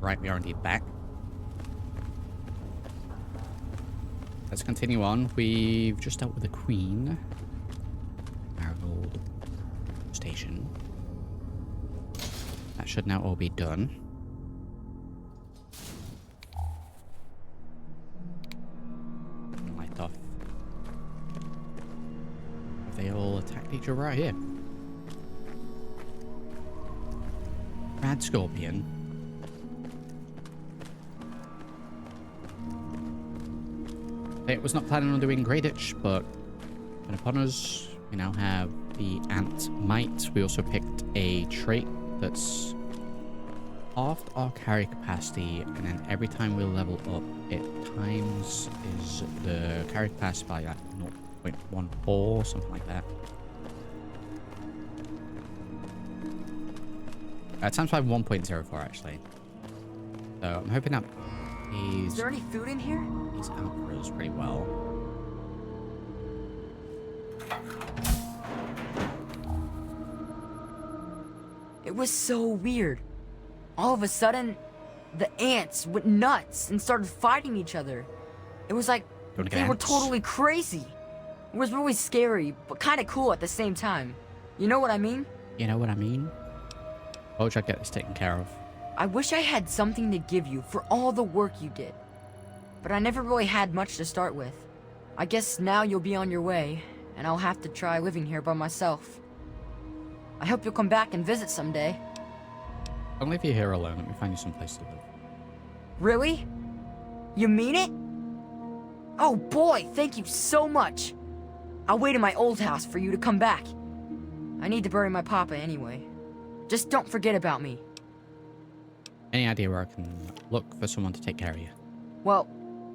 Right, we are indeed back. Let's continue on. We've just dealt with the Queen. Marigold Station. That should now all be done. Light off. They all attacked each other right here. Rad Scorpion. I was not planning on doing Grayditch, but upon us, we now have the Ant Might. We also picked a trait that's halved our carry capacity, and then every time we level up, it times is the carry capacity by like 0.14, something like that. Times by 1.04 actually. So I'm hoping that Is there any food in here? He's out for us pretty well. It was so weird. All of a sudden, the ants went nuts and started fighting each other. It was like they were totally crazy. It was really scary, but kind of cool at the same time. You know what I mean? You know what I mean? How would I get this taken care of? I wish I had something to give you for all the work you did. But I never really had much to start with. I guess now you'll be on your way, and I'll have to try living here by myself. I hope you'll come back and visit someday. I'll leave you here alone. Let me find you some place to live. Really? You mean it? Oh boy, thank you so much. I'll wait in my old house for you to come back. I need to bury my papa anyway. Just don't forget about me. Any idea where I can look for someone to take care of you? Well,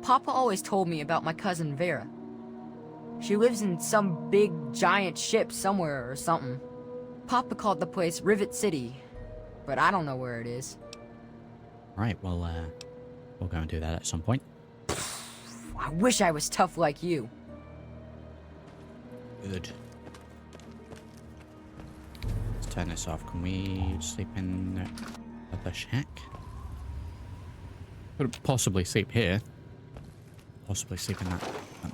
Papa always told me about my cousin Vera. She lives in some big giant ship somewhere or something. Papa called the place Rivet City, but I don't know where it is. Right, well, we'll go and do that at some point. I wish I was tough like you. Good. Let's turn this off. Can we sleep in the shack? Could possibly sleep here. Possibly sleep in that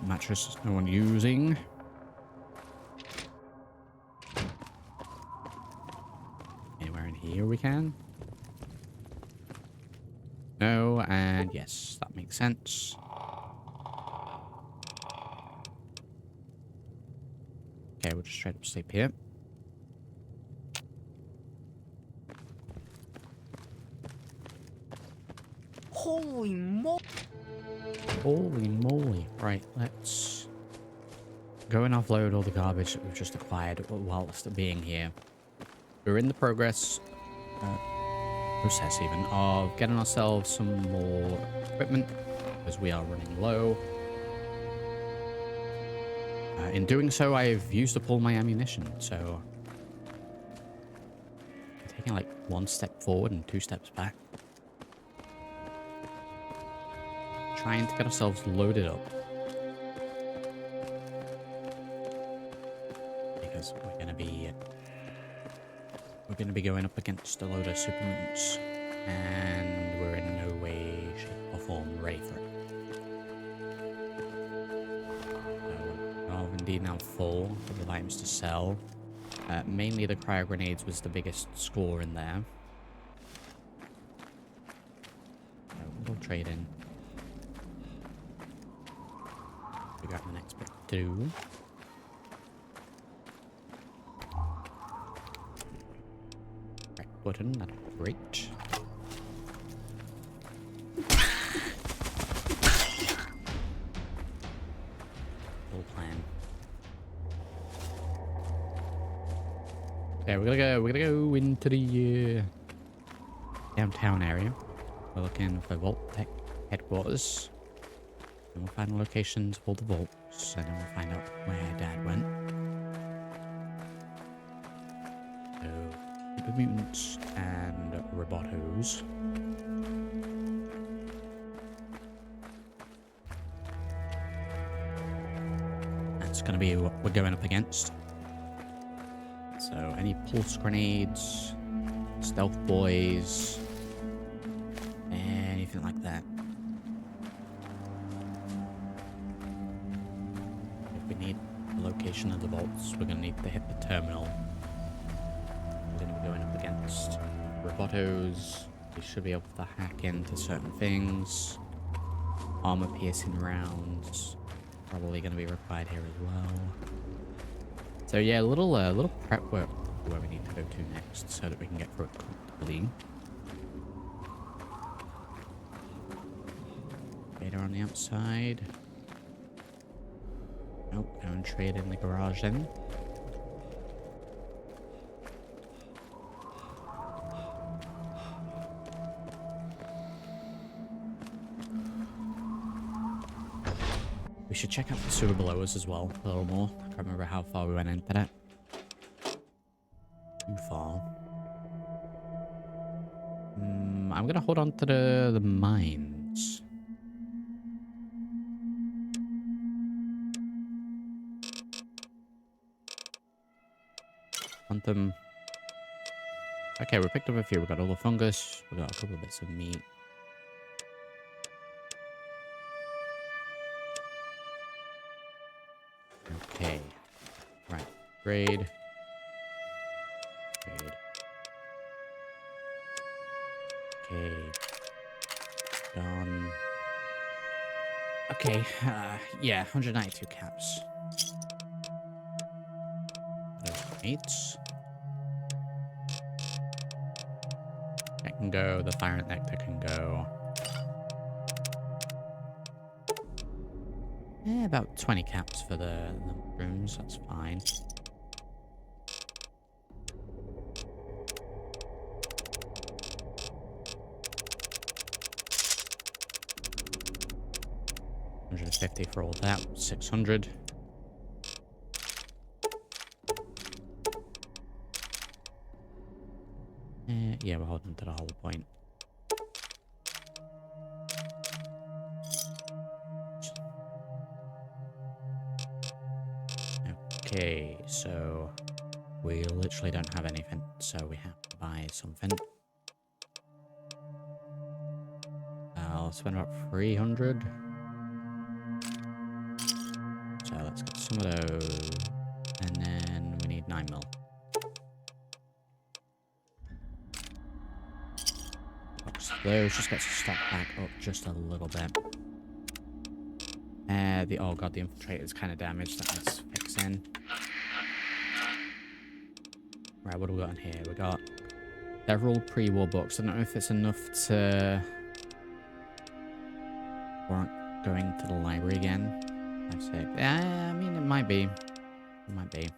mattress no one using. Anywhere in here we can? No, and yes, that makes sense. Okay, we'll just straight up sleep here. Holy moly! Holy moly. Right, let's go and offload all the garbage that we've just acquired whilst being here. We're in the process even of getting ourselves some more equipment because we are running low. In doing so, I've used up all my ammunition, so I'm taking like 1 step forward and 2 steps back. Trying to get ourselves loaded up. Because we're gonna be going up against a load of super mutants, and we're in no way, shape, or form ready for it. So, are indeed now full of items to sell. Mainly the cryo grenades was the biggest score in there. So we'll trade in. Figure out the next bit to do. Right button, that's great. Full plan. Okay, we're gonna go into the downtown area. We're looking for Vault Tech headquarters. And we'll find the locations of all the vaults, and then we'll find out where Dad went. So, super mutants and robotos. That's gonna be what we're going up against. So, any pulse grenades, stealth boys, location of the vaults, we're going to need to hit the terminal. We're going to be going up against robotos. We should be able to hack into certain things. Armor-piercing rounds. Probably going to be required here as well. So yeah, a little prep work where we need to go to next so that we can get through it comfortably. Vader on the outside. Nope, go and trade in the garage then. We should check out the sewer below us as well, a little more. I can't remember how far we went into that. Too far. I'm gonna hold on to the mines. Want them. Okay, we picked up a few. We got all the fungus. We got a couple of bits of meat. Okay. Right. Grade. Okay. Done. Okay. Yeah, 192 caps. Mates. That can go. The fire nectar can go. Yeah, about 20 caps for the rooms. That's fine. $150 for all that. 600. Yeah, we're holding to the whole point. Okay, so we literally don't have anything, so we have to buy something. I'll spend about 300. So let's get some of those, and then we need 9 mil. Those just gets stock back up just a little bit. Oh god, the infiltrator is kind of damaged. That needs fixing. Right, what do we got in here? We got several pre-war books. I don't know if it's enough to warrant going to the library again. I mean, it might be. It might be.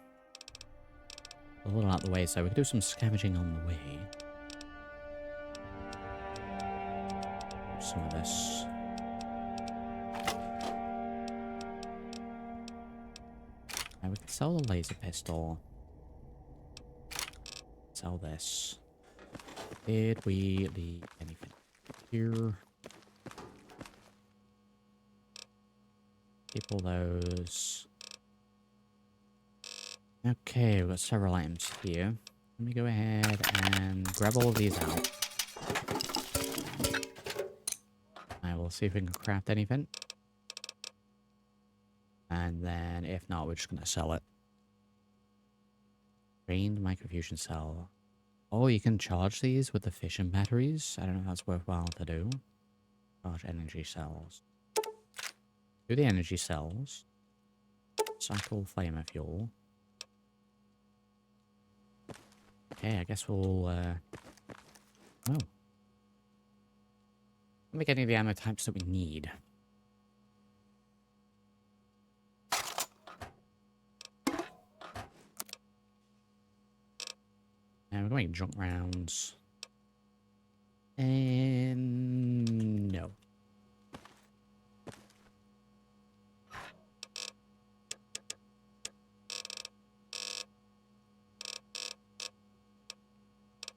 A little out the way, so we could do some scavenging on the way. Some of this. We can sell the laser pistol. Sell this. Did we leave anything here? Keep all those. Okay, we've got several items here. Let me go ahead and grab all of these out. I will see if we can craft anything. And then, if not, we're just going to sell it. Drained microfusion cell. Oh, you can charge these with the fission batteries. I don't know if that's worthwhile to do. Charge energy cells. Do the energy cells. Cycle flamer fuel. Okay, I guess we'll, oh. Let me get any of the ammo types that we need. And we're going junk rounds. And no.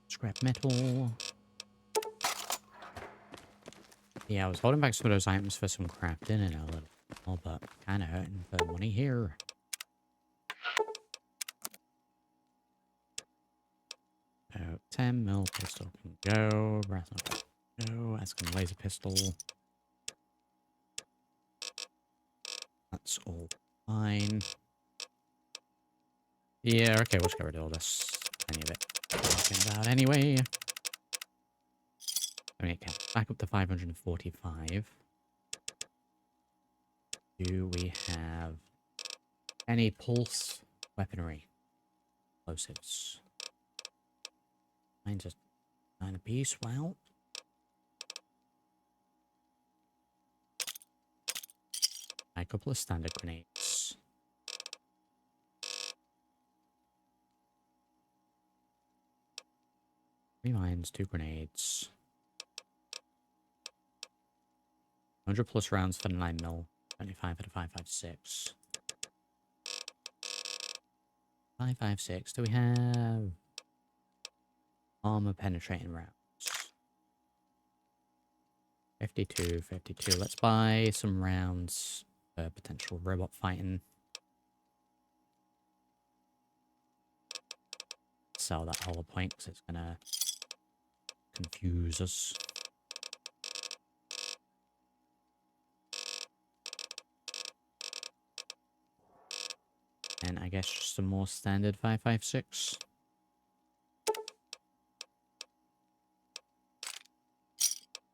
Scrap metal. Yeah, I was holding back some of those items for some crafting and a little, but kind of hurting for money here. Oh, 10 mil pistol can go. Brass knuckle can go. Asking laser pistol. That's all fine. Yeah, okay, we'll just get rid of all this. Any of it. Talking about anyway. Okay, back up to 545. Do we have any pulse weaponry? Explosives. Mine's just 9 apiece. Well. A couple of standard grenades. 3 mines, 2 grenades. 100 plus rounds for the 9mm. 25 for the 5.56. 5.56. Do we have armor penetrating rounds? 52, 52. Let's buy some rounds for potential robot fighting. Sell that hollow point because it's gonna confuse us. And I guess just some more standard 5.56.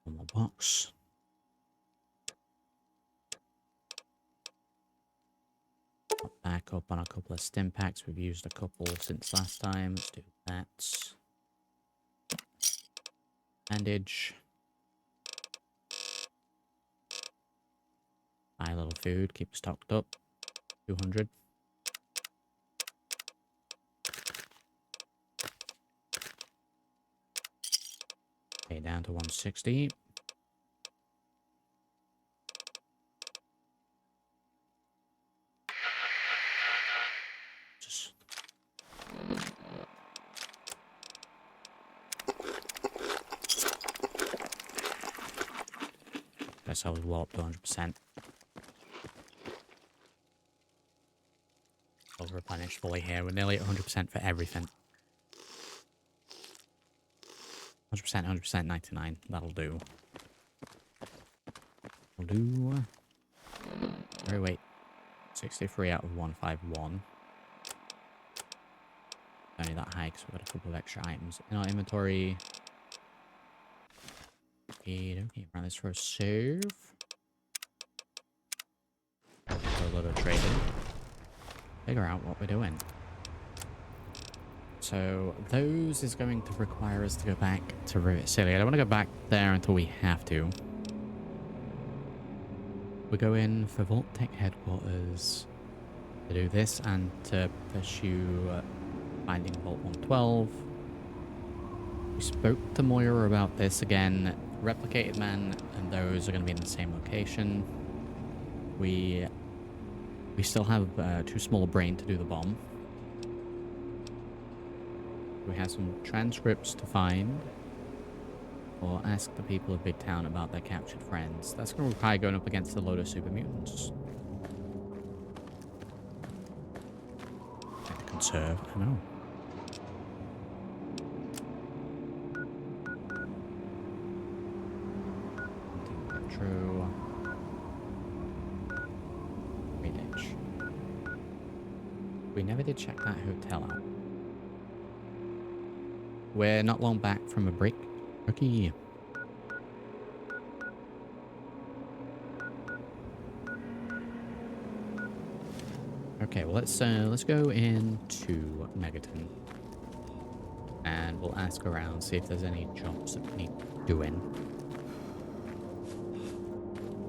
One more box. Back up on a couple of stim packs. We've used a couple since last time. Let's do that. Bandage. Buy a little food. Keep stocked up. 200. Okay, down to 160. Just... guess I was well up to 100%. I'll replenish fully here. We're nearly at 100% for everything. 100%, 100%, 99. That'll do. That'll do. Oh, wait. 63 out of 151. Only that high because we've got a couple of extra items in our inventory. Okay, run this for a save. For a little trading. Figure out what we're doing. So those is going to require us to go back to Rivet City. I don't want to go back there until we have to. We go in for Vault Tech headquarters to do this and to pursue finding Vault 112. We spoke to Moira about this again. Replicated Man and those are going to be in the same location. We still have too small a brain to do the bomb. We have some transcripts to find. Or ask the people of Big Town about their captured friends. That's going to require going up against a load of super mutants. Conserve, I know. True. Grayditch. We never did check that hotel out. We're not long back from a break. Okay. Okay, well let's go into Megaton. And we'll ask around, see if there's any jobs that we need doing.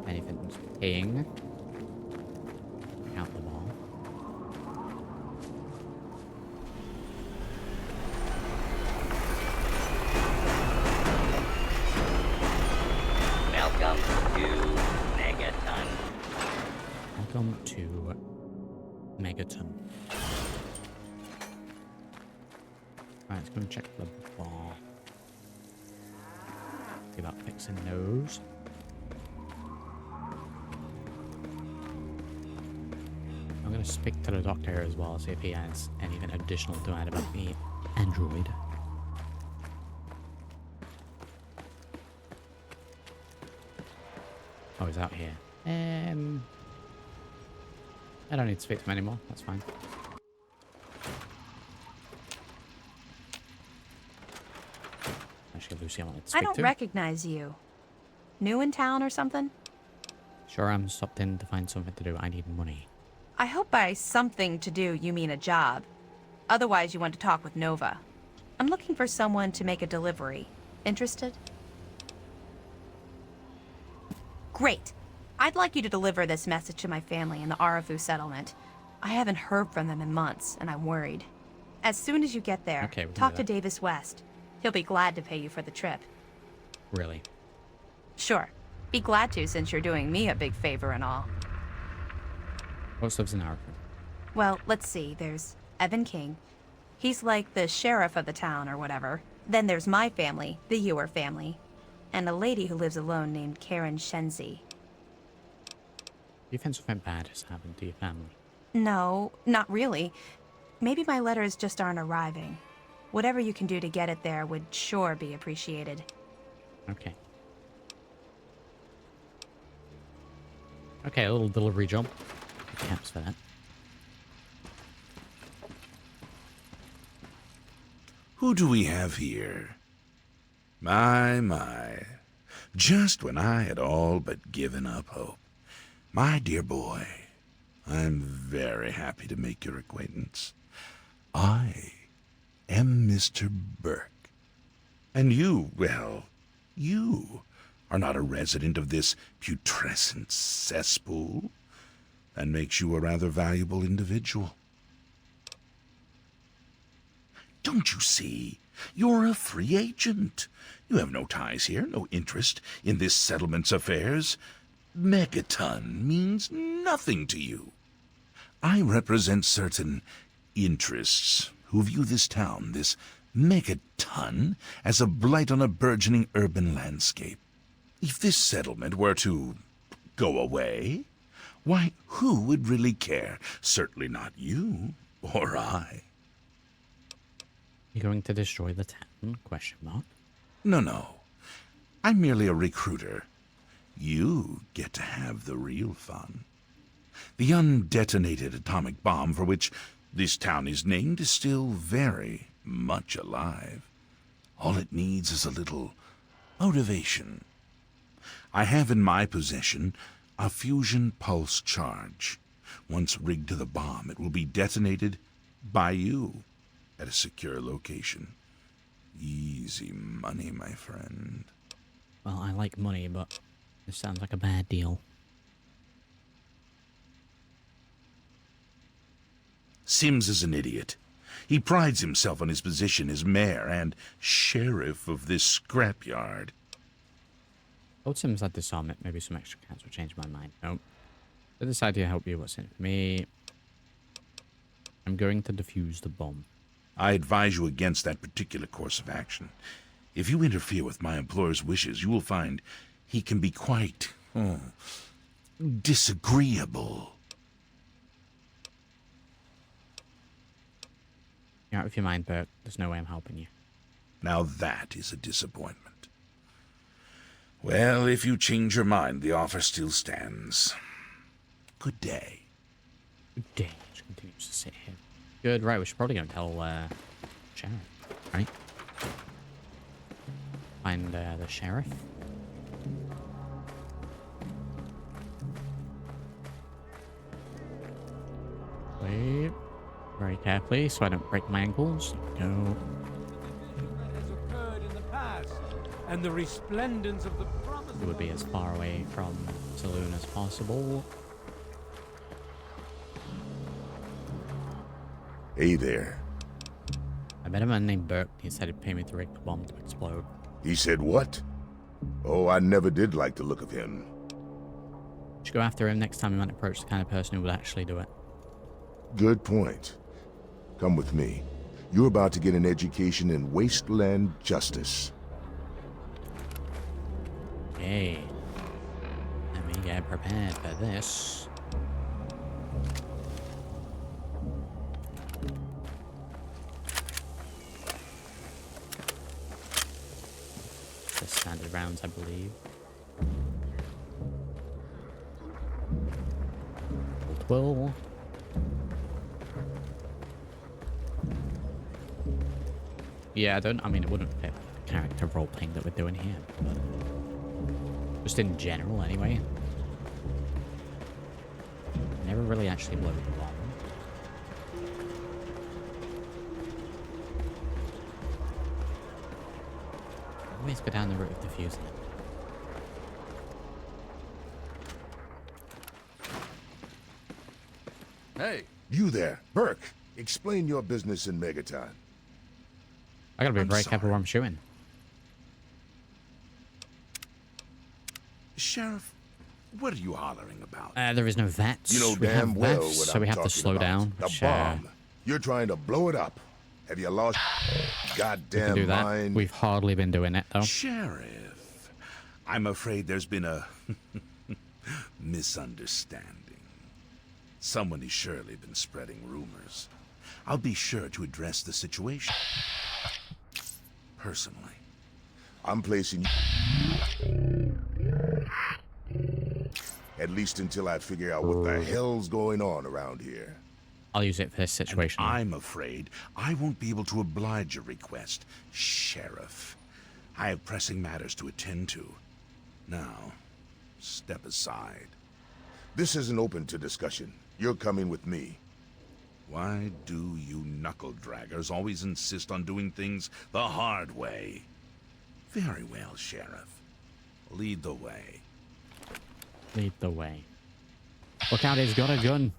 Anything's paying. Count them all. Welcome to Megaton. Welcome to Megaton. Right, let's go and check the bar. See about fixing those. I'm going to speak to the doctor here as well, see if he has anything additional to add about the android. Oh, he's out here. I don't need to speak to him anymore. That's fine. obviously I wanted to I speak don't to. recognize you. New in town or something? Sure, I'm stopped in to find something to do. I need money. I hope by something to do you mean a job. Otherwise you want to talk with Nova. I'm looking for someone to make a delivery. Interested? Great. I'd like you to deliver this message to my family in the Arefu settlement. I haven't heard from them in months, and I'm worried. As soon as you get there, Okay, we can talk do to that. Davis West. He'll be glad to pay you for the trip. Really? Sure. Be glad to, since you're doing me a big favor and all. What lives in Arefu? Well, let's see. There's Evan King. He's like the sheriff of the town or whatever. Then there's my family, the Ewer family. And a lady who lives alone named Karen Shenzi. Do you think something bad has happened to your family? No, not really. Maybe my letters just aren't arriving. Whatever you can do to get it there would sure be appreciated. Okay. Okay, a little delivery job. Caps for that. Who do we have here? My. Just when I had all but given up hope. My dear boy, I'm very happy to make your acquaintance. I am Mr. Burke. And you, well, you are not a resident of this putrescent cesspool. That makes you a rather valuable individual. Don't you see? You're a free agent. You have no ties here, no interest in this settlement's affairs. Megaton means nothing to you. I represent certain interests who view this town, this Megaton, as a blight on a burgeoning urban landscape. If this settlement were to go away, why, who would really care? Certainly not you or I. You're going to destroy the town? Question mark. No. I'm merely a recruiter. You get to have the real fun. The undetonated atomic bomb for which this town is named is still very much alive. All it needs is a little motivation. I have in my possession a fusion pulse charge. Once rigged to the bomb, it will be detonated by you at a secure location. Easy money, my friend. Well, I like money, but this sounds like a bad deal. Sims is an idiot. He prides himself on his position as mayor and sheriff of this scrapyard. Old Sims had disarmament. Maybe some extra cats will change my mind. Nope. I decided to help you. What's in it for me? I'm going to defuse the bomb. I advise you against that particular course of action. If you interfere with my employer's wishes, you will find he can be quite, disagreeable. You're out of your mind, Bert. There's no way I'm helping you. Now that is a disappointment. Well, if you change your mind, the offer still stands. Good day. Good day. Just continues to sit here. Good. Right, we should probably go and tell sheriff, right? Find the sheriff. Wait. Very carefully so I don't break my ankles. Go. Has occurred in the past, and the resplendence of the promise. It would be as far away from Saloon as possible. Hey there. I met a man named Burke. He said he'd pay me to rig the bomb to explode. He said what? Oh, I never did like the look of him. Should go after him next time we might approach the kind of person who would actually do it. Good point. Come with me. You're about to get an education in Wasteland justice. Okay. Let me get prepared for this. The standard rounds, I believe. Well. Yeah, I mean, it wouldn't fit character role-playing that we're doing here, but just in general anyway. Never really actually blew the bomb. Always go down the route of defusing it. Hey, you there, Burke. Explain your business in Megaton. I gotta be I'm very careful sorry. where I'm shooting. Sheriff, what are you hollering about? There is no vets. You know we damn have well vets, what so I'm we have to talking slow about. down. The Which, bomb. You're trying to blow it up. Have you lost we can goddamn do that. mind? We've hardly been doing it though. Sheriff, I'm afraid there's been a misunderstanding. Someone has surely been spreading rumors. I'll be sure to address the situation personally. I'm placing at least until I figure out what the hell's going on around here. I'll use it for this And situation. I'm afraid I won't be able to oblige your request, Sheriff. I have pressing matters to attend to. Now, step aside. This isn't open to discussion. You're coming with me. Why do you knuckle-draggers always insist on doing things the hard way? Very well, Sheriff. Lead the way. Lead the way. Look out, he's got a gun.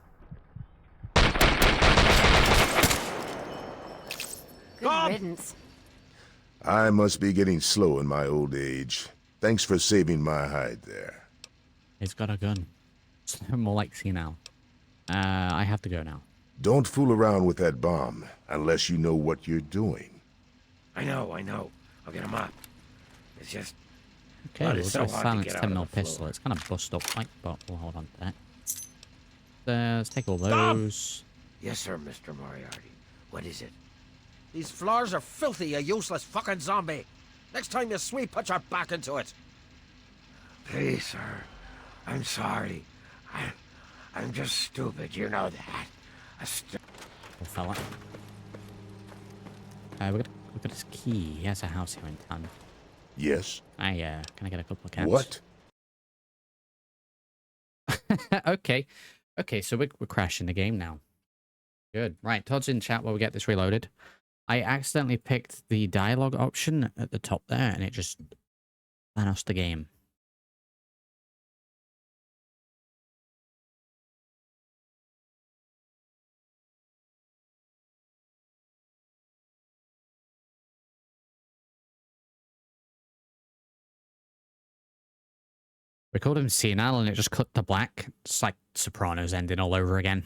Good riddance. I must be getting slow in my old age. Thanks for saving my hide there. He's got a gun. It's more like senile. I have to go now. Don't fool around with that bomb unless you know what you're doing. I know. I'll get him up. It's just... Okay, Blood we'll is do so a hard to silenced get out 10 of mil the floor. pistol. It's kind of bust up like, but we'll hold on to that. Let's take all those. Yes, sir, Mr. Moriarty. What is it? These floors are filthy, you useless fucking zombie. Next time you sweep, put your back into it. Please, sir. I'm sorry. I'm just stupid. You know that. Little fella. We've got his key. He has a house here in town. Yes? Can I get a couple of caps? What? Okay. Okay, so we're crashing the game now. Good. Right, Todd's in chat while we get this reloaded. I accidentally picked the dialogue option at the top there, and it just vanished the game. We called him senile, and it just cut to black. It's like Sopranos ending all over again.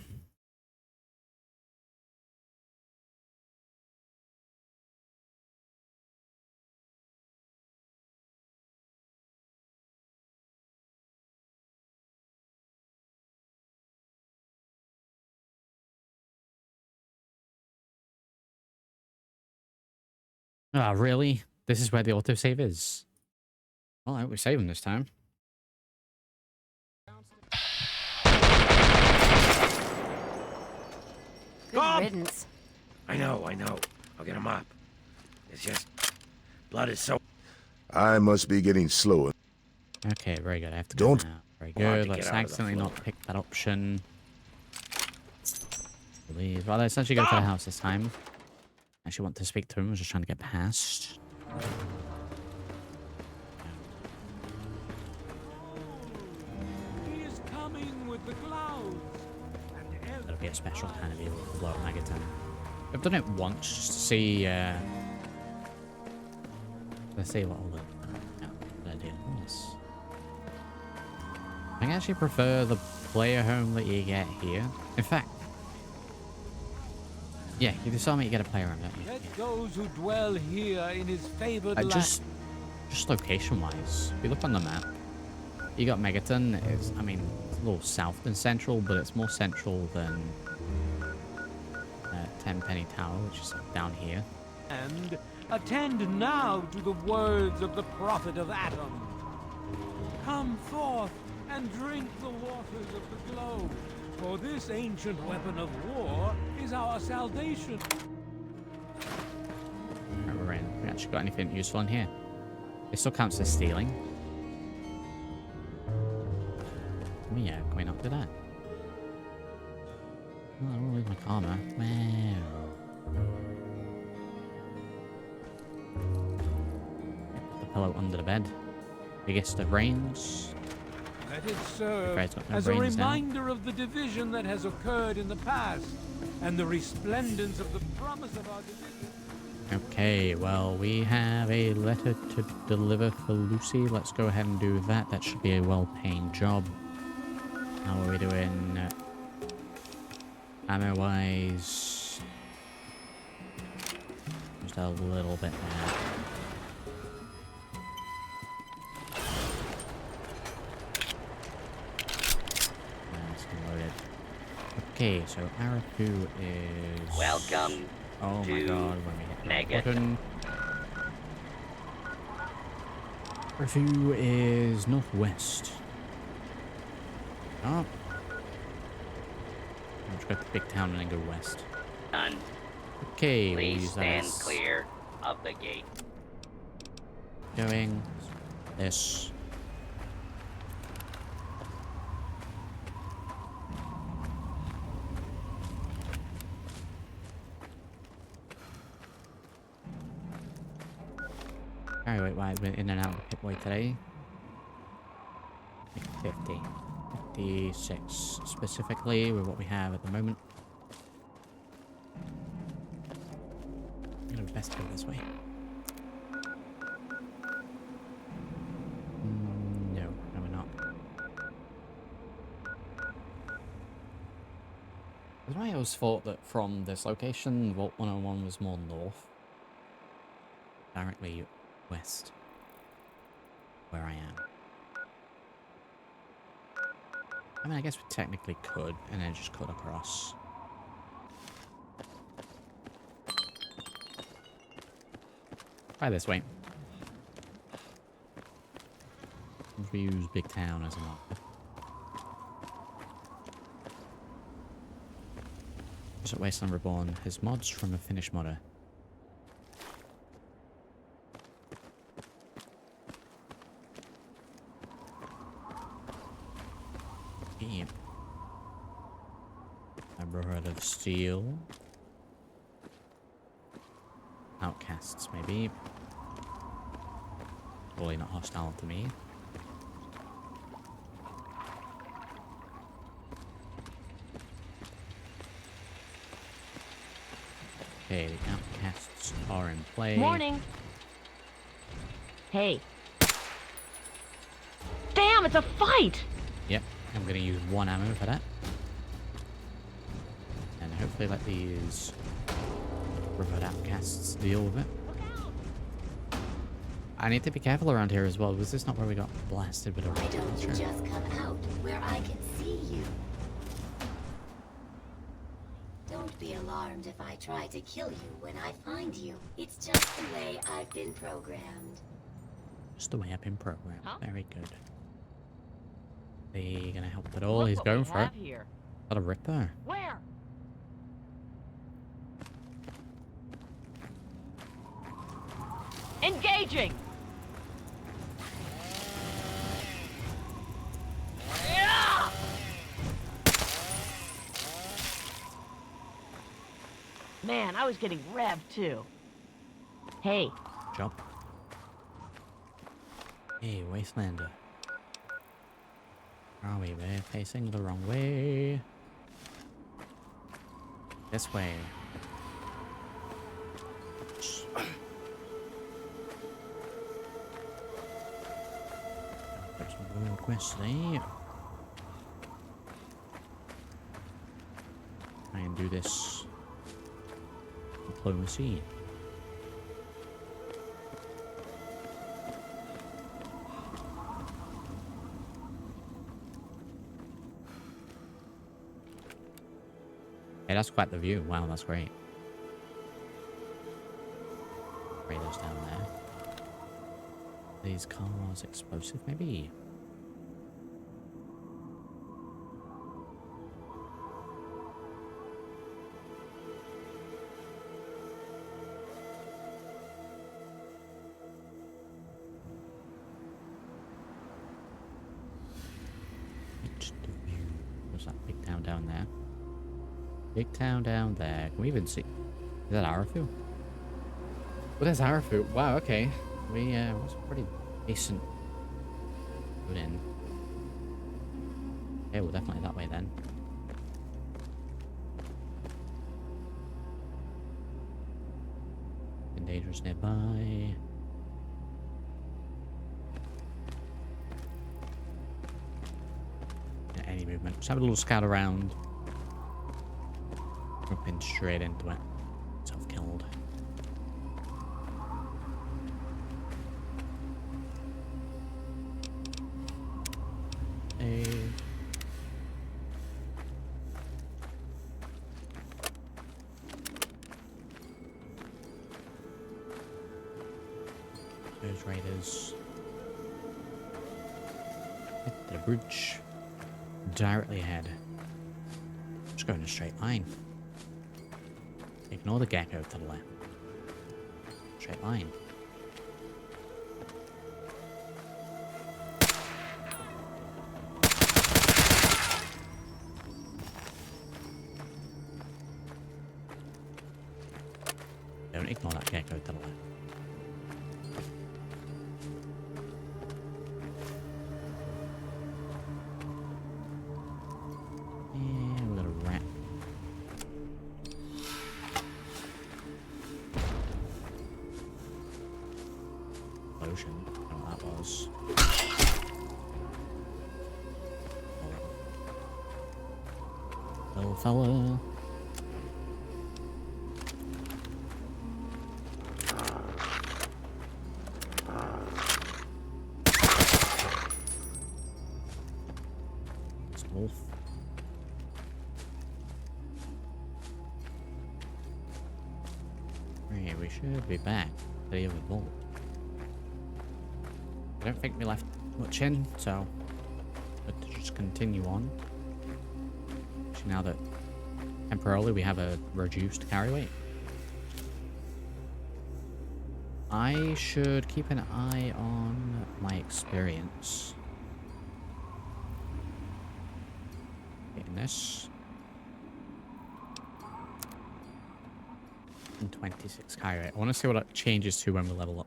Ah, really? This is where the autosave is? Well, I hope we save him this time. Good riddance. I know. I'll get him up. It's just... Blood is so... I must be getting slow. Okay, very good. I have to Don't- go now. Very Hard good. to Let's get out of the accidentally not floor. pick that option. Leave. Well, let's actually go to the house this time. I actually want to speak to him. I was just trying to get past. He is coming with the clouds. And That'll be a special kind of evil to blow up Megaton. I've done it once just to see. Let's see what all the. No, what I do. Yes. I actually prefer the player home that you get here. In fact, yeah, you disarm it, you get a player home, don't you? let those who dwell here in his favored land. Just location-wise, if you look on the map, you got Megaton. It's, I mean, it's a little south than central, but it's more central than Tenpenny Tower, which is down here. And attend now to the words of the prophet of Atom. Come forth and drink the waters of the globe, for this ancient weapon of war is our salvation. Right, we're in. We actually got anything useful in here? It still counts as stealing. Oh yeah, can we not do that? Oh, I don't lose my karma. Well. Put the pillow under the bed. Biggest of brains. Let it serve No as a brains now. reminder of the division that has occurred in the past, and the resplendence of the promise of our division. Okay, well, we have a letter to deliver for Lucy. Let's go ahead and do that. That should be a well-paying job. How are we doing? Ammo-wise, just a little bit there. That's loaded. Okay, so Arefu is... Welcome Oh my to god, when we hit the Megaton. button. Arefu is northwest. Oh. Let's go to the big town and then go west. None. Okay, we'll Please use that stand as clear of the gate. going. This. Alright, wait, why I've been in and out of the pitway today. 50. 56 specifically with what we have at the moment. I'm gonna best go this way. No, we're not. That's why I always thought that from this location, Vault 101 was more north. Directly west. Where I am. I mean, I guess we technically could, and then just cut across. Try this way. We use Big Town as an option. Just at Wasteland Reborn has mods from a Finnish modder. Yep. Neighborhood of Steel. Outcasts, maybe. Probably not hostile to me. Okay, the outcasts are in play. Morning. Hey. Damn, it's a fight! Yep, I'm gonna use one ammo for that. And hopefully let these Rivet outcasts deal with it. I need to be careful around here as well. Was this not where we got blasted with a Why don't you launcher? just come out where I can see you? Don't be alarmed if I try to kill you when I find you. It's just the way I've been programmed. Just the way I've been programmed. Huh? Very good. They gonna help at all? Look He's what going we for it. have here. Got a Ripper. Where? Engaging! Yeah! Man, I was getting revved too. Hey, Jump. Hey, Wastelander. Where are we? We're facing the wrong way. This way. There's some royal quests there. Try and do this diplomacy. Hey, that's quite the view. Wow, that's great. Raiders down there. These cars explosive, maybe? down there. Big town down there. Can we even see? Is that Arefu? Well, there's Arefu. Wow, okay. We, was pretty decent. Good in. Okay, well, definitely that way then. Dangerous nearby. Yeah, any movement. Just have a little scout around. Jumping straight into it. Self-killed. Hey. Those raiders. Hit the bridge. Directly ahead. Just go in a straight line. Ignore the gecko to the left. Straight line. Don't ignore that gecko to the left. And we've got a rat. Lotion. I don't know what that was. Little fella. Wolf. Right, we should be back to the other vault. I don't think we left much in, so good to just continue on. Actually, now that temporarily we have a reduced carry weight, I should keep an eye on my experience. Getting this. And 26 carry weight. I want to see what it changes to when we level up.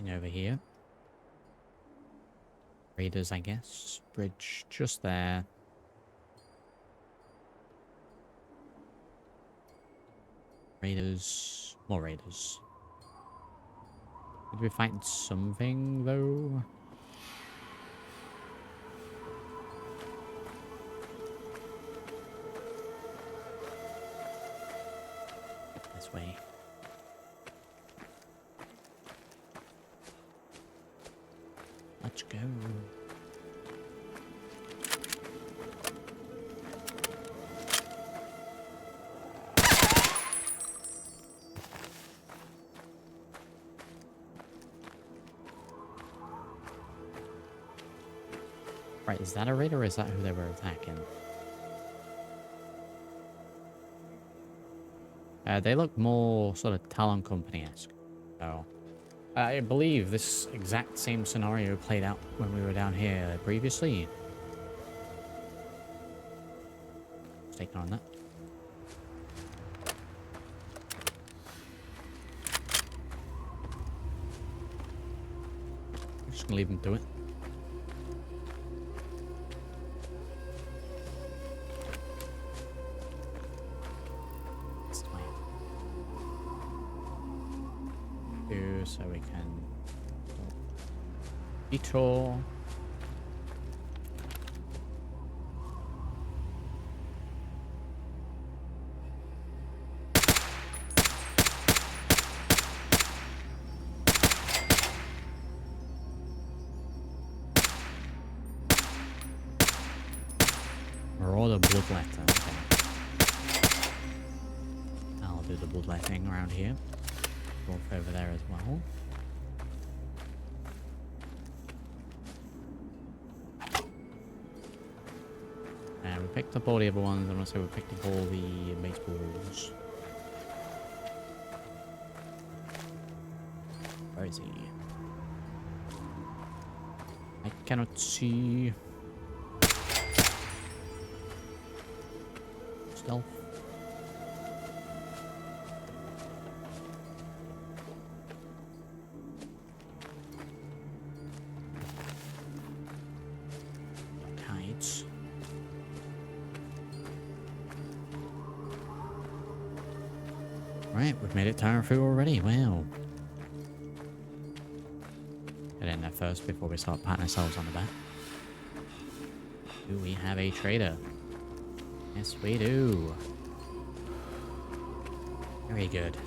Over here. Raiders, I guess. Bridge just there. Raiders. More raiders. Did we find something though? This way. Let's go. Right, is that a raid or is that who they were attacking? They look more sort of Talon Company-esque. So I believe this exact same scenario played out when we were down here previously. Let's take on that. I'm just gonna leave them to it. So we can detour. Marauder bloodletter. Okay. I'll do the bloodletting around here. Wolf over there as well. picked up all the other ones. I want to say we picked up all the baseballs. Where is he? I cannot see. Stealth. Hides. Right, we've made it to Arefu already. Wow. Get in there first before we start patting ourselves on the back. Do we have a trader? Yes, we do. Very good.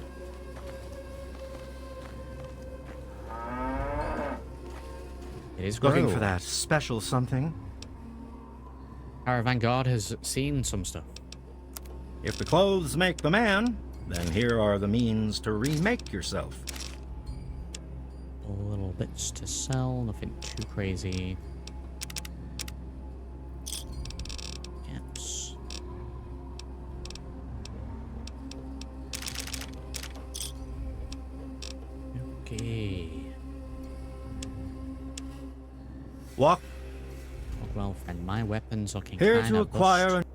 It is looking Grow. for that special something. Caravan Guard has seen some stuff. If the clothes make the man, then here are the means to remake yourself. Little bits to sell, nothing too crazy. Caps. Okay. Walk. Well, friend, my weapons looking Here kinda to acquire bust.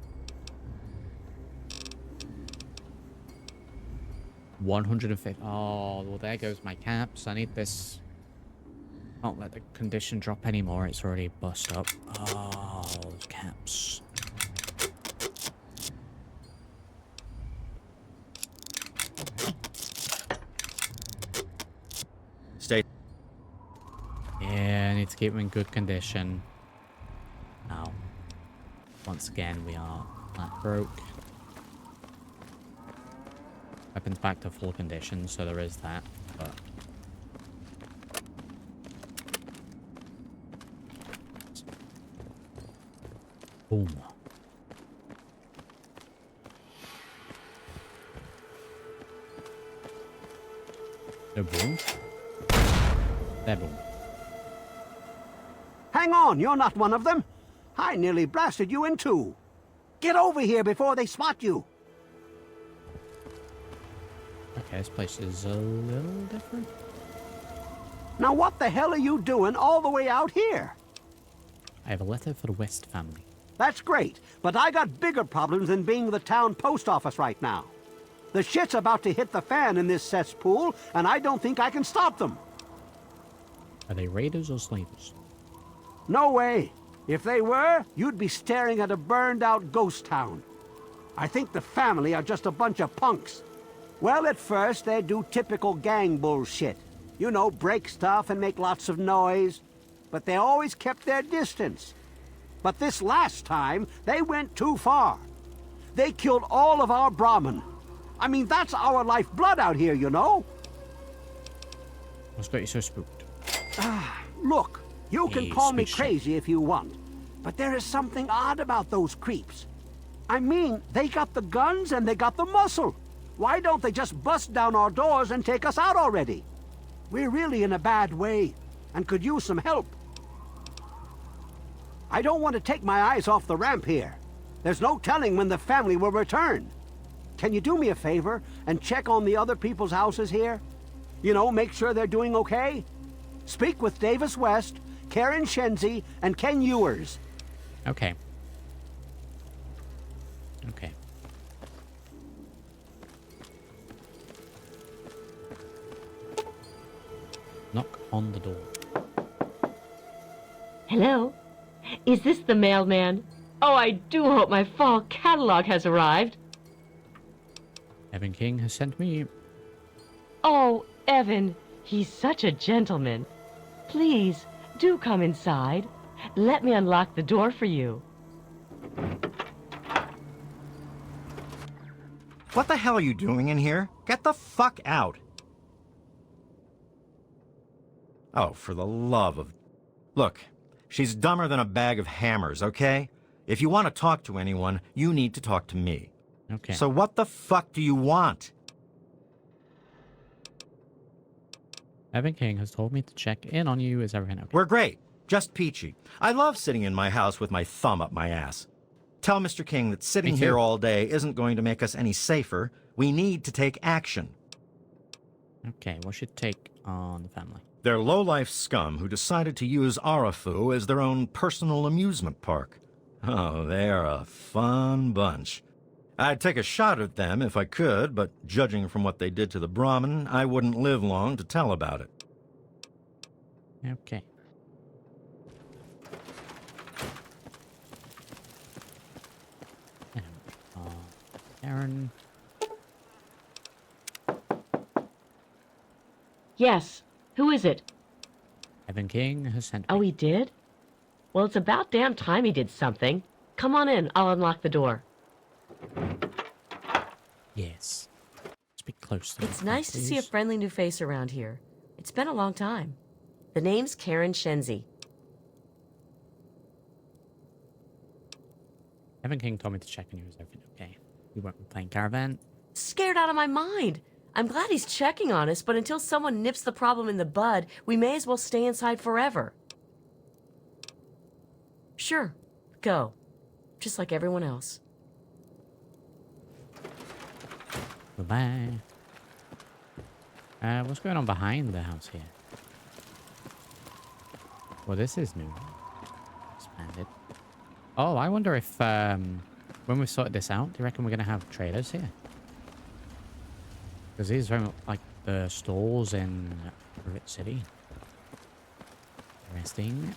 150. Oh, well, there goes my caps. I need this. Can't let the condition drop anymore. It's already bust up. Oh, those caps. Stay. Yeah, I need to keep them in good condition. Now, once again, we are that broke. Weapons back to full condition, so there is that. But boom. No boom. There boom. Hang on, you're not one of them. I nearly blasted you in two. Get over here before they spot you. Okay, this place is a little different. Now what the hell are you doing all the way out here? I have a letter for the West family. That's great, but I got bigger problems than being the town post office right now. The shit's about to hit the fan in this cesspool, and I don't think I can stop them. Are they raiders or slavers? No way. If they were, you'd be staring at a burned-out ghost town. I think the family are just a bunch of punks. Well, at first, they do typical gang bullshit. You know, break stuff and make lots of noise. But they always kept their distance. But this last time, they went too far. They killed all of our Brahmin. I mean, that's our lifeblood out here, you know? What's got you so spooked? Look, you can Hey, call me sweet crazy if you want. But there is something odd about those creeps. I mean, they got the guns and they got the muscle. Why don't they just bust down our doors and take us out already? We're really in a bad way and could use some help. I don't want to take my eyes off the ramp here. There's no telling when the family will return. Can you do me a favor and check on the other people's houses here? You know, make sure they're doing okay? Speak with Davis West, Karen Shenzi, and Ken Ewers. Okay. Okay. Knock on the door. Hello? Is this the mailman? Oh, I do hope my fall catalog has arrived. Evan King has sent me. Oh, Evan, he's such a gentleman. Please, do come inside. Let me unlock the door for you. What the hell are you doing in here? Get the fuck out. Oh, for the love of... Look, she's dumber than a bag of hammers, okay? If you want to talk to anyone, you need to talk to me. Okay. So what the fuck do you want? Evan King has told me to check in on you. Is everything okay? We're great. Just peachy. I love sitting in my house with my thumb up my ass. Tell Mr. King that sitting Me too. here all day isn't going to make us any safer. We need to take action. Okay, what's your take on the family? They're low-life scum who decided to use Arefu as their own personal amusement park. Oh, they're a fun bunch. I'd take a shot at them if I could, but judging from what they did to the Brahmin, I wouldn't live long to tell about it. Okay. Aaron. Yes. Who is it? Evan King has sent me. Oh, he did? Well, it's about damn time he did something. Come on in. I'll unlock the door. Yes. Speak close to me. It's nice to see a friendly new face around here. It's been a long time. The name's Karen Shenzi. Evan King told me to check on you. Is everything okay? You weren't playing Caravan? Scared out of my mind. I'm glad he's checking on us, but until someone nips the problem in the bud, we may as well stay inside forever. Sure. Go. Just like everyone else. Bye-bye. What's going on behind the house here? Well, this is new. Expanded. Oh, I wonder if, when we've sorted this out, do you reckon we're going to have traders here? Because these are very much like the stalls in Rivet City. Interesting.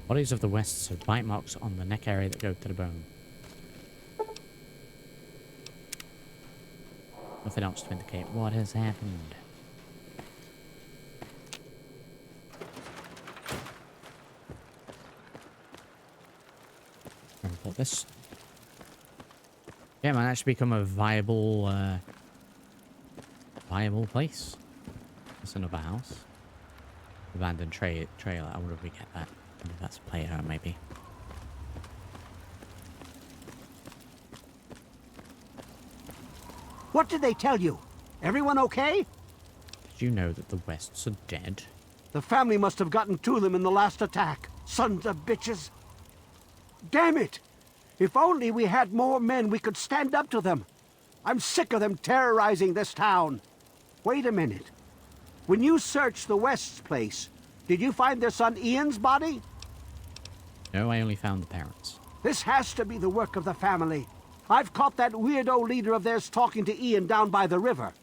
Bodies of the Wests have bite marks on the neck area that go to the bone. Nothing else to indicate what has happened. Report this. Yeah, it might actually become a viable place. That's another house. Abandoned trailer. I wonder if we get that. Maybe that's a player, maybe. What did they tell you? Everyone okay? Did you know that the Wests are dead? The family must have gotten to them in the last attack. Sons of bitches. Damn it! If only we had more men, we could stand up to them. I'm sick of them terrorizing this town. Wait a minute. When you searched the West's place, did you find their son Ian's body? No, I only found the parents. This has to be the work of the family. I've caught that weirdo leader of theirs talking to Ian down by the river.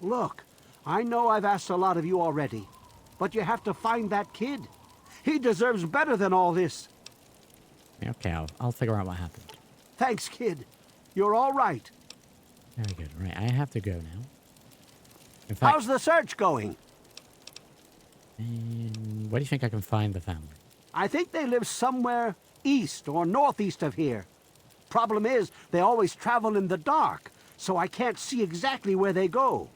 Look, I know I've asked a lot of you already, but you have to find that kid. He deserves better than all this. Okay, I'll figure out what happened. Thanks, kid. You're all right. Very good. Right, I have to go now. In fact, how's the search going? Where do you think I can find the family? I think they live somewhere east or northeast of here. Problem is, they always travel in the dark, so I can't see exactly where they go.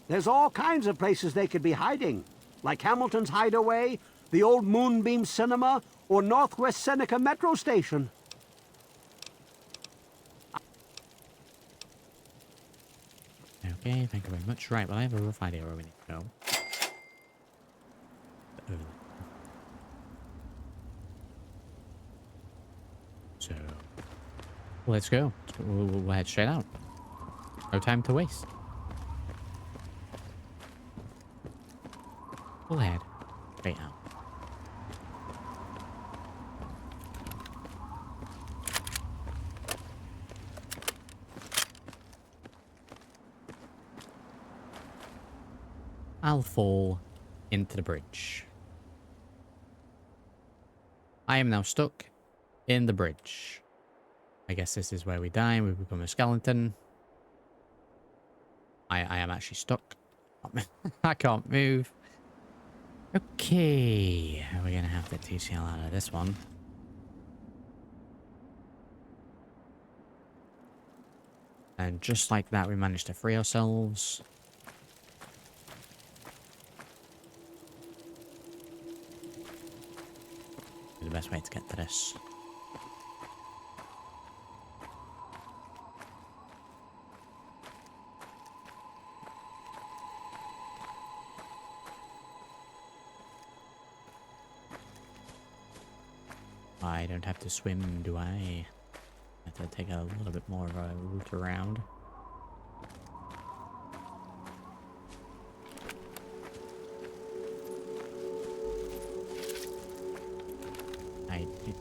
There's all kinds of places they could be hiding, like Hamilton's Hideaway, the old Moonbeam Cinema, or Northwest Seneca Metro Station. Okay, thank you very much. Right, well, I have a rough idea where we need to go. So, let's go. We'll head straight out. No time to waste. We'll head straight out. I'll fall into the bridge. I am now stuck in the bridge. I guess this is where we die and we become a skeleton. I am actually stuck. I can't move. Okay, we're gonna have to TCL out of this one. And just like that, we managed to free ourselves. The best way to get to this. I don't have to swim, do I? I have to take a little bit more of a route around.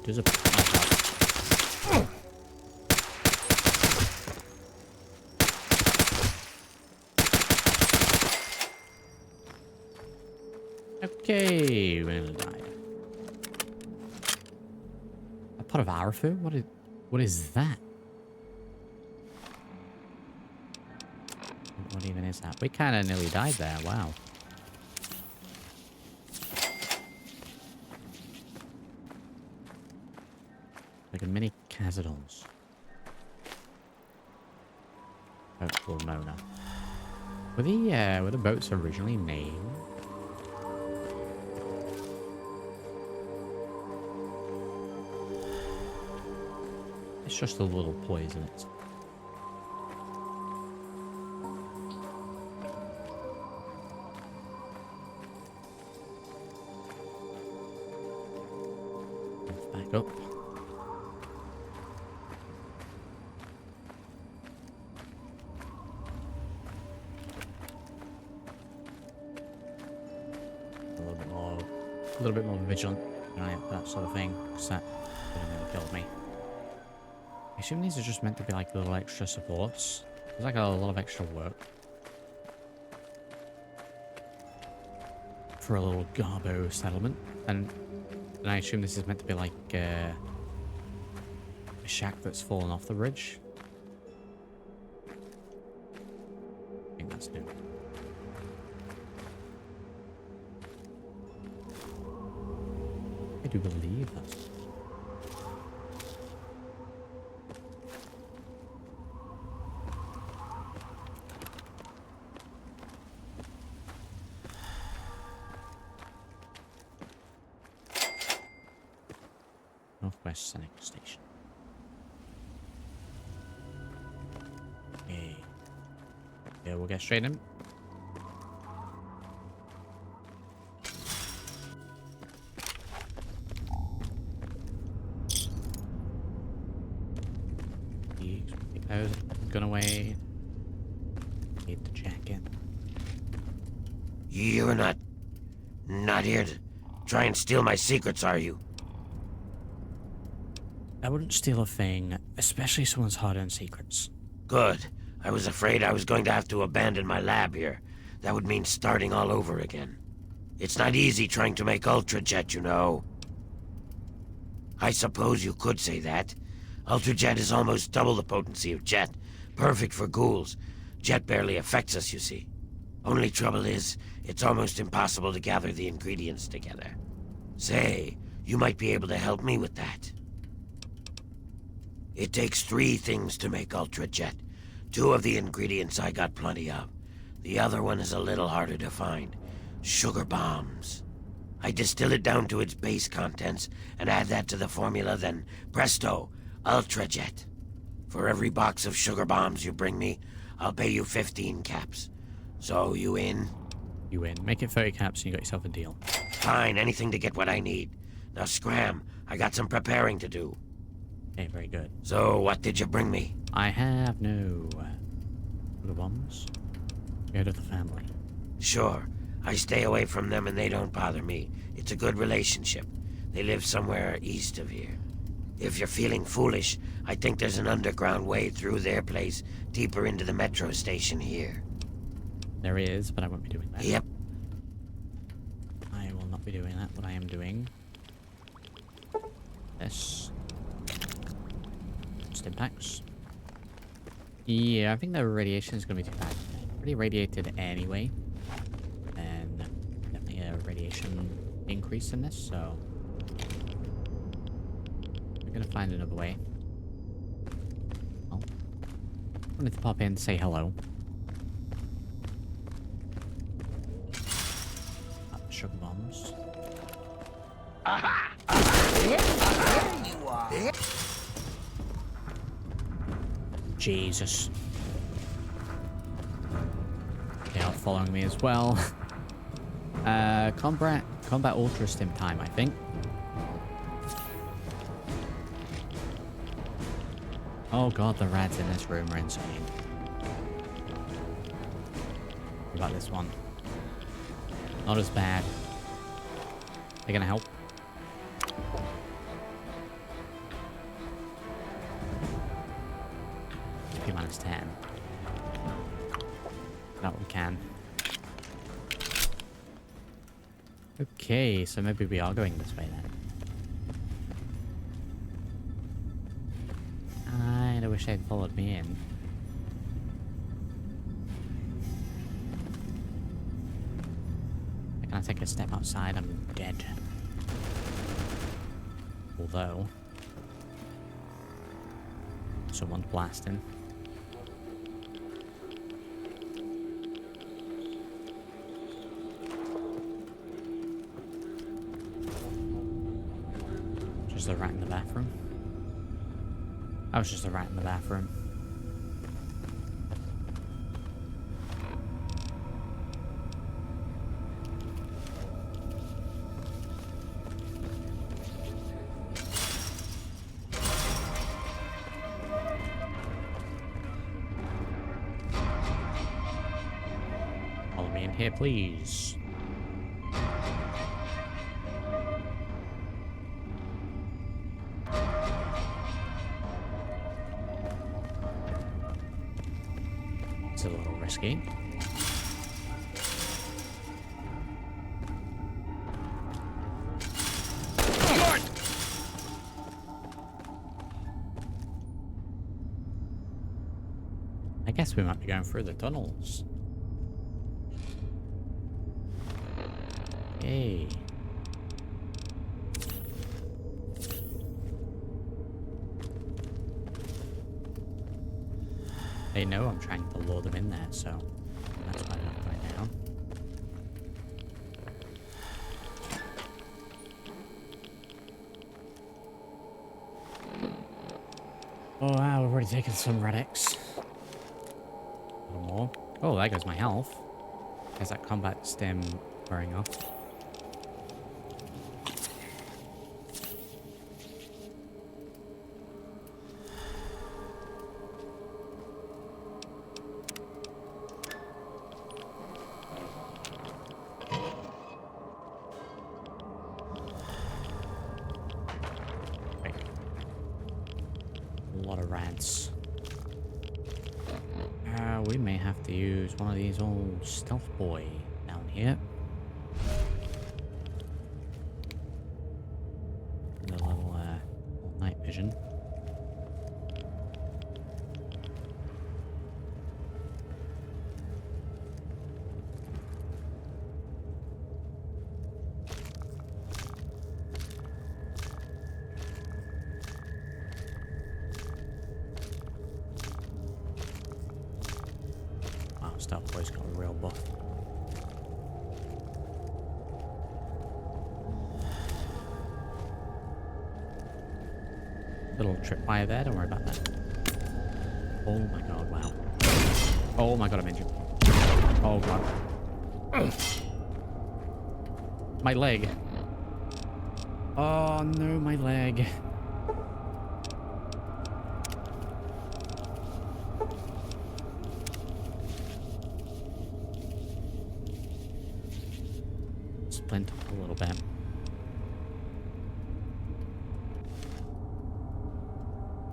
There's a... Okay, we're gonna die. A pot of Arefu? What is that? What even is that? We kind of nearly died there. Wow. Like a mini Cazadons. Oh, cool, Mona. Were the boats originally named? It's just a little poison. Back up. A little bit more vigilant, right? That sort of thing, because that could have never killed me. I assume these are just meant to be like little extra supports. There's like a lot of extra work for a little Garbo settlement, and I assume this is meant to be like a shack that's fallen off the bridge. I think that's new. I do believe that's... Northwest Seneca Station. Okay. Yeah, we'll get straight in. Take those gun away. Get the jacket. You're not here to try and steal my secrets, are you? I wouldn't steal a thing, especially someone's hard-earned secrets. Good. I was afraid I was going to have to abandon my lab here. That would mean starting all over again. It's not easy trying to make Ultrajet, you know. I suppose you could say that. Ultrajet is almost double the potency of Jet. Perfect for ghouls. Jet barely affects us, you see. Only trouble is, it's almost impossible to gather the ingredients together. Say, you might be able to help me with that. It takes 3 things to make Ultrajet. 2 of the ingredients I got plenty of. The other one is a little harder to find. Sugar bombs. I distill it down to its base contents and add that to the formula, then presto, Ultrajet. For every box of sugar bombs you bring me, I'll pay you 15 caps. So, you in? You in. Make it 30 caps and you got yourself a deal. Fine, anything to get what I need. Now scram, I got some preparing to do. Okay, very good. So, what did you bring me? I have no sugar bombs. Scared of the family. Sure. I stay away from them and they don't bother me. It's a good relationship. They live somewhere east of here. If you're feeling foolish, I think there's an underground way through their place, deeper into the metro station here. There is, but I won't be doing that. Yep. I will not be doing that. What I am doing... This. Stim packs. Yeah, I think the radiation is going to be too bad. Pretty radiated anyway. And definitely a radiation increase in this, so... We're going to find another way. Well, I wanted to pop in and say hello. Sugar bombs. Aha! There you are. Jesus. They are following me as well. Combat Ultra Stim time, I think. Oh god, the rats in this room are insane. What about this one? Not as bad. They're gonna help. P minus 10. That we can. Okay, so maybe we are going this way then. I wish they'd followed me in. Can I take a step outside? I'm dead. Although, someone's blasting. Just a rat in the bathroom. I was just a rat in the bathroom. Follow me in here, please. A little risky. I guess we might be going through the tunnels. Hey. They know I'm trying to lure them in there, so that's why they're not going down. Oh wow, we've already taken some relics. A little more. Oh, there goes my health. There's that combat stim wearing off. We may have to use one of these old stealth boy down here. The little night vision. Stealth boy's got a real buff. Little tripwire there, don't worry about that. Oh my god, wow. Oh my god, I'm injured. Oh god. My leg. Oh no, my leg. Splint a little bit.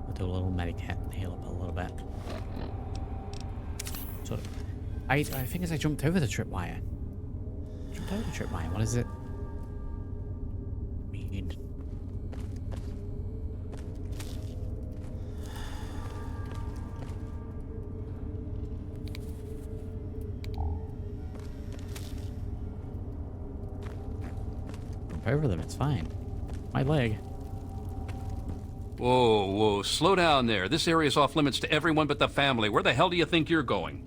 I'll do a little medikit and heal up a little bit. Sort of. I think as I jumped over the tripwire. Jumped over the tripwire. What is it? Mean. Over them, it's fine. My leg. Whoa, whoa, slow down there. This area's off limits to everyone but the family. Where the hell do you think you're going?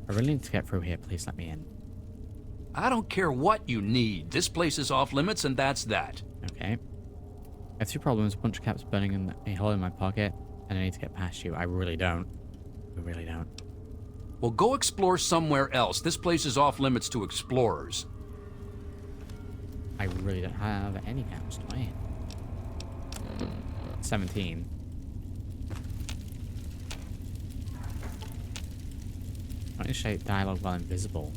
I really need to get through here. Please let me in. I don't care what you need. This place is off limits and that's that. Okay. I have two problems. A bunch of caps burning in a hole in my pocket, and I need to get past you. I really don't. I really don't. Well, go explore somewhere else. This place is off limits to explorers. I really don't have any caps, do I? 17. Not initiate dialogue while invisible.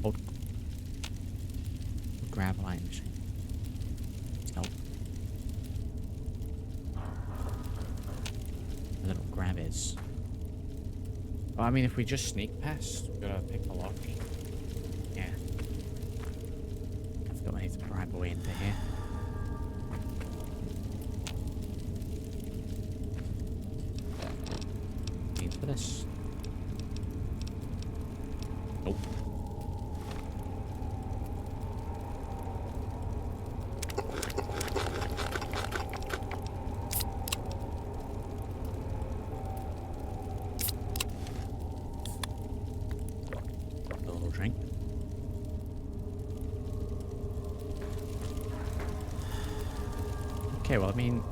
Hold grab light machine. Nope. The little grab is. Well, I mean, if we just sneak past, we gotta pick the lock. Yeah. I forgot I need to pry my way into here. Need for this. Nope. A little drink. Okay, well, I mean,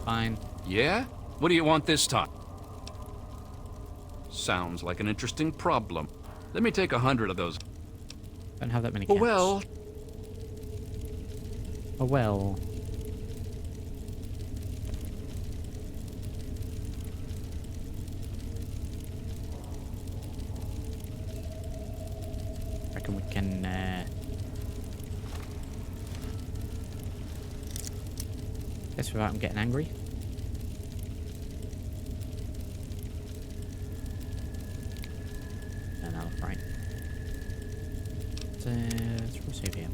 fine. Yeah? What do you want this time? Sounds like an interesting problem. Let me take 100 of those. Don't have that many Oh, cats. well. Oh, well. Reckon we can, guess without him getting angry. No, no, right. Let's save here.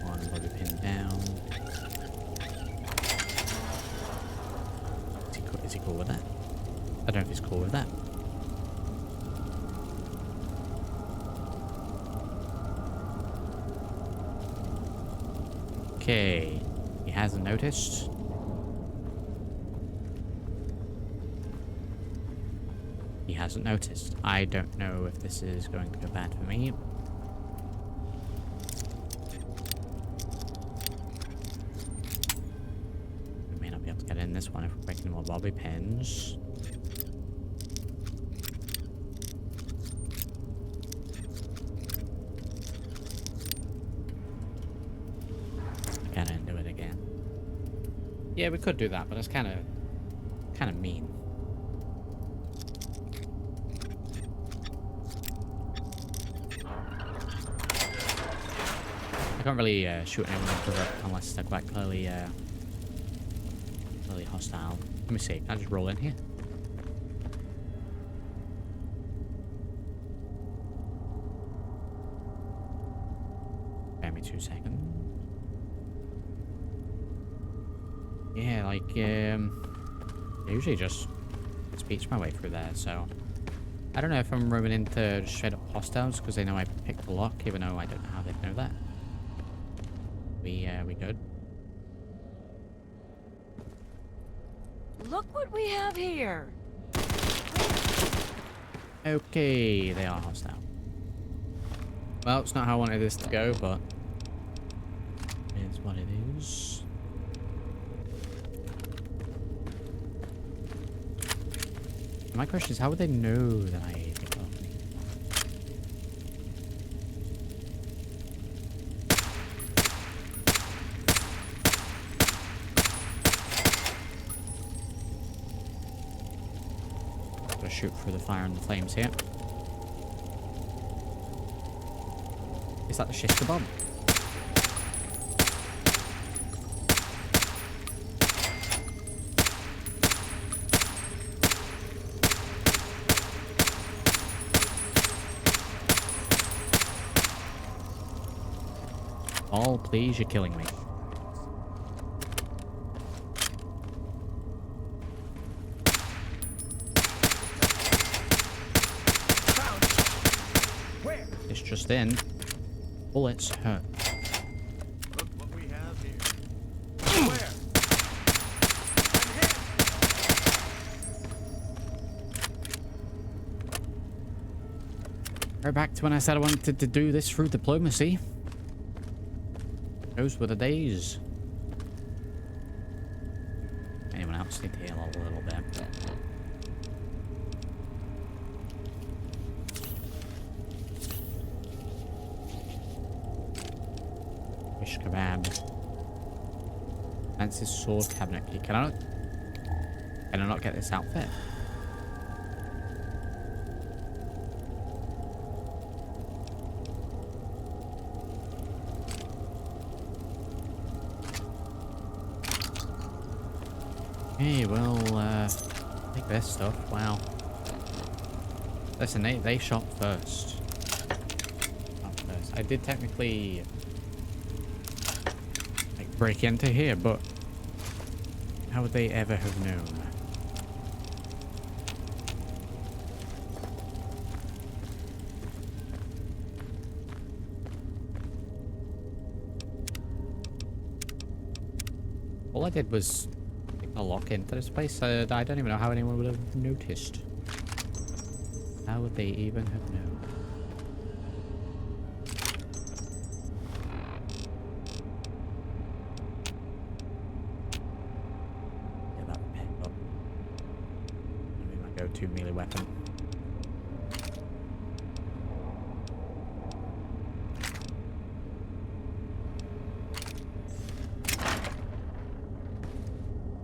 One bobby pin down. Is he cool with that? I don't know if he's cool with that. Okay, he hasn't noticed. He hasn't noticed. I don't know if this is going to go bad for me. We may not be able to get in this one if we're breaking more bobby pins. Do it again. Yeah, we could do that, but it's kind of mean. I can't really shoot anyone with it unless they're quite clearly really hostile. Let me see. Can I just roll in here? Bear me 2 seconds. Yeah, like, I usually just speech my way through there, so I don't know if I'm roaming into just straight up hostiles because they know I picked the lock, even though I don't know how they know that. We good? Look what we have here. Okay, they are hostile. Well, it's not how I wanted this to go, but it's what it is. My question is, how would they know that I picked it up? Gotta shoot through the fire and the flames here. Is that the shister bomb? Oh, please, you're killing me. It's just in. Bullets hurt. Look what we have here. Where? Go back to when I said I wanted to do this through diplomacy. Those were the days. Anyone else need to heal a little bit? Shish kebab. Fancy sword cabinet key. Can I not get this outfit? Okay, well, take this stuff. Wow. Listen, they shot first. Not first. I did technically like break into here, but how would they ever have known? All I did was a lock into this place. I don't even know how anyone would have noticed. How would they even have known? Get that picked up. Maybe my go-to melee weapon.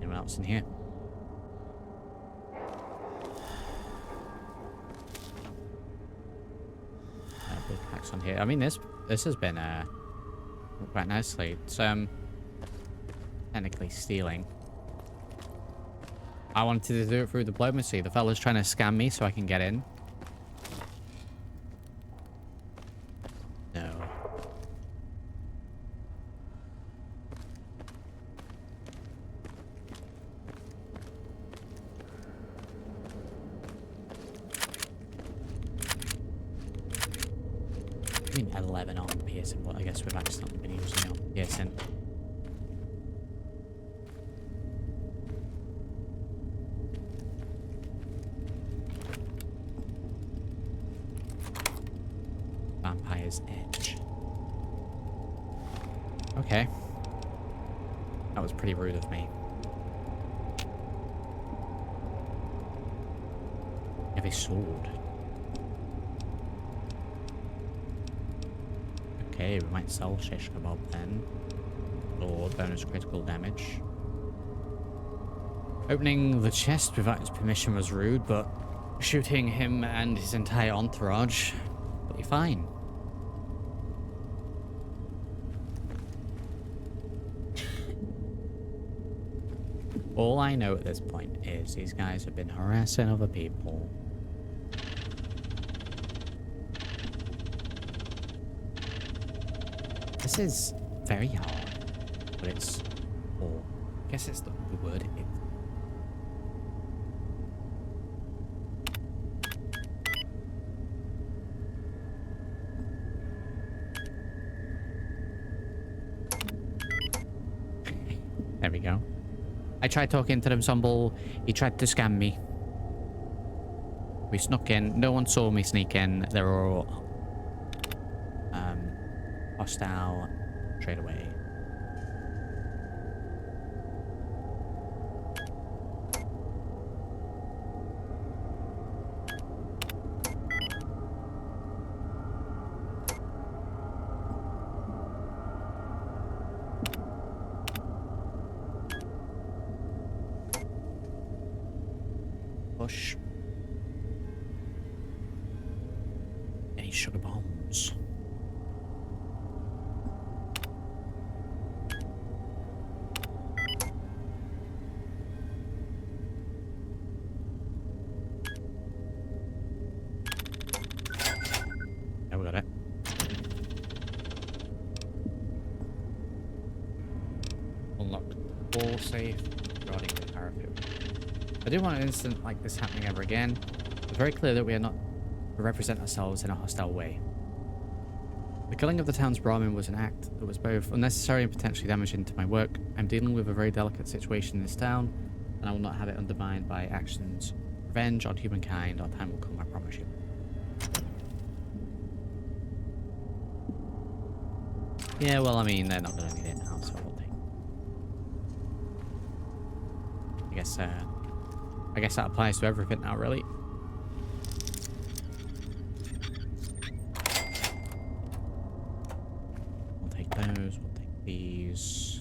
Anyone else in here? On here. I mean, this has been quite nicely. It's technically stealing. I wanted to do it through diplomacy. The fella's trying to scam me so I can get in. No. I mean 11 on piercing, but I guess we've accidentally been using it on piercing. Vampire's Edge. Okay. That was pretty rude of me. Heavy sword. Okay, we might sell Shish Kebab then. Or bonus critical damage. Opening the chest without his permission was rude, but shooting him and his entire entourage will be fine. All I know at this point is these guys have been harassing other people. This is very hard, but it's, or I guess it's the word. There we go. I tried talking to the ensemble. He tried to scam me. We snuck in. No one saw me sneak in. They were all hostile straight away. Push. Any sugar bombs? Yeah, we got it. Unlocked all safe regarding the Arefu. I do want an incident like this happening ever again. It's very clear that we are not to represent ourselves in a hostile way. The killing of the town's Brahmin was an act that was both unnecessary and potentially damaging to my work. I'm dealing with a very delicate situation in this town, and I will not have it undermined by actions. Revenge on humankind. Our time will come, I promise you. Yeah, well, I mean, they're not going to need it now, so we'll take. I guess that applies to everything now, really. We'll take those, we'll take these.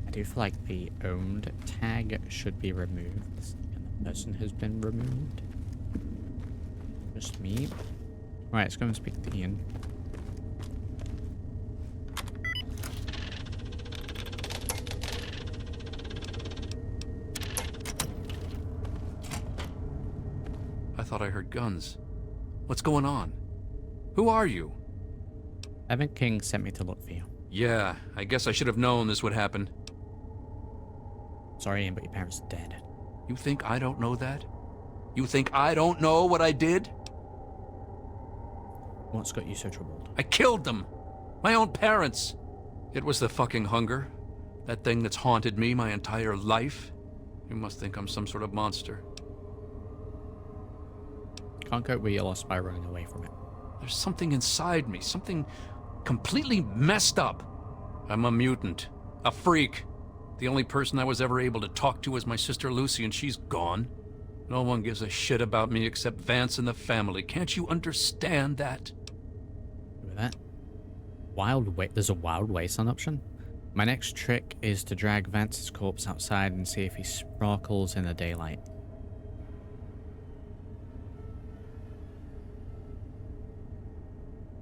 I do feel like the owned tag should be removed, and the person has been removed. Just me. Alright, let's go and speak to Ian. I thought I heard guns. What's going on? Who are you? Evan King sent me to look for you. Yeah, I guess I should have known this would happen. Sorry, Ian, but your parents are dead. You think I don't know that? You think I don't know what I did? What's got you so troubled? I killed them! My own parents! It was the fucking hunger. That thing that's haunted me my entire life. You must think I'm some sort of monster. Can't cope with your loss by running away from it. There's something inside me, something completely messed up. I'm a mutant, a freak. The only person I was ever able to talk to was my sister Lucy, and she's gone. No one gives a shit about me except Vance and the family. Can't you understand that? With that, there's a wild wasteland option. My next trick is to drag Vance's corpse outside and see if he sparkles in the daylight.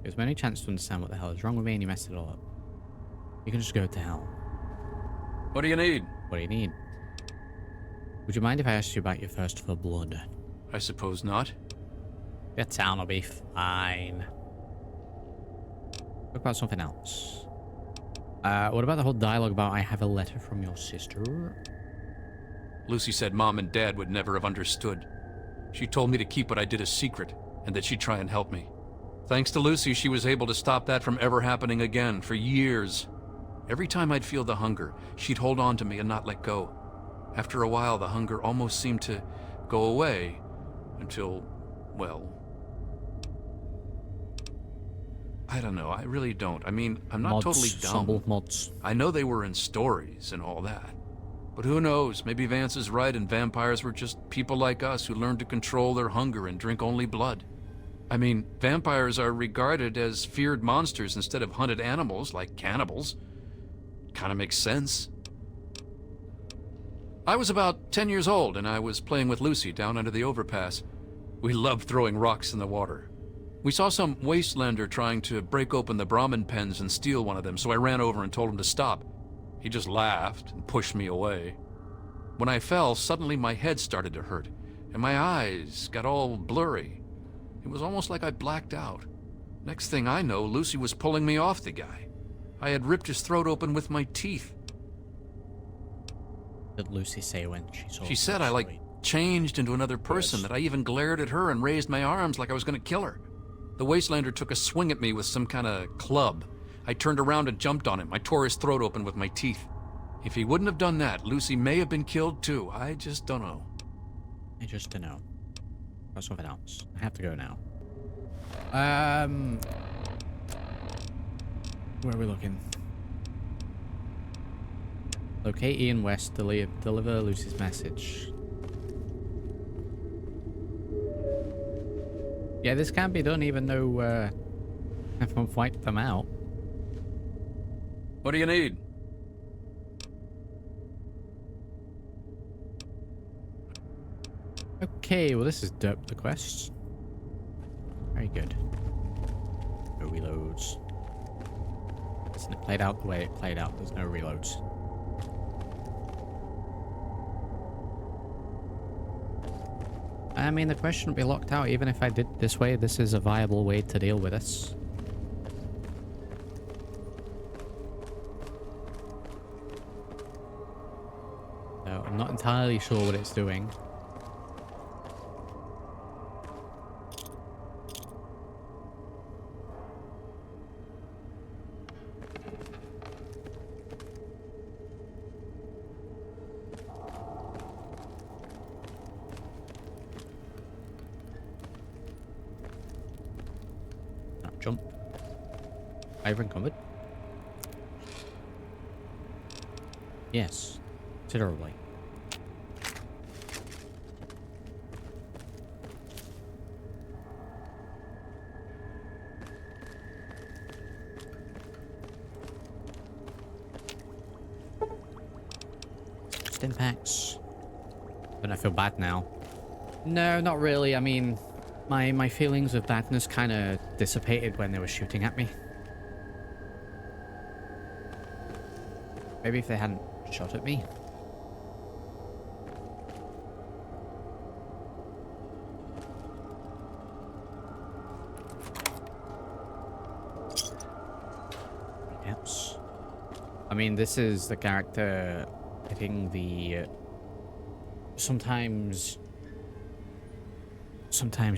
There's any chance to understand what the hell is wrong with me and you messed it all up. You can just go to hell. What do you need? What do you need? Would you mind if I asked you about your thirst for blood? I suppose not. Your town will be fine. Talk about something else. What about the whole dialogue about I have a letter from your sister? Lucy said Mom and Dad would never have understood. She told me to keep what I did a secret, and that she'd try and help me. Thanks to Lucy, she was able to stop that from ever happening again for years. Every time I'd feel the hunger, she'd hold on to me and not let go. After a while, the hunger almost seemed to go away until, well, I don't know. I really don't. I mean, I'm not totally dumb. Mods. I know they were in stories and all that. But who knows? Maybe Vance is right and vampires were just people like us who learned to control their hunger and drink only blood. I mean, vampires are regarded as feared monsters instead of hunted animals like cannibals. Kinda makes sense. I was about 10 years old and I was playing with Lucy down under the overpass. We loved throwing rocks in the water. We saw some Wastelander trying to break open the Brahmin pens and steal one of them, so I ran over and told him to stop. He just laughed and pushed me away. When I fell, suddenly my head started to hurt, and my eyes got all blurry. It was almost like I blacked out. Next thing I know, Lucy was pulling me off the guy. I had ripped his throat open with my teeth. What did Lucy say when she saw? She said I, changed into another person, Yes. that I even glared at her and raised my arms like I was going to kill her. The Wastelander took a swing at me with some kind of club. I turned around and jumped on him. I tore his throat open with my teeth. If he wouldn't have done that, Lucy may have been killed too. I just don't know. I just don't know. Got something else. I have to go now. Where are we looking? Locate Ian West, deliver Lucy's message. Yeah, this can't be done even though everyone wiped them out. What do you need? Okay, well this is dope, the quests. Very good. No reloads. Listen, it played out the way it played out. There's no reloads. I mean, the question would be locked out even if I did this way. This is a viable way to deal with this. So I'm not entirely sure what it's doing. Jump. I've encumbered. Yes, considerably. impacts. But I feel bad now. No, not really. I mean, my feelings of badness kind of dissipated when they were shooting at me. Maybe if they hadn't shot at me. Yes. I mean, this is the character hitting the... Sometimes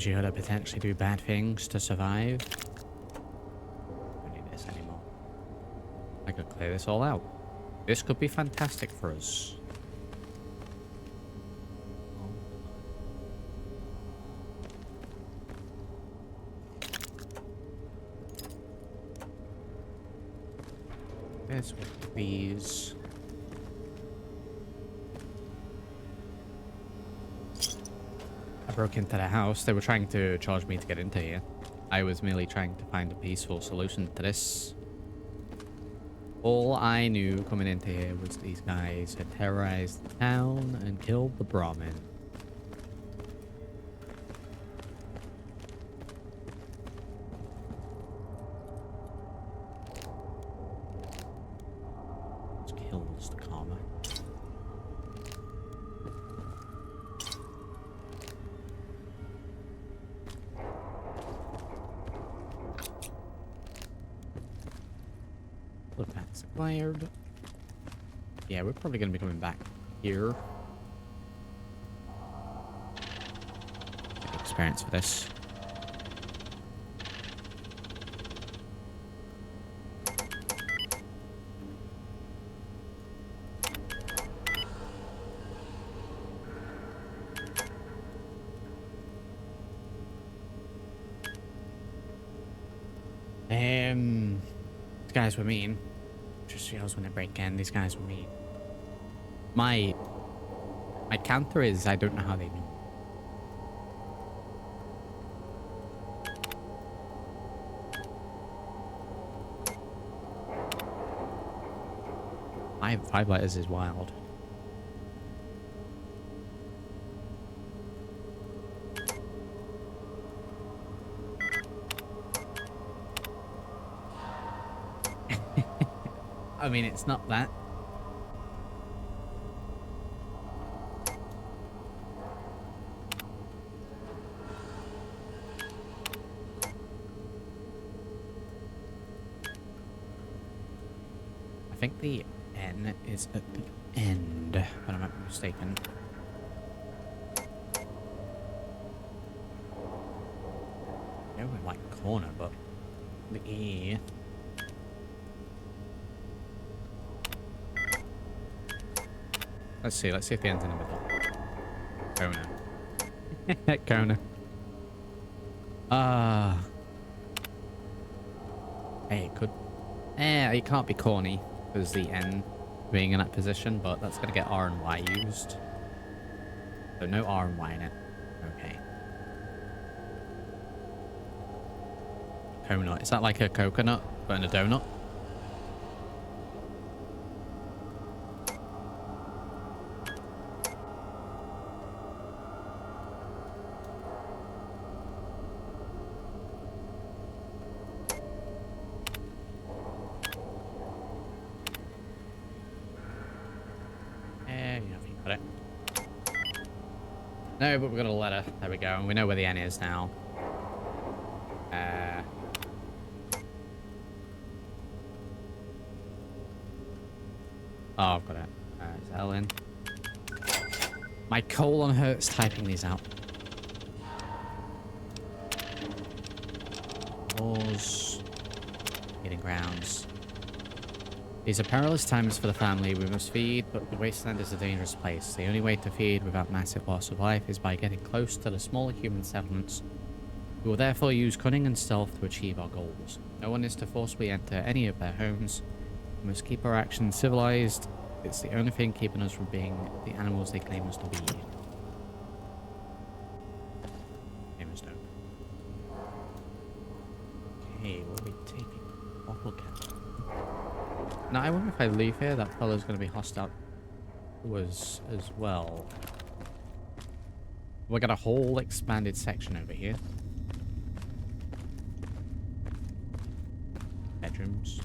you gotta potentially do bad things to survive. Don't need this anymore. I could clear this all out. This could be fantastic for us. This with these. I broke into the house. They were trying to charge me to get into here. I was merely trying to find a peaceful solution to this. All I knew coming into here was these guys had terrorized the town and killed the Brahmin. This kills the karma. Look, that's acquired. Yeah, we're probably going to be coming back here. Get experience for this. These guys were mean. Just shows when I break in, these guys were mean. My counter is I don't know how they knew. Five letters is wild. I mean, it's not that. I think the N is at the end, but I might be mistaken. Yeah, we're like corner, but the E. Let's see if the end's in the middle. Kona. Kona. Hey, it could. It can't be corny because the N being in that position, but that's gonna get R and Y used. So no R and Y in it. Okay. Donut. Is that like a coconut but in a donut? No, but we've got a letter. There we go. And we know where the N is now. Oh, I've got it. Is L in? My colon hurts typing these out. Laws. Eating grounds. These are perilous times for the family. We must feed, but the Wasteland is a dangerous place. The only way to feed without massive loss of life is by getting close to the smaller human settlements. We will therefore use cunning and stealth to achieve our goals. No one is to forcibly enter any of their homes. We must keep our actions civilized. It's the only thing keeping us from being the animals they claim us to be. Gamers don't. Okay, what are we taking? Bottle cap. Now, I wonder if I leave here, that fella's going to be hostile. was as well. We got a whole expanded section over here. Bedrooms.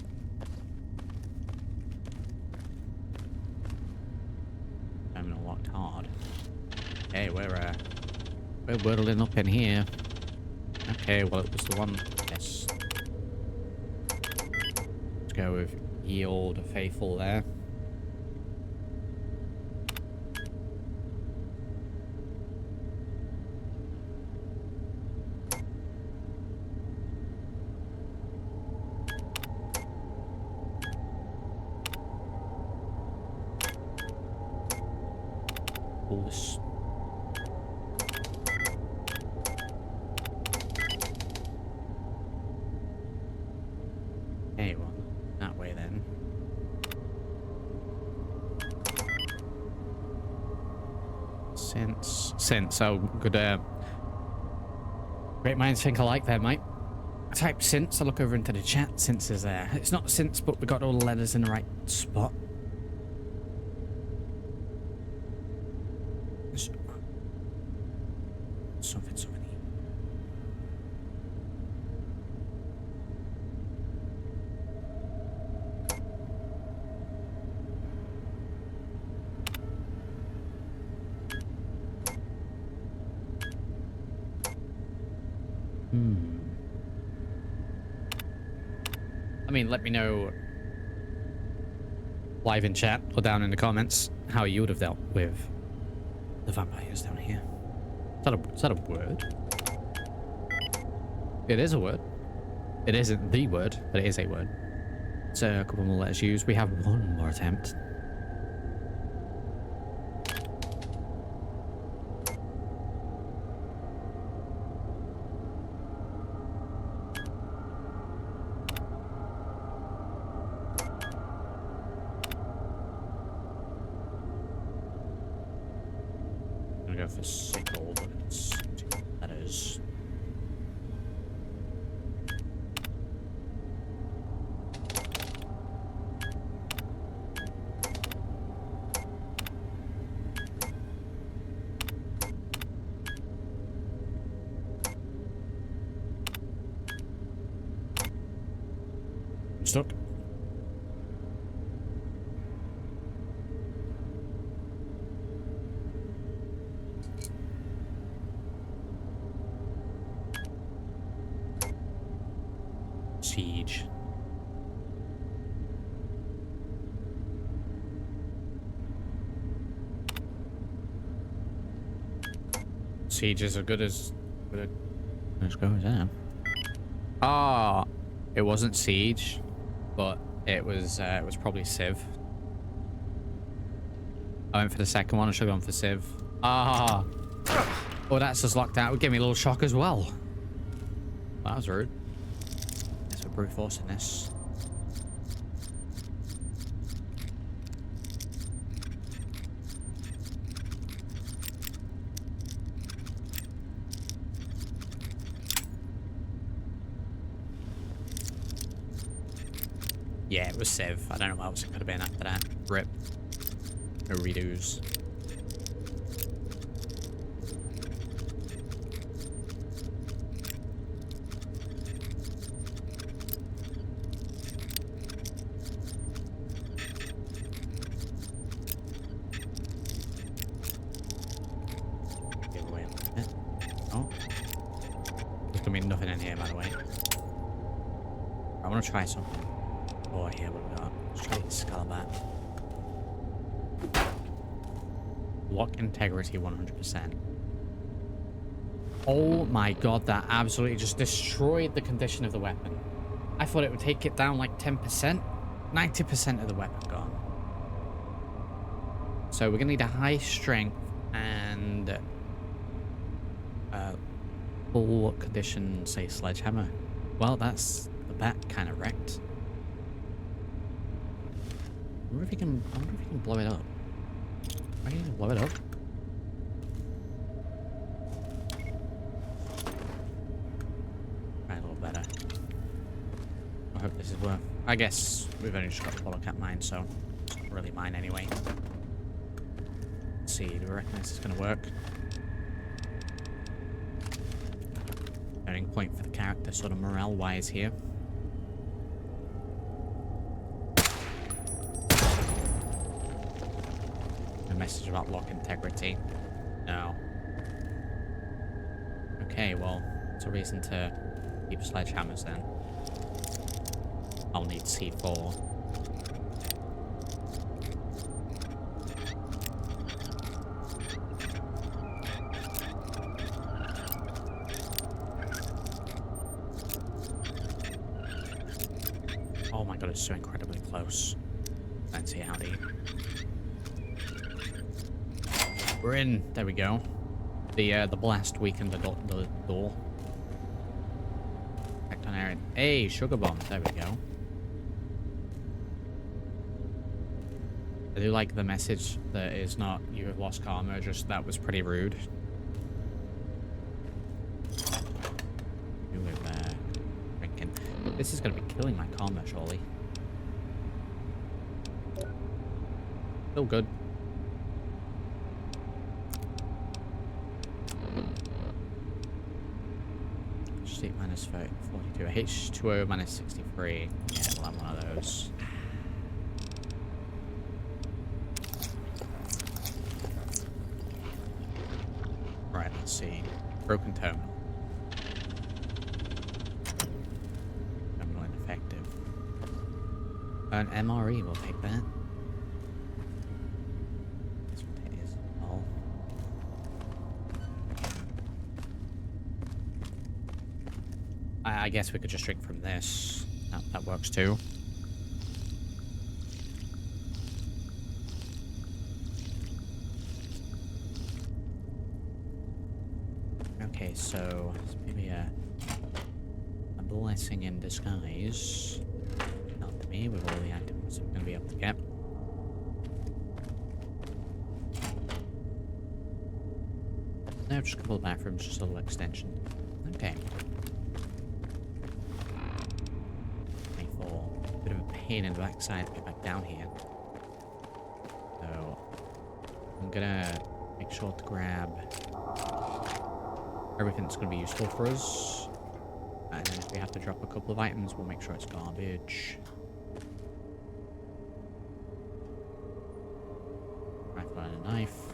Terminal locked hard. Okay, we're whirling up in here. Okay, well, it was the one. Yes. Let's go with ye old faithful there. Pull this. Okay, well, that way then. Since, oh, good, great minds think alike there, mate. I type since, I look over into the chat, since is there. It's not since, but we got all the letters in the right spot. Something. I mean, let me know live in chat or down in the comments how you would have dealt with the vampires down here. Is that a word? It is a word. It isn't the word, but it is a word. So a couple more letters used. We have one more attempt. I'm gonna go for sickle, but it's two letters. I'm stuck. Siege. Siege is as good as goes, yeah. Ah, it wasn't Siege, but it was probably Civ. I went for the second one. I should have gone for Civ. Ah, oh, that's just locked out. It gave me a little shock as well. That was rude. Guess we're brute forcing this. Yeah, it was Civ. I don't know what else it could have been after that. Rip. No redos. Give away a little bit. Oh. There's gonna be nothing in here, by the way. I want to try something. Oh, here we go. Let's try Excalibur. Lock integrity 100%. Oh my god, that absolutely just destroyed the condition of the weapon. I thought it would take it down like 10%. 90% of the weapon gone. So we're gonna need a high strength and full condition, say, sledgehammer. Well, that's the bat kind of wrecked. I wonder if you can blow it up. Why can't you blow it up? Right, a little better. I hope this is worth. I guess we've only just got the bottle cap mine, so it's not really mine anyway. Let's see, do we reckon this is going to work? Turning point for the character, sort of morale-wise here. A message about lock integrity. No. Okay, well, it's a reason to keep sledgehammers then. I'll need C4. Oh my god, it's so incredibly close. Fancy howdy. We're in. There we go. The blast weakened the door. Back on Aaron. Hey, sugar bomb. There we go. I do like the message that is not you have lost karma, just that was pretty rude. With drinking. This is gonna be killing my karma, surely. Still good. State minus 42. H2O minus 63. Yeah, we'll have one of those. Right, let's see. Broken terminal. Terminal ineffective. An MRE, we'll take that. That's what it is. Oh. I guess we could just drink from this. That works too. Okay, so maybe a blessing in disguise. Help me with all the items I'm going to be able to get. No, just a couple of bathrooms, just a little extension. Okay. Bit of a pain in the backside to get back down here. So I'm gonna make sure to grab everything that's gonna be useful for us. And then if we have to drop a couple of items, we'll make sure it's garbage. Rifle and a knife.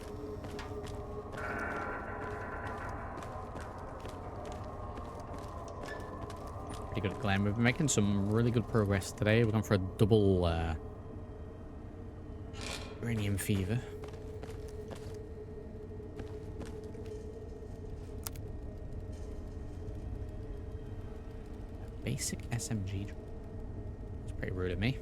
Pretty good, Glenn. We've been making some really good progress today. We're going for a double uranium fever. Basic SMG. That's pretty rude of me.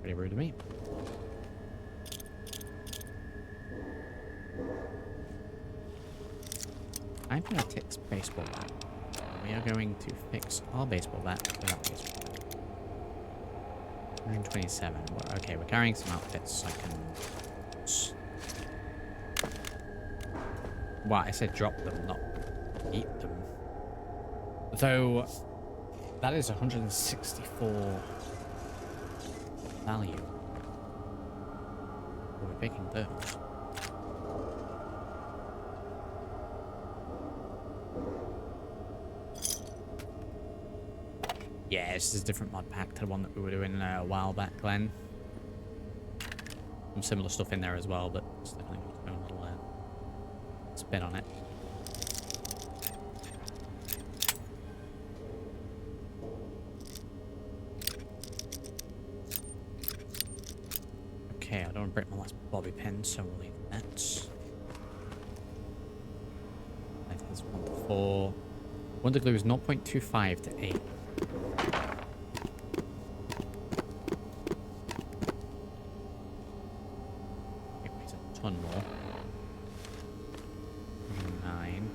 Pretty rude of me. I'm going to fix baseball bat. We are going to fix our baseball bat without baseball bat. 127. Well, okay, we're carrying some outfits. I can... Well, I said drop them, not eat them. Though, that is 164 value. We're picking those. Yeah, this is a different mod pack to the one that we were doing a while back, Glenn. Some similar stuff in there as well, but it's definitely got its own little spin on it. Okay, I don't want to break my last bobby pin, so we'll leave that. I think there's 1 to 4. Wonder glue is 0.25 to 8. It weighs a ton more. 9.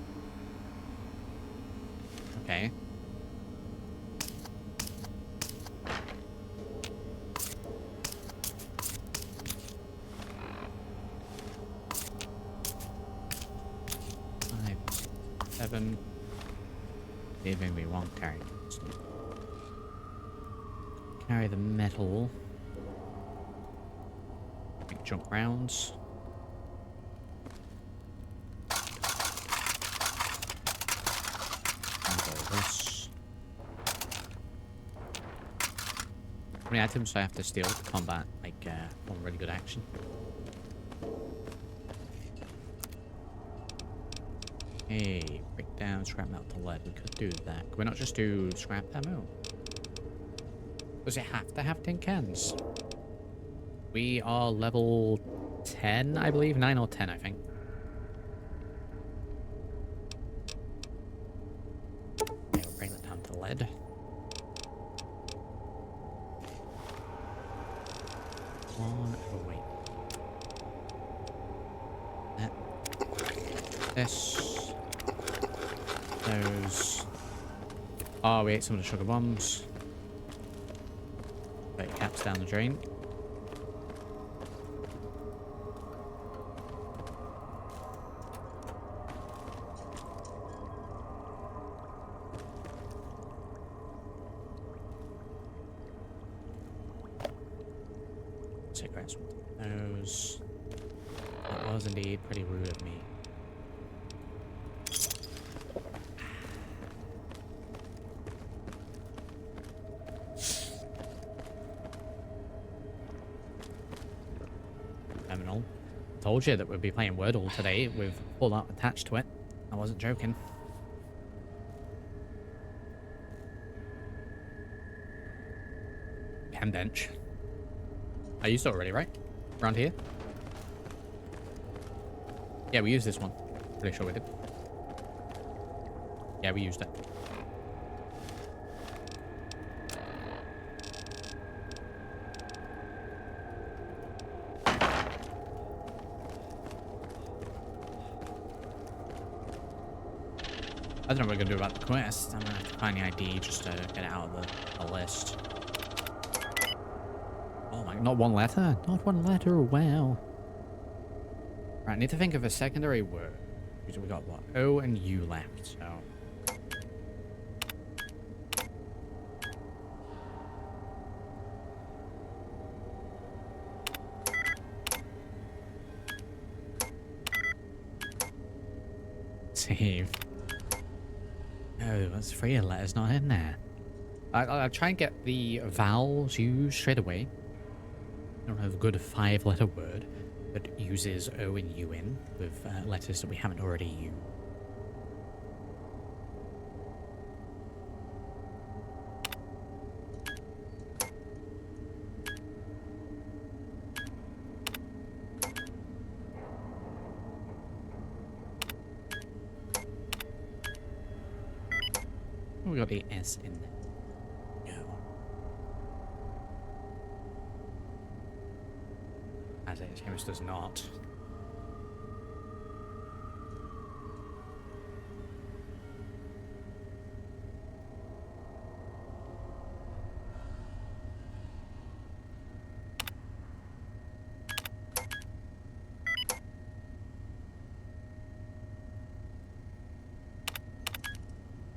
Okay. Even we won't carry. Carry the metal. Big junk rounds. And all this. How many items do I have to steal to combat like one really good action? Hey, break down scrap metal to lead. We could do that. Could we not just do scrap ammo? Does it have to have tin cans? We are level 10, I believe. 9 or 10, I think. Okay, we'll bring that down to lead. Oh, wait. This. Those. Oh, we ate some of the sugar bombs. Right, caps down the drain. Cigarettes. Those. That was indeed pretty rude of me. Told you that we'd be playing Wordle today with all that attached to it. I wasn't joking. Pen bench. I used it already, right? Around here? Yeah, we used this one. Pretty sure we did. Yeah, we used it. I don't know what we're gonna do about the quest. I'm gonna have to find the ID just to get it out of the list. Oh my, not one letter? Not one letter, wow. Right, I need to think of a secondary word. We got what? O and U left, so. Save. Oh, that's 3 letters not in there. I'll try and get the vowels used straight away. I don't have a good 5-letter word that uses O and U in with letters that we haven't already used. We got the S in there. No. As it James does not.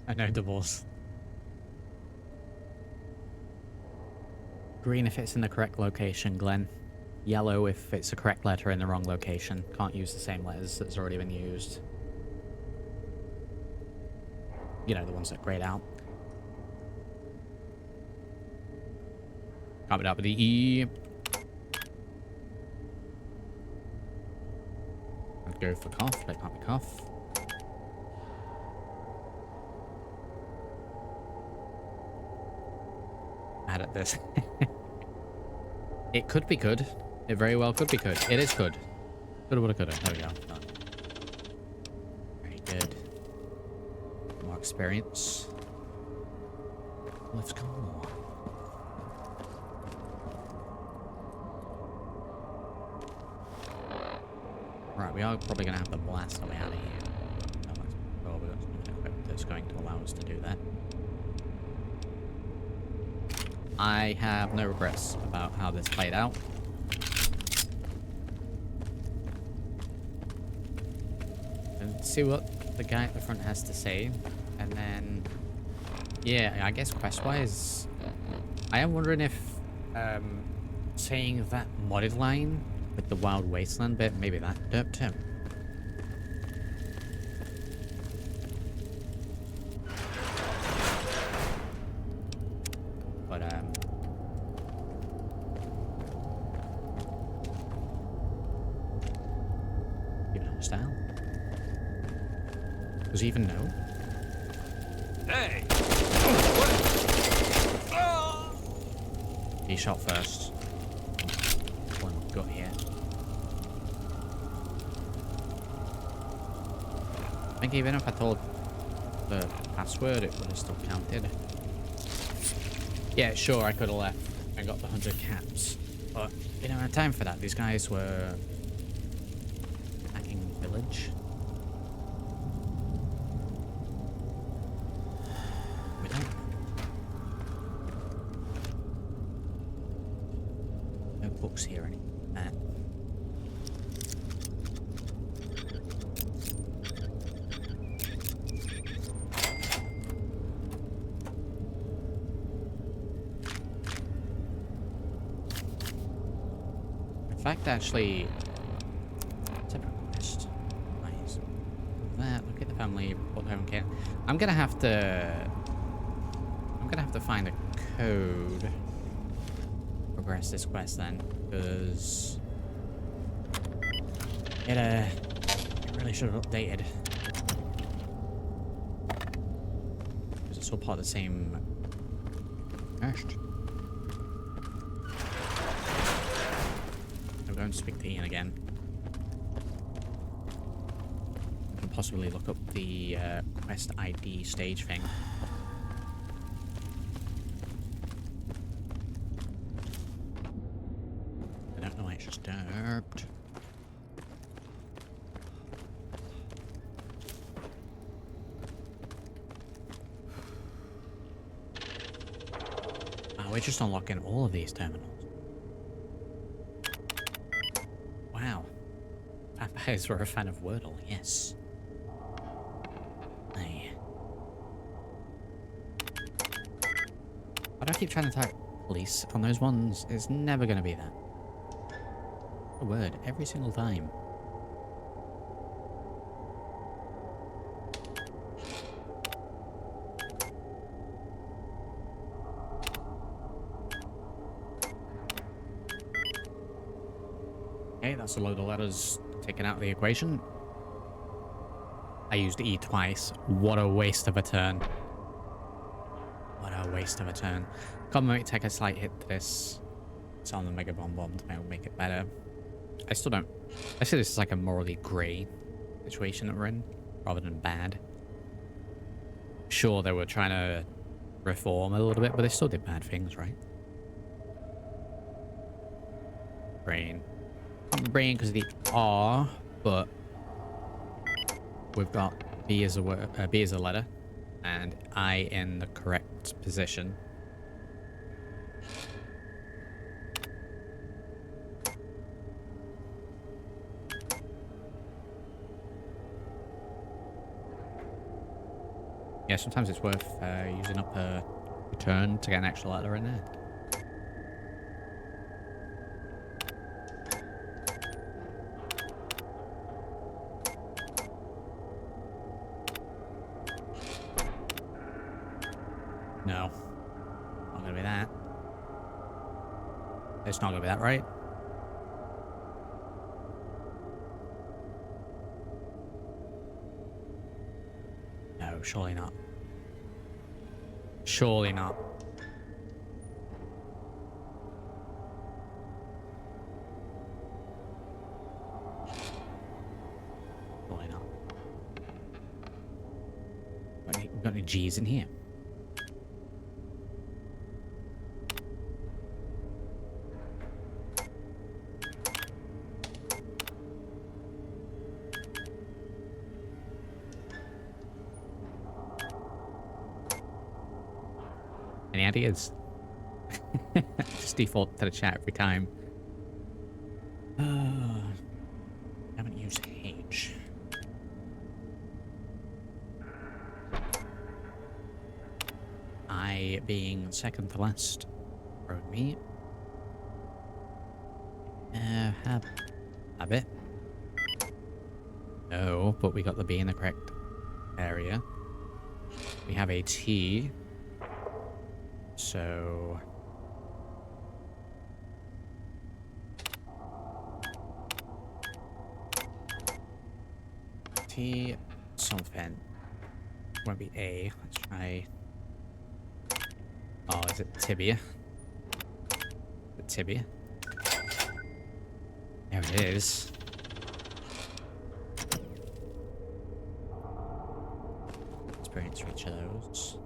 I know divorce. Green if it's in the correct location, Glenn. Yellow if it's the correct letter in the wrong location. Can't use the same letters that's already been used. You know, the ones that grayed out. Can't be that with the E. I'd go for cough, but it can't be cough. Mad at this. It could be good. It very well could be good. It is good. Coulda, woulda, coulda. There we go. Done. Very good. More experience. Let's go. Right, we are probably going to have to blast our way out of here. No, that's probably got something equipped that's going to allow us to do that. I have no regrets about how this played out. And see what the guy at the front has to say, and then Yeah, I guess quest-wise, I am wondering if saying that modded line with the Wild Wasteland bit, maybe that derped him. But even hostile? Does he even know? Hey! He shot first. One got here. I think even if I told the password, it would have still counted. Yeah, sure, I could have left and got the 100 caps. But we don't have time for that. These guys were attacking the village. We don't. No books here anymore. In fact, actually, separate quest. Nice. That. Look at the family. Report home care. I'm gonna have to find a code. Progress this quest then, because it really should have updated. Because it's all part of the same quest. I'm going to speak to Ian again. I can possibly look up the quest ID stage thing. I don't know why it's just derped. Oh, we're just unlocking all of these terminals. Wow. Vampires were a fan of Wordle, yes. Hey. Why do I keep trying to type police on those ones? It's never going to be that. A word every single time. Okay, that's a load of letters taken out of the equation. I used E twice. What a waste of a turn. What a waste of a turn. Come on, take a slight hit to this. It's on the Mega Bomb to make it better. I still don't. I see this is like a morally grey situation that we're in, rather than bad. Sure, they were trying to reform a little bit, but they still did bad things, right? Brain. Not brain because of the R, but we've got B as a word, B as a letter, and I in the correct position. Yeah, sometimes it's worth using up a return to get an extra letter in there. No. Not gonna be that. It's not gonna be that, right? No, surely not. Surely not. Surely not. Got any G's in here? Any ideas? Just default to the chat every time. Haven't used H. I being second to last. Throwing me. A bit. No, but we got the B in the correct area. We have a T. So... T something. Won't be A. Let's try... Oh, is it tibia? The tibia? There it is. Experience for each of those.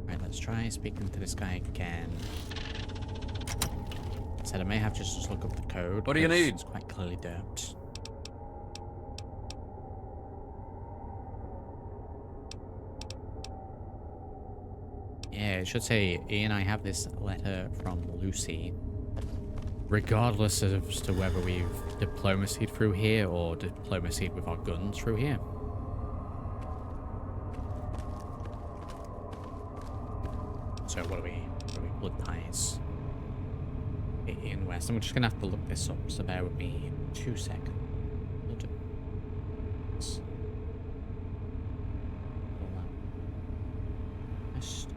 Right, let's try speaking to this guy again. Said I may have to just look up the code. What do you need? It's quite clearly derped. Yeah, it should say, Ian, I have this letter from Lucy. Regardless as to whether we've diplomacied through here or diplomacied with our guns through here. So what are we? Blood ties. Ian West. I'm just gonna have to look this up, so bear with me 2 seconds. West.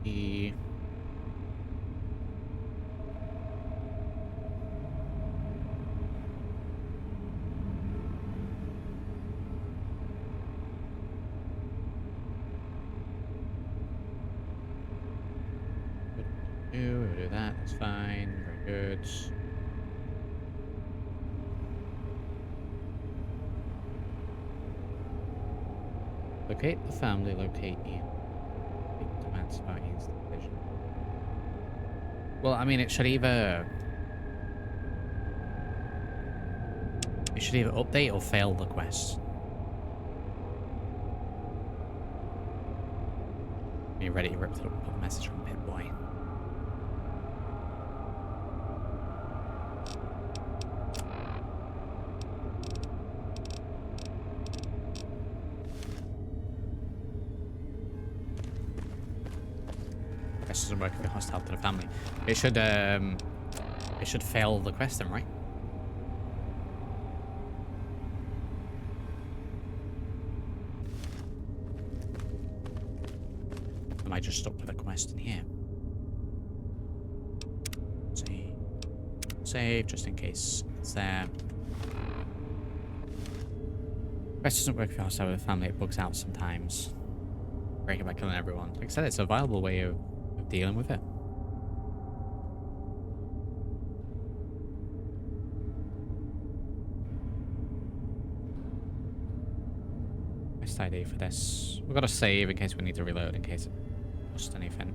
E. We'll do that, that's fine, very good. Locate the family, locate Ian. Demands about Ian's decision. Well, I mean, it should either update or fail the quest. Are you ready to rip through the message from Pip-Boy? Doesn't work if you're hostile to the family. It should fail the quest then, right? Am I just stuck with a quest in here? Save just in case it's there. Quest doesn't work if you're hostile with the family. It bugs out sometimes. Break it by killing everyone. Like I said, it's a viable way of dealing with it. Best idea for this. We've got to save in case we need to reload in case it lost anything.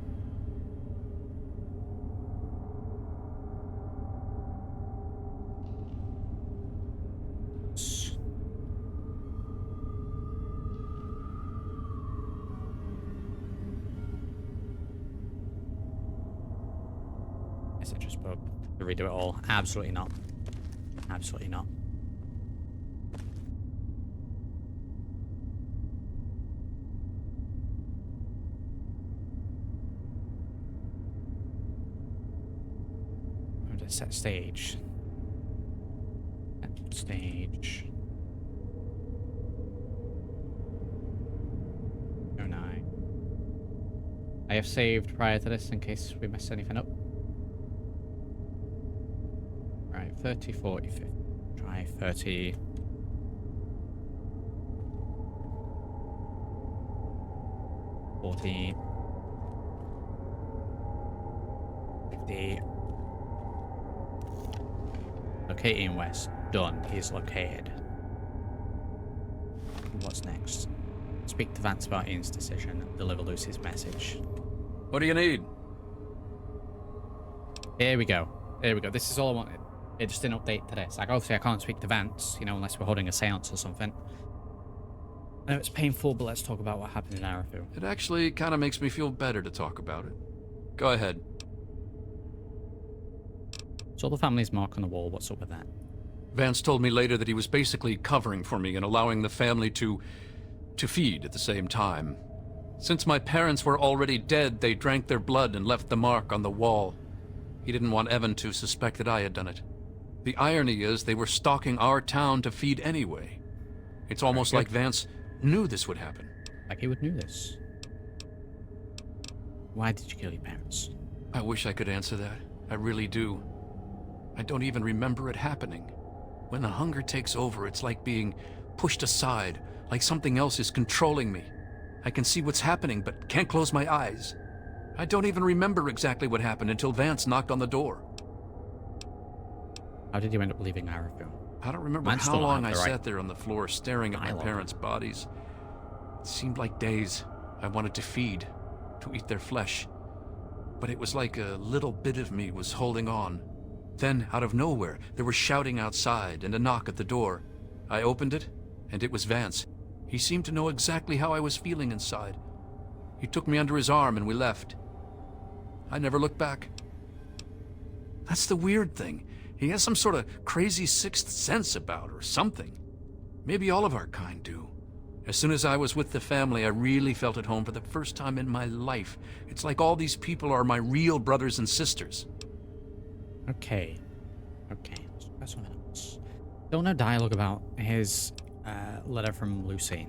Redo it all. Absolutely not. Absolutely not. I'm going to set stage. Set stage. 09. I have saved prior to this in case we mess anything up. 30, 40, 50. Try 30. 40. 50. Locate Ian West. Done. He's located. What's next? Speak to Vance about Ian's decision. Deliver Lucy's message. What do you need? Here we go. Here we go. This is all I wanted. It just didn't update to this. Like, obviously I can't speak to Vance, you know, unless we're holding a seance or something. I know it's painful, but let's talk about what happened in Arefu. It actually kind of makes me feel better to talk about it. Go ahead. Saw the family's mark on the wall. What's up with that? Vance told me later that he was basically covering for me and allowing the family to feed at the same time. Since my parents were already dead, they drank their blood and left the mark on the wall. He didn't want Evan to suspect that I had done it. The irony is they were stalking our town to feed anyway. It's almost like Vance knew this would happen. Like he would know this. Why did you kill your parents? I wish I could answer that. I really do. I don't even remember it happening. When the hunger takes over, it's like being pushed aside, like something else is controlling me. I can see what's happening, but can't close my eyes. I don't even remember exactly what happened until Vance knocked on the door. How did you end up leaving Arefu? I don't remember how long I sat there on the floor staring at my parents' bodies. It seemed like days. I wanted to feed, to eat their flesh. But it was like a little bit of me was holding on. Then, out of nowhere, there was shouting outside and a knock at the door. I opened it, and it was Vance. He seemed to know exactly how I was feeling inside. He took me under his arm and we left. I never looked back. That's the weird thing. He has some sort of crazy sixth sense about or something. Maybe all of our kind do. As soon as I was with the family, I really felt at home for the first time in my life. It's like all these people are my real brothers and sisters. Okay. That's something else. Still no dialogue about his letter from Lucy.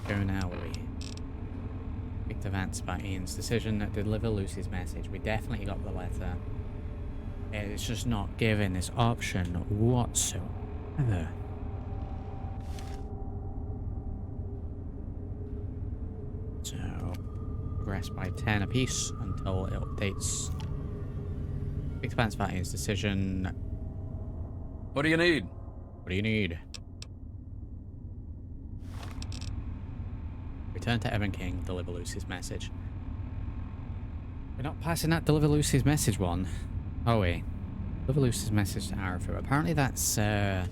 Go now, will we? Speak to Vance about Ian's decision to deliver Lucy's message. We definitely got the letter. It's just not given this option whatsoever. So, progress by 10 apiece until it updates. Speak to Vance about Ian's decision. What do you need? What do you need? Return to Evan King, deliver Lucy's message. We're not passing that deliver Lucy's message one, are we? Deliver Lucy's message to Arefu. Apparently that's, and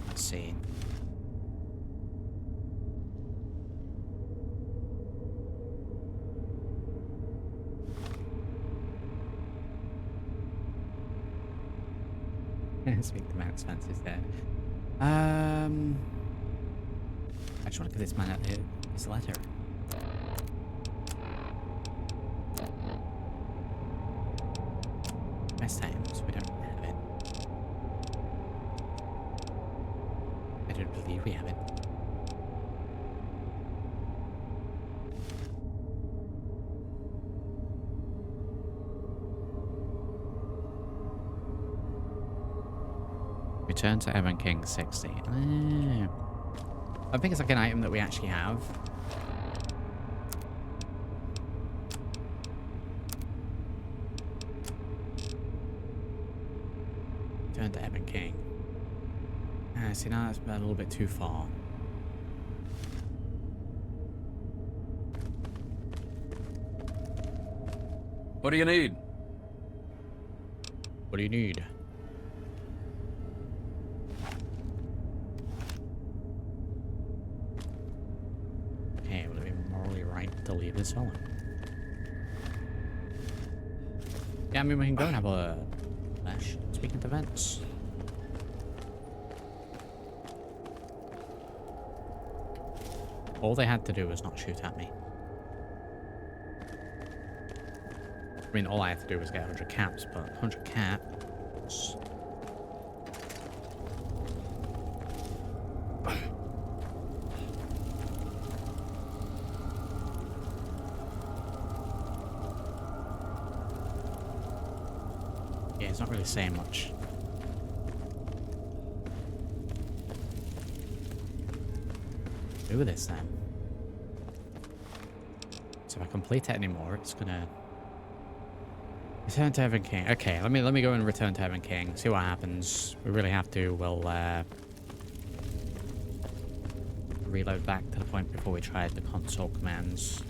let's see. Speak to Vance is dead. I just want to give this man his letter. Best times, we don't have it. I don't believe we have it. Return to Evan King 60. I think it's like an item that we actually have. Return to Evan King. See, now that's a little bit too far. What do you need? What do you need? To leave this on. Yeah, I mean, we can go and have a flash. Speaking to Vance. All they had to do was not shoot at me. I mean, all I had to do was get 100 caps, but 100 caps... It's not really saying much. Do with this then. So if I complete it anymore, it's gonna return to Evan King. Okay, let me go and return to Evan King. See what happens. We really have to. We'll reload back to the point before we tried the console commands.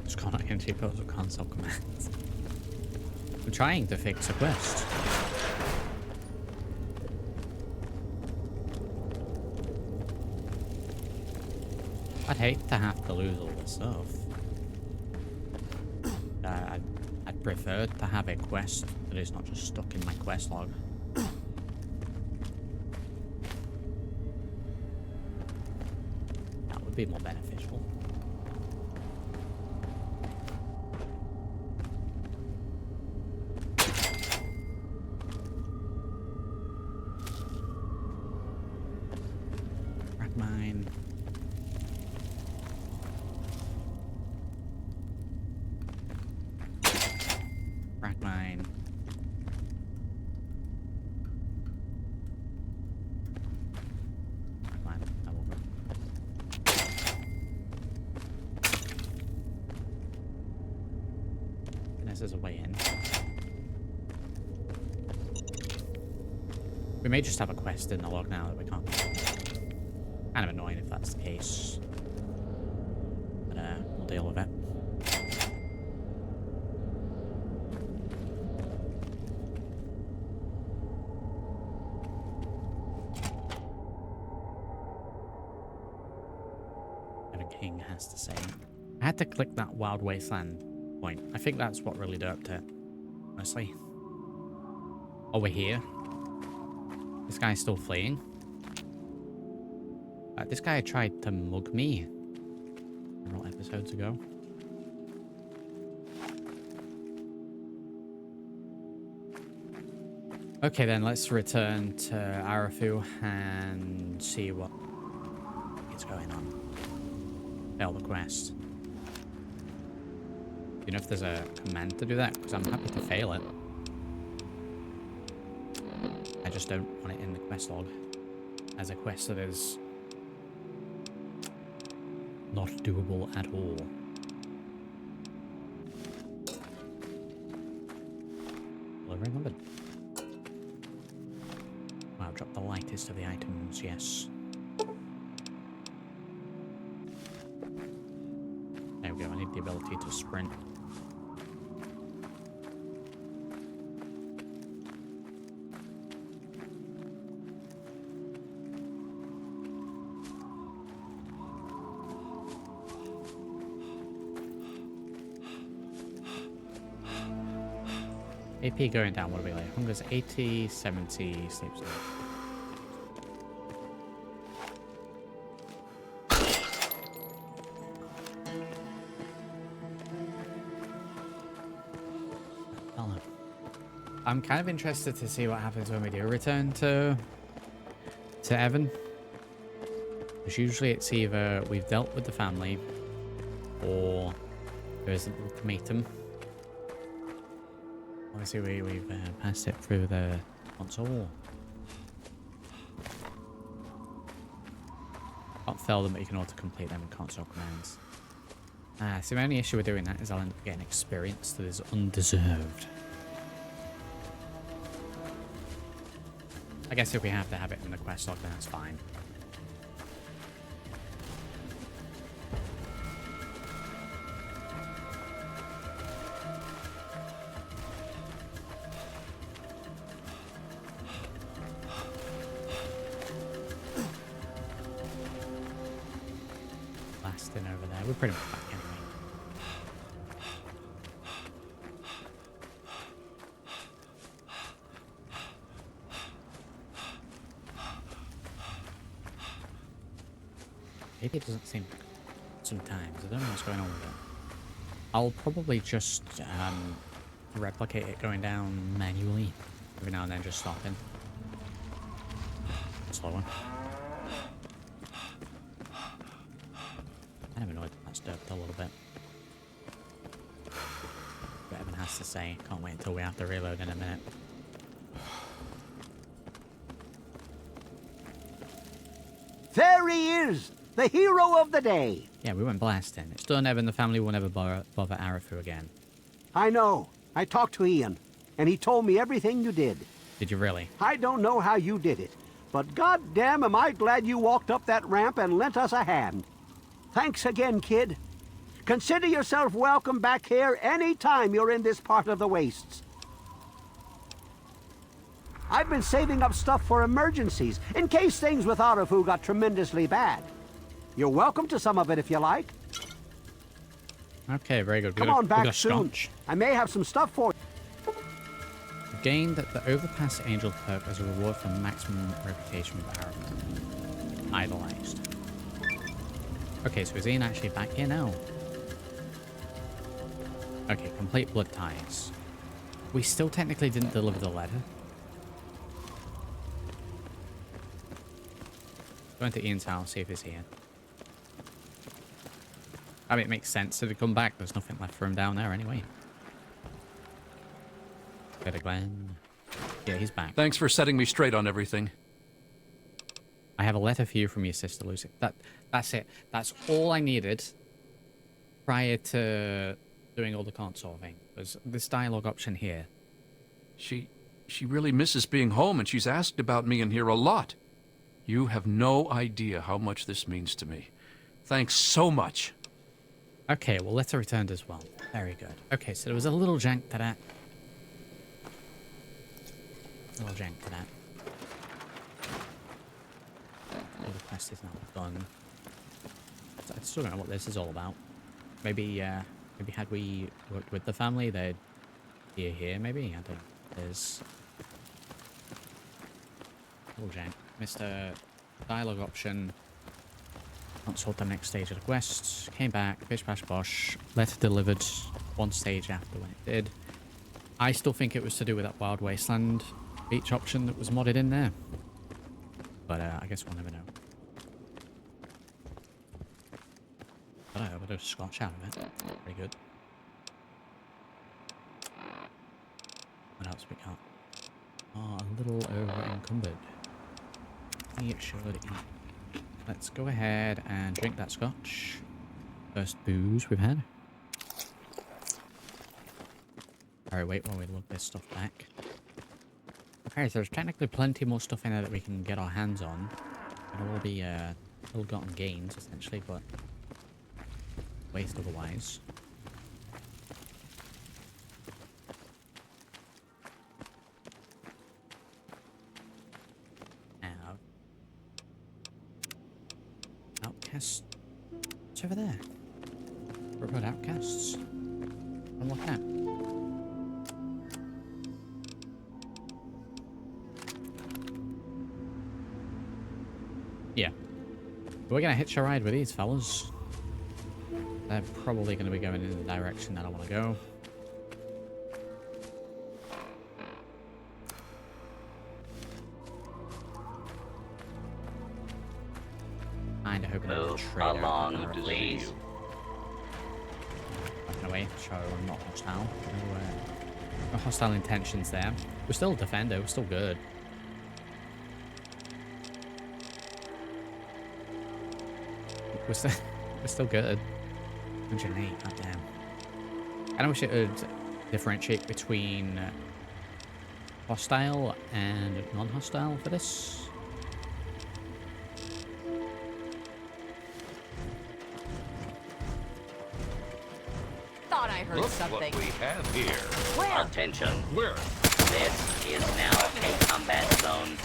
Just gone into those console commands. I'm trying to fix a quest. I'd hate to have to lose all this stuff. I'd prefer to have a quest that is not just stuck in my quest log. That would be more beneficial. Rat mine. Rat mine. Rat mine. That will work. Unless there's a way in. We may just have a quest in the log now that we can't. Kind of annoying if that's the case. But we'll deal with it. King has to say. I had to click that Wild Wasteland point. I think that's what really derped it, honestly. Oh, we're here. This guy's still fleeing. This guy tried to mug me several episodes ago. Okay, then let's return to Arefu and see what is going on. Fail the quest. Do you know if there's a command to do that? Because I'm happy to fail it. I just don't want it in the quest log as a quest that is not doable at all. Delivering numbered. Wow, drop the lightest of the items, yes. There we go, I need the ability to sprint. AP going down, what are we like? Hunger's 80, 70, sleep's low. I'm kind of interested to see what happens when we do return to Evan. Because usually it's either we've dealt with the family or there is an ultimatum. Obviously we've passed it through the console. Can't fail them, but you can auto-complete them with console commands. So the only issue with doing that is I'll end up getting experience that is undeserved. I guess if we have to have it in the quest log, then that's fine. Blasting over there. We're pretty much back anyway. Maybe it doesn't seem sometimes. I don't know what's going on with it. I'll probably just replicate it going down manually. Every now and then just stopping. Slower. I'm annoyed that that's derped a little bit. What Evan has to say. Can't wait until we have to reload in a minute. There he is! The hero of the day! Yeah, we went blasting. It's done, Evan. The family will never bother Arefu again. I know. I talked to Ian, and he told me everything you did. Did you really? I don't know how you did it, but goddamn am I glad you walked up that ramp and lent us a hand. Thanks again, kid. Consider yourself welcome back here any time you're in this part of the wastes. I've been saving up stuff for emergencies, in case things with Arefu got tremendously bad. You're welcome to some of it if you like. Okay, very good. Come on back soon. I may have some stuff for you. Gained the Overpass Angel perk as a reward for maximum reputation with Arefu. Idolized. Okay, so is Ian actually back here now? Okay, complete blood ties. We still technically didn't deliver the letter. Go into Ian's house, see if he's here. I mean, it makes sense to come back. There's nothing left for him down there anyway. Go to Glenn. Yeah, he's back. Thanks for setting me straight on everything. I have a letter for you from your sister, Lucy. That's it. That's all I needed prior to doing all the console thing. Was this dialogue option here. She really misses being home, and she's asked about me in here a lot. You have no idea how much this means to me. Thanks so much. Okay, well, letter returned as well. Very good. Okay, so there was a little jank to that. A little jank to that. The quest is now done. I still don't know what this is all about. Maybe had we worked with the family, they'd be here, maybe? I don't know. There's... little jank. Mr. Dialogue option. Consult the next stage of the quest. Came back. Bish bash bosh. Letter delivered one stage after when it did. I still think it was to do with that Wild Wasteland beach option that was modded in there. But I guess we'll never know. But I have a bit of scotch out of it. Very good. What else we got? Oh, a little over encumbered. It should eat. Let's go ahead and drink that scotch. First booze we've had. Alright, wait while we look this stuff back. Okay, so there's technically plenty more stuff in there that we can get our hands on. It'll all be ill-gotten gains, essentially, but waste otherwise. Outcast. What's over there? What about outcasts? Unlock that. Yeah. We're gonna hitch a ride with these fellas. They're probably gonna be going in the direction that I want to go. Kinda hoping move along, please. Backing away, so I'm not hostile. No hostile intentions there. We're still a defender, we're still good. We're still good. 108, goddamn. I wish it would differentiate between hostile and non-hostile for this. Thought I heard Look something. what we have here. Where? Attention. Where? This is now a combat zone.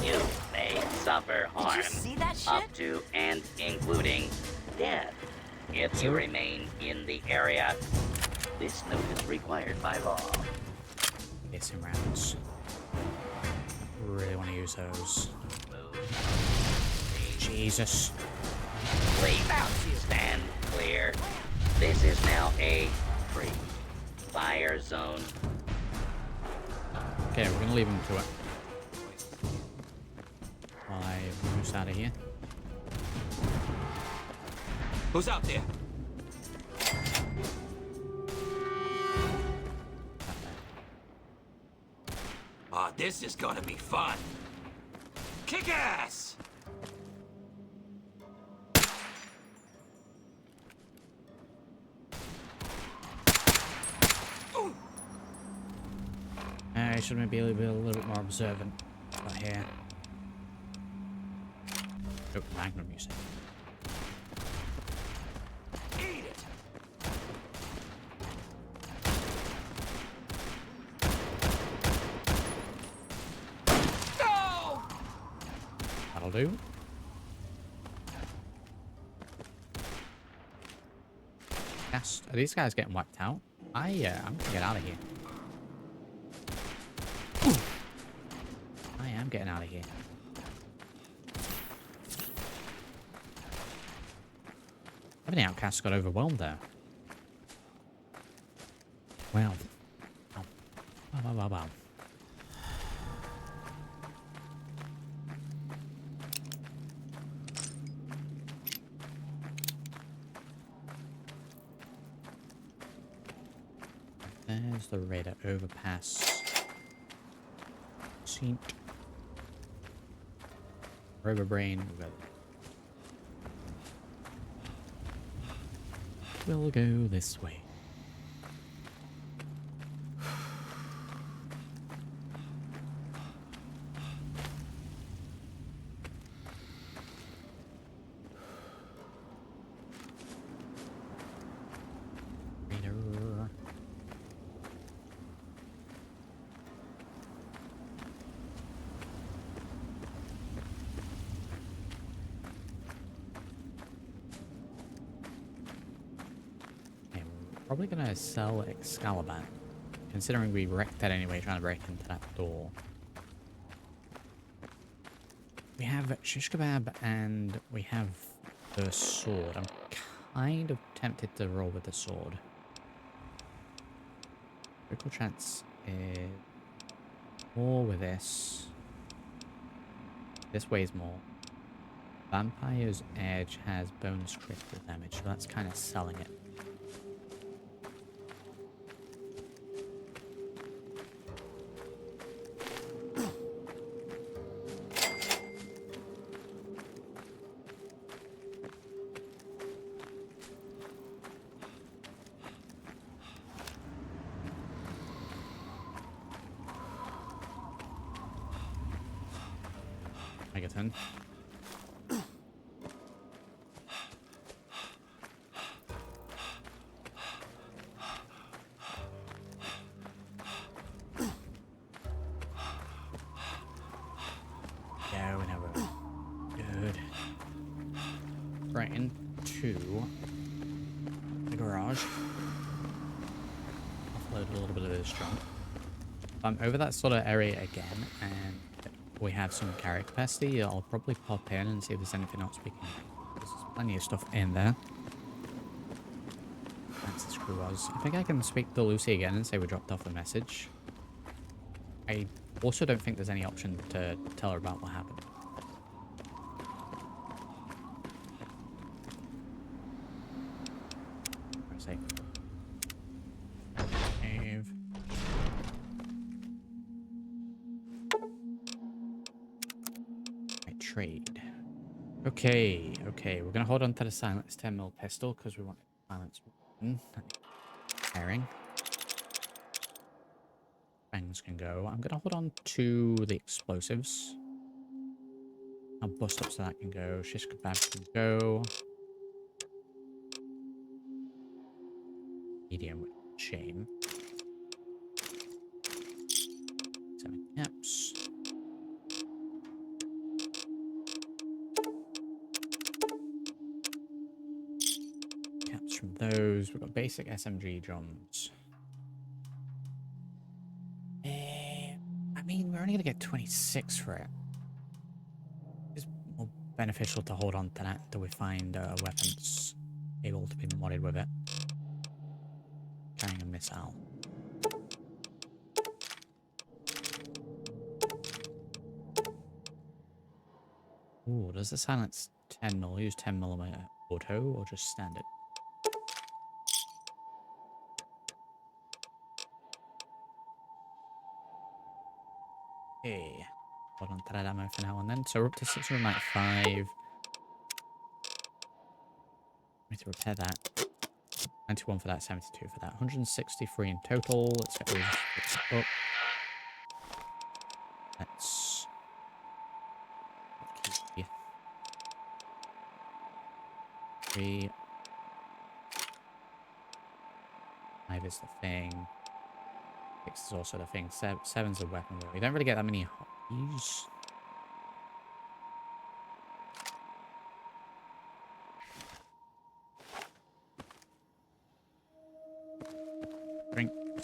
You may suffer harm. Did you see that shit? Up to and including death. If you remain in the area, this note is required by law. Get some rounds. Really want to use those. Jesus. Please stand clear. This is now a free fire zone. Okay, we're gonna leave him to it. While I moose out of here. Who's out there? Oh, this is gonna be fun. Kick ass! I should maybe be a little bit more observant out here. Oh, Magnum music. Eat it! No! That'll do. Yeah. outcast. Are these guys getting wiped out? I'm gonna get out of here. I am getting out of here. How many outcasts got overwhelmed there? Wow. Wow. There's the radar overpass. Sink. Rover brain. We'll go this way. Probably gonna sell Excalibur, considering we wrecked that anyway, trying to break into that door. We have shish kebab and we have the sword. I'm kind of tempted to roll with the sword. Critical chance is more with this. This weighs more. Vampire's Edge has bonus critical damage, so that's kind of selling it. Megaton. Yeah, we know we're good. Right into the garage. Offload a little bit of this junk. I'm over that sort of area again, and we have some carry capacity. I'll probably pop in and see if there's anything else we can do. There's plenty of stuff in there. That's the screw was. I think I can speak to Lucy again and say we dropped off a message. I also don't think there's any option to tell her about what happened. Save. Save. Trade. Okay, we're gonna hold on to the silence 10mm pistol because we want silence pairing. Bangs can go. I'm gonna hold on to the explosives. I'll bust up so that can go. Shish kebab can go. Medium, shame. 7 caps. From those, we've got basic SMG drums. I mean, we're only gonna get 26 for it. It's more beneficial to hold on to that until we find weapons able to be modded with it. Carrying a missile. Ooh, does the silence 10mm use 10mm auto or just standard? Okay, hold on to that ammo for now and then. So we're up to 695. We need to repair that. 91 for that, 72 for that. 163 in total. Let's get those up. Let's... Okay. 3. 5 is the thing. 6 is also the thing. 7's a weapon. We don't really get that many hotkeys.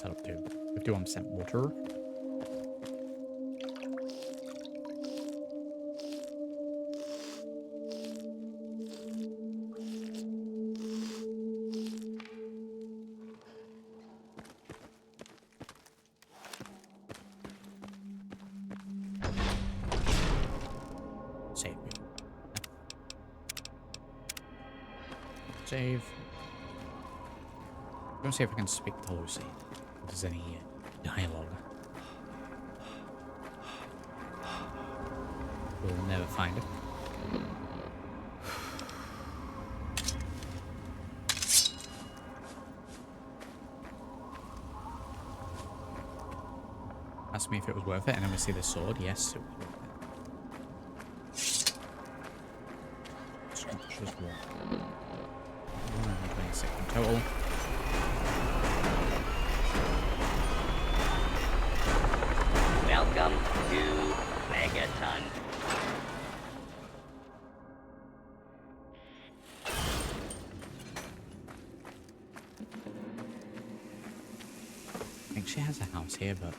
that up to? 51% water. Save me. Save. I'm gonna see if I can speak to Lucy. If there's any dialogue. We'll never find it. Asked me if it was worth it, and then we see the sword. Yes, it was worth it. Sculptures what? 126 in total. Welcome to Megaton. I think she has a house here, but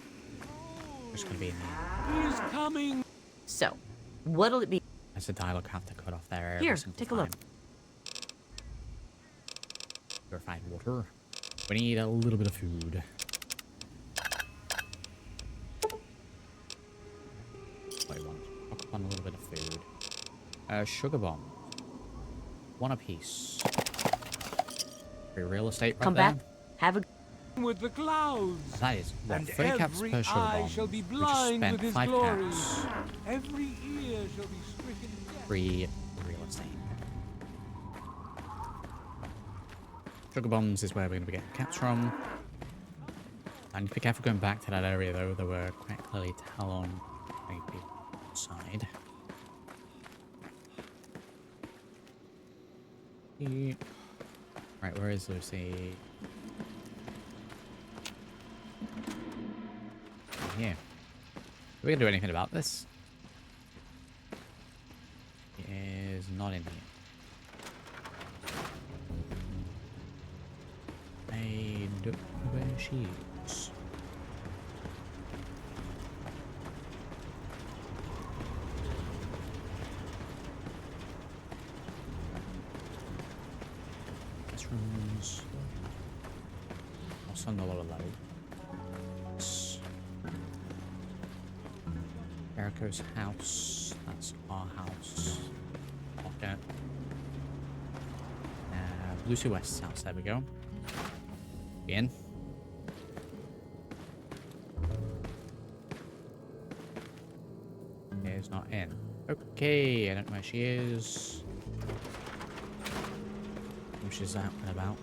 it's gonna be in He's coming. So, what'll it be? As a dialogue, have to cut off there. every Here, single take a look. time. Purified water. We need a little bit of food. What do you want? Fuck on a little bit of food. Sugar bomb. One apiece. Free real estate right Come there. back. Have a With the clouds. That is what, And 30 caps every per sugar eye bomb. shall be We just blind spent with his 5 glory. caps. Every ear shall be stricken deaf. Free real estate. Sugar bombs is where we're going to be getting caps from. I need to be careful going back to that area though. There were quite clearly tell on many people outside. Right, where is Lucy? Here. Are we gonna do anything about this? It is not in here. I don't know where she is. Rooms. Also on the lower level. Jericho's house. That's our house. Okay. Lucy West's house. There we go. In. It's not in. Okay, I don't know where she is. She's out and about.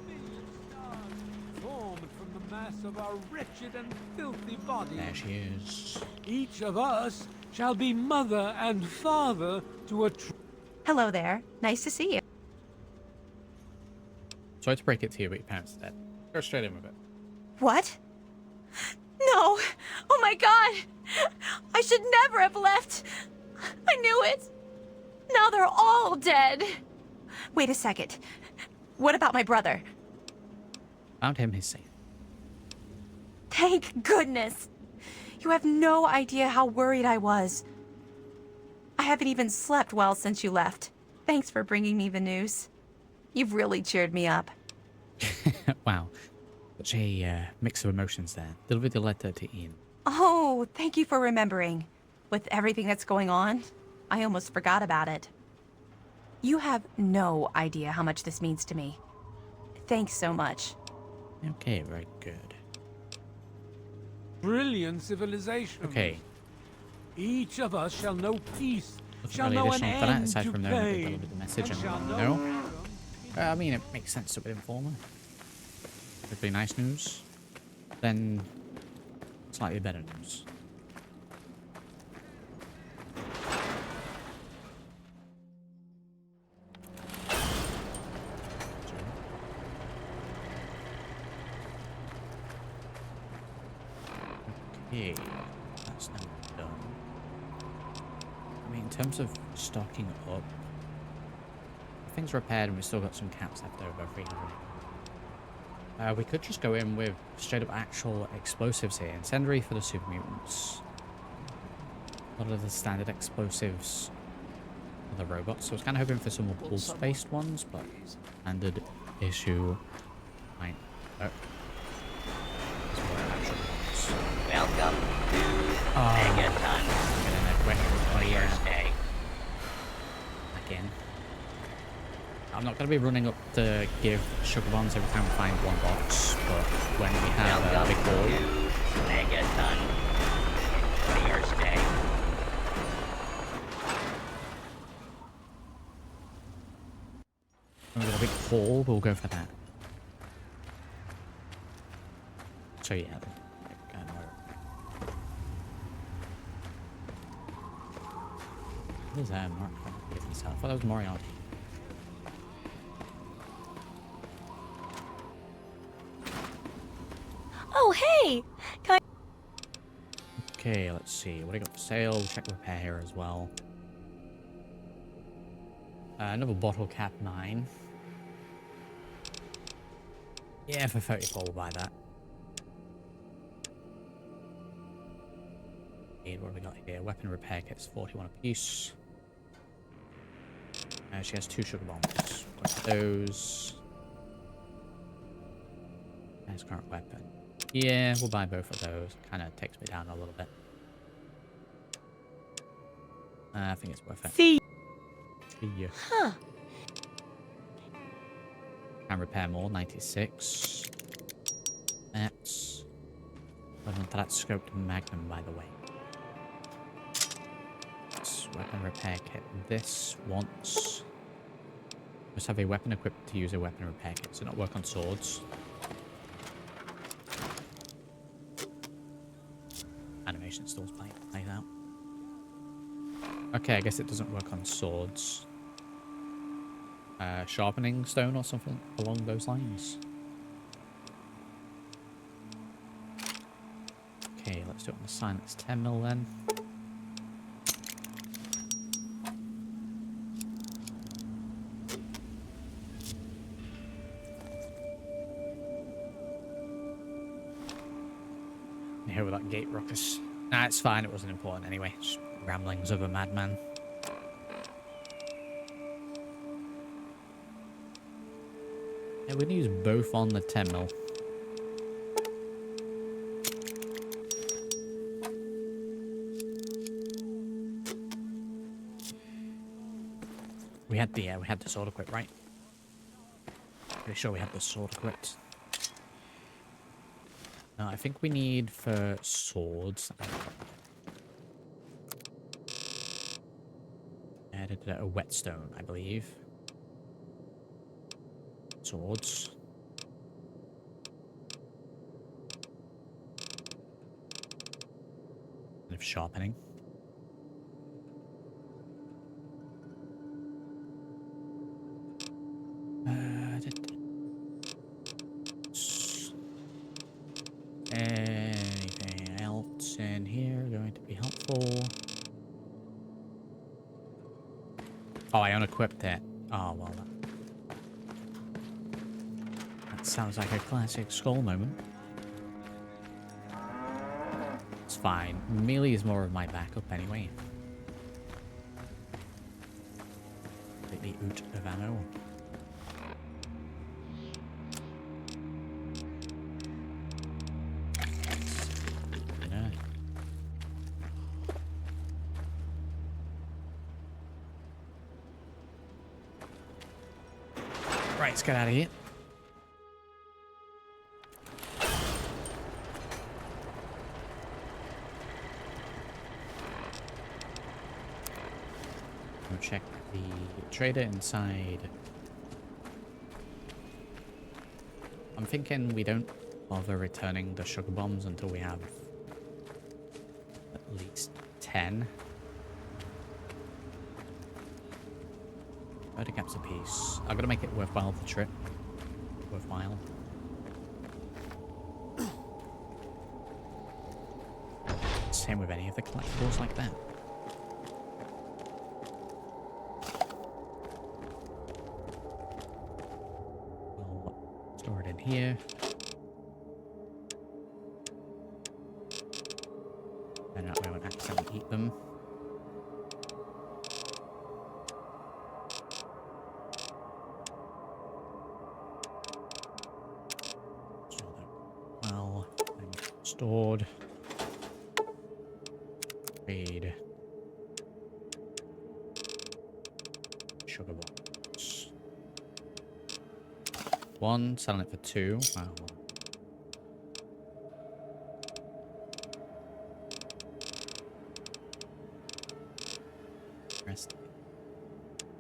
Formed from the mass of our wretched and filthy bodies. There she is. Each of us shall be mother and father to a Hello there. Nice to see you. Sorry to break it to you, but your parents are dead. Go straight in with it. What? No! Oh my god! I should never have left! I knew it! Now they're all dead! Wait a second. What about my brother? Found him, he's safe. Thank goodness! You have no idea how worried I was. I haven't even slept well since you left. Thanks for bringing me the news. You've really cheered me up. Wow. Such a mix of emotions there. Delivered the letter to Ian. Oh, thank you for remembering. With everything that's going on, I almost forgot about it. You have no idea how much this means to me. Thanks so much. Okay, very good. brilliant civilization. Okay. Each of us shall know peace, Nothing shall really know an additional for that, end aside to from knowing that they pain, delivered the message and shall and know no. I mean, it makes sense that would inform her. Hopefully nice news. Then slightly better news. Okay, that's now done. I mean, in terms of stocking up, things repaired and we've still got some caps left over 300. We could just go in with straight up actual explosives here. Incendiary for the super mutants. A lot of the standard explosives for the robots. So I was kind of hoping for some more pulse-based ones, but standard issue. Fine. Oh. Welcome to Megaton. Enjoy your stay. Again. I'm not going to be running up to give sugar bombs every time we find one box, but when we have a big ball. Megaton. Enjoy your stay. When we've got a big haul, we'll go for that. So yeah. What is that? I thought that was Moriarty. Oh, hey! Can I... Okay, let's see. What do I got for sale? We'll check repair here as well. Another bottle cap 9. Yeah, for 34 we'll buy that. And what have we got here? Weapon repair kits, 41 apiece. She has 2 sugar bombs. Got those. Nice current weapon. Yeah, we'll buy both of those. Kind of takes me down a little bit. I think it's worth it. See. Yeah. Huh. Can repair more, 96. That's... That's scoped magnum, by the way. Weapon repair kit. This once. Must have a weapon equipped to use a weapon repair kit. So not work on swords. Animation stalls plays out. Okay, I guess it doesn't work on swords. Sharpening stone or something along those lines. Okay, let's do it on the sign. That's 10 mil then. Here with that gate ruckus. Nah, it's fine. It wasn't important anyway. Just ramblings of a madman. Yeah, we're gonna use both on the 10 mil. We had the sword equipped, right? Pretty sure we had the sword equipped. No, I think we need for swords. Added a whetstone, I believe. Swords. And of sharpening. Anything else in here going to be helpful? Oh, I unequipped it. Oh, well, that sounds like a classic Skull moment. It's fine. Melee is more of my backup anyway. Completely out of ammo. Right, let's get out of here. We'll check the trader inside. I'm thinking we don't bother returning the sugar bombs until we have at least 10. 30 caps a piece. I've got to make it worthwhile the trip. Worthwhile. Same with any of the collectibles like that. We'll store it in here. eat them. Well, stored. Trade. Sugar box. 1, selling it for 2. Wow. Rest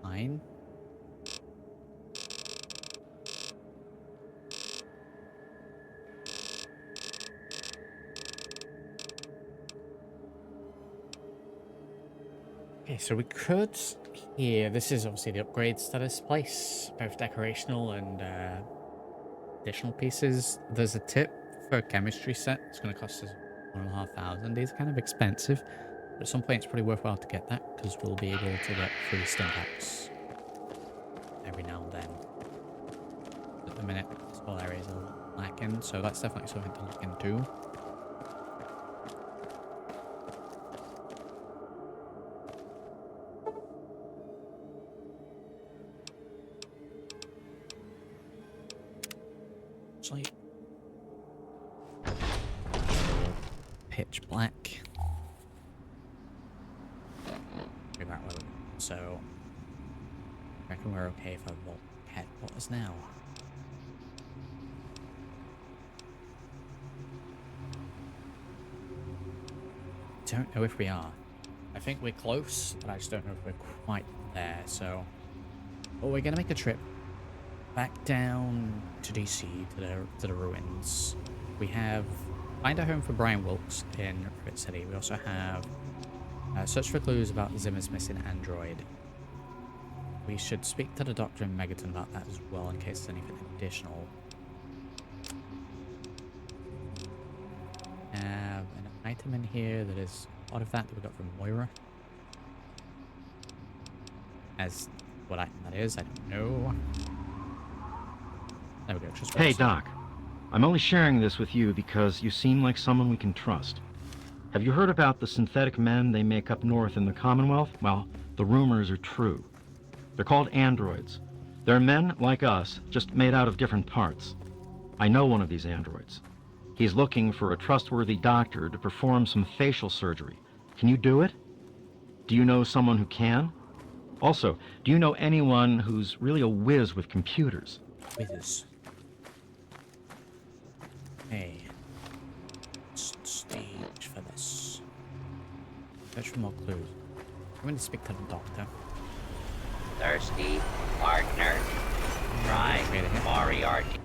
9. Okay, so we could here. This is obviously the upgrade status place, both decorational and additional pieces. There's a tip for a chemistry set. It's going to cost us 1,500. These are kind of expensive, but at some point it's pretty worthwhile to get that because we'll be able to get free stimpaks every now and then. At the minute, this whole area is a little lacking, so that's definitely something to look into. Like pitch black. So I reckon we're okay if I vault headquarters now. Don't know if we are. I think we're close, but I just don't know if we're quite there. So, well, we're gonna make a trip back down to DC, to the ruins. We have find a home for Brian Wilkes in Rivet City. We also have search for clues about Zimmer's missing android. We should speak to the doctor in Megaton about that as well, in case there's anything additional. Have an item in here that is part of that we got from Moira. As what item that is, I don't know. There we go. Just hey, Doc. I'm only sharing this with you because you seem like someone we can trust. Have you heard about the synthetic men they make up north in the Commonwealth? Well, the rumors are true. They're called androids. They're men like us, just made out of different parts. I know one of these androids. He's looking for a trustworthy doctor to perform some facial surgery. Can you do it? Do you know someone who can? Also, do you know anyone who's really a whiz with computers? Whiz. Hey. Stage for this. Search for more clues. I'm going to speak to the doctor. Thirsty partner. Try Moriarty.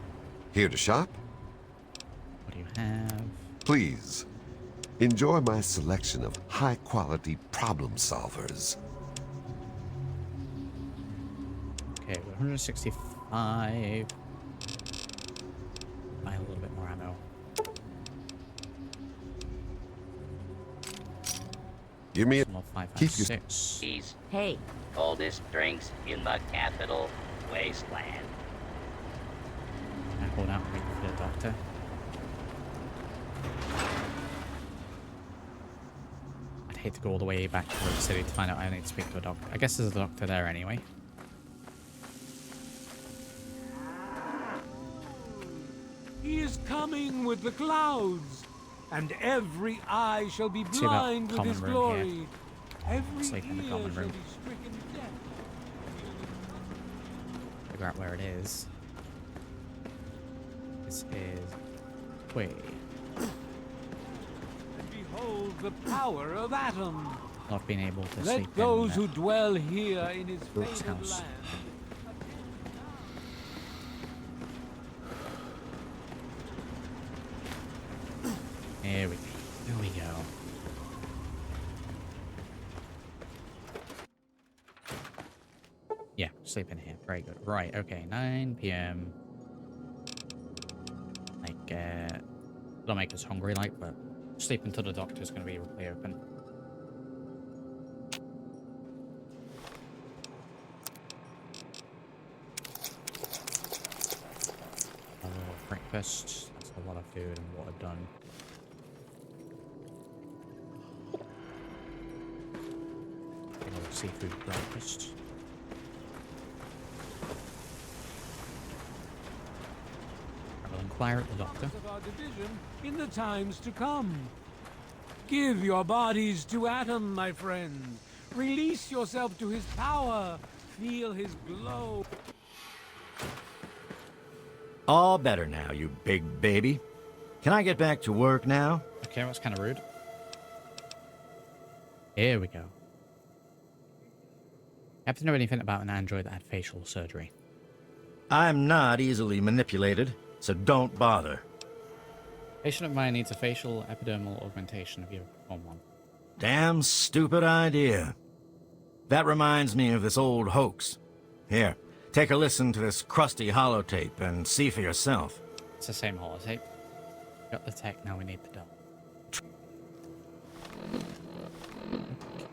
Here to shop? What do you have? Please, enjoy my selection of high-quality problem solvers. Okay, 165. Buy a little bit more ammo. Give me a... Keep these Hey. coldest drinks in the capital, Wasteland. I hold out and wait for the doctor. I'd hate to go all the way back to Rivet City to find out I need to speak to a doctor. I guess there's a doctor there anyway. He is coming with the clouds, and every eye shall be blind with his glory. Every Sleep in the ear common shall room. be stricken deaf. Figure out where it is. This is... Wait. Behold the power of Atom. Not being able to Let sleep those in who dwell here in his Brooke's favored house. land. There we go. There we go. Yeah, sleep in here. Very good. Right, okay. 9 p.m. Like, don't make us hungry, like, but sleeping till the doctor's gonna be really open. A little breakfast. That's a lot of food and water done. A little seafood breakfast. I will inquire at the doctor. Of our division in the times to come. Give your bodies to Atom, my friend. Release yourself to his power. Feel his glow. All better now, you big baby. Can I get back to work now? Okay, that's kind of rude. Here we go. Happen to know anything about an android that had facial surgery? I'm not easily manipulated, so don't bother. Patient of mine needs a facial epidermal augmentation if you perform one. Damn stupid idea. That reminds me of this old hoax. Here, take a listen to this crusty holotape and see for yourself. It's the same holotape. Got the tech, now we need the doll.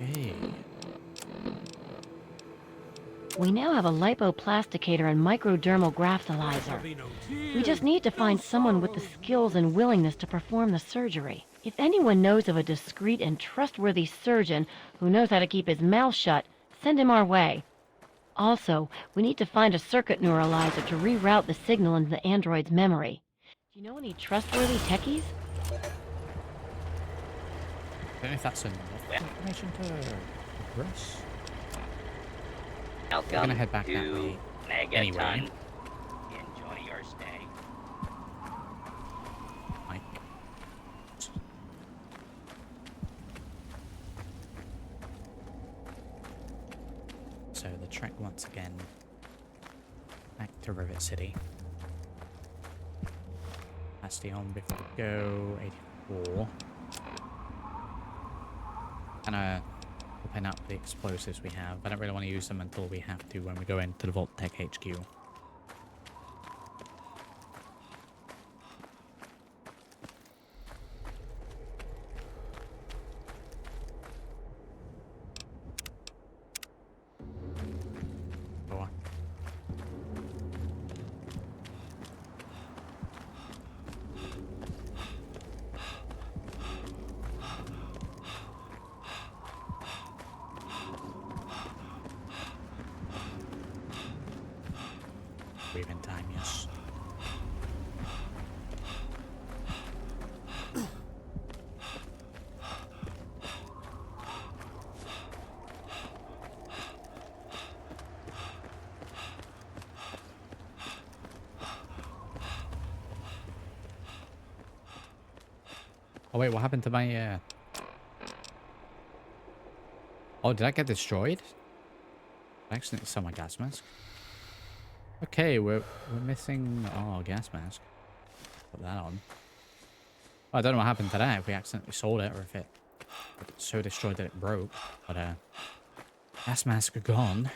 Okay. We now have a lipoplasticator and microdermal graphitalizer. We just need to find someone with the skills and willingness to perform the surgery. If anyone knows of a discreet and trustworthy surgeon who knows how to keep his mouth shut, send him our way. Also, we need to find a circuit neuralizer to reroute the signal into the android's memory. Do you know any trustworthy techies? I don't know if that's enough information to progress. Welcome We're gonna head back that to way Megaton. anyway. Enjoy your stay. Mike. So the trek once again back to Rivet City. That's the on before we go. 84. And open up the explosives we have. I don't really want to use them until we have to when we go into the Vault Tech HQ. In time, yes. Oh wait, what happened to my Oh, did I get destroyed? I accidentally saw my gas mask. Okay, we're missing gas mask. Put that on. I don't know what happened to that, if we accidentally sold it or if it so destroyed that it broke. But gas mask are gone.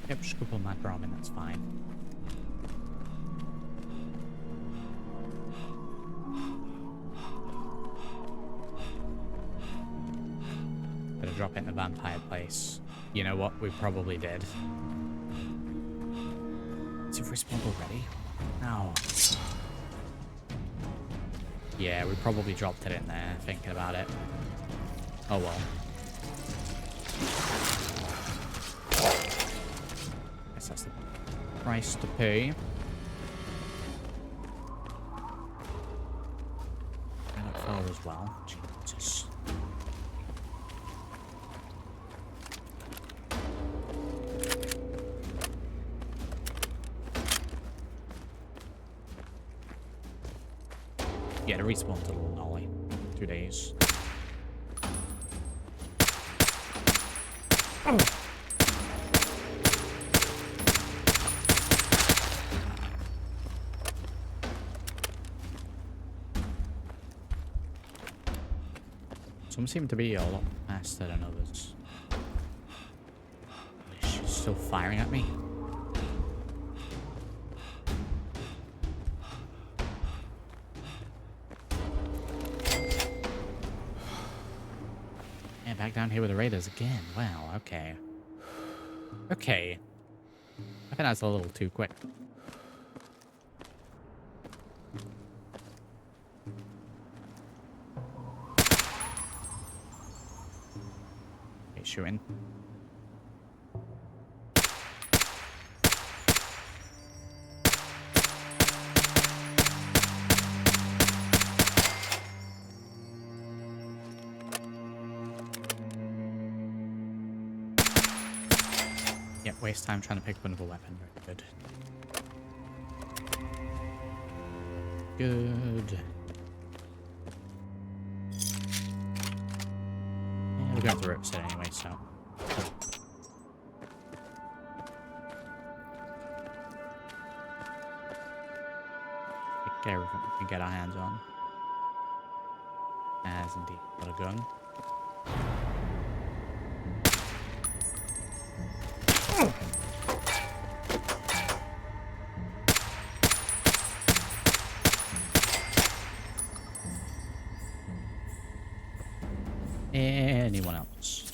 Yep, scoop on that ramen, that's fine. Better drop it in the vampire place. You know what? We probably did. Is it respawned already? No. Yeah, we probably dropped it in there, thinking about it. Oh well. Guess that's the price to pay. And it fell as well. Jesus. Yeah, to respawn to little Nolly. 2 days. Oh. Some seem to be a lot faster than others. She's still firing at me. Yeah, back down here with the raiders again. Wow, okay. Okay. I think that's a little too quick. Okay, shooting. Yep, waste time trying to pick up another weapon. Very good. Good. Yeah, we're going through Rivet City anyway, so. Pick everything we can get our hands on. As indeed, got a gun. Anyone else?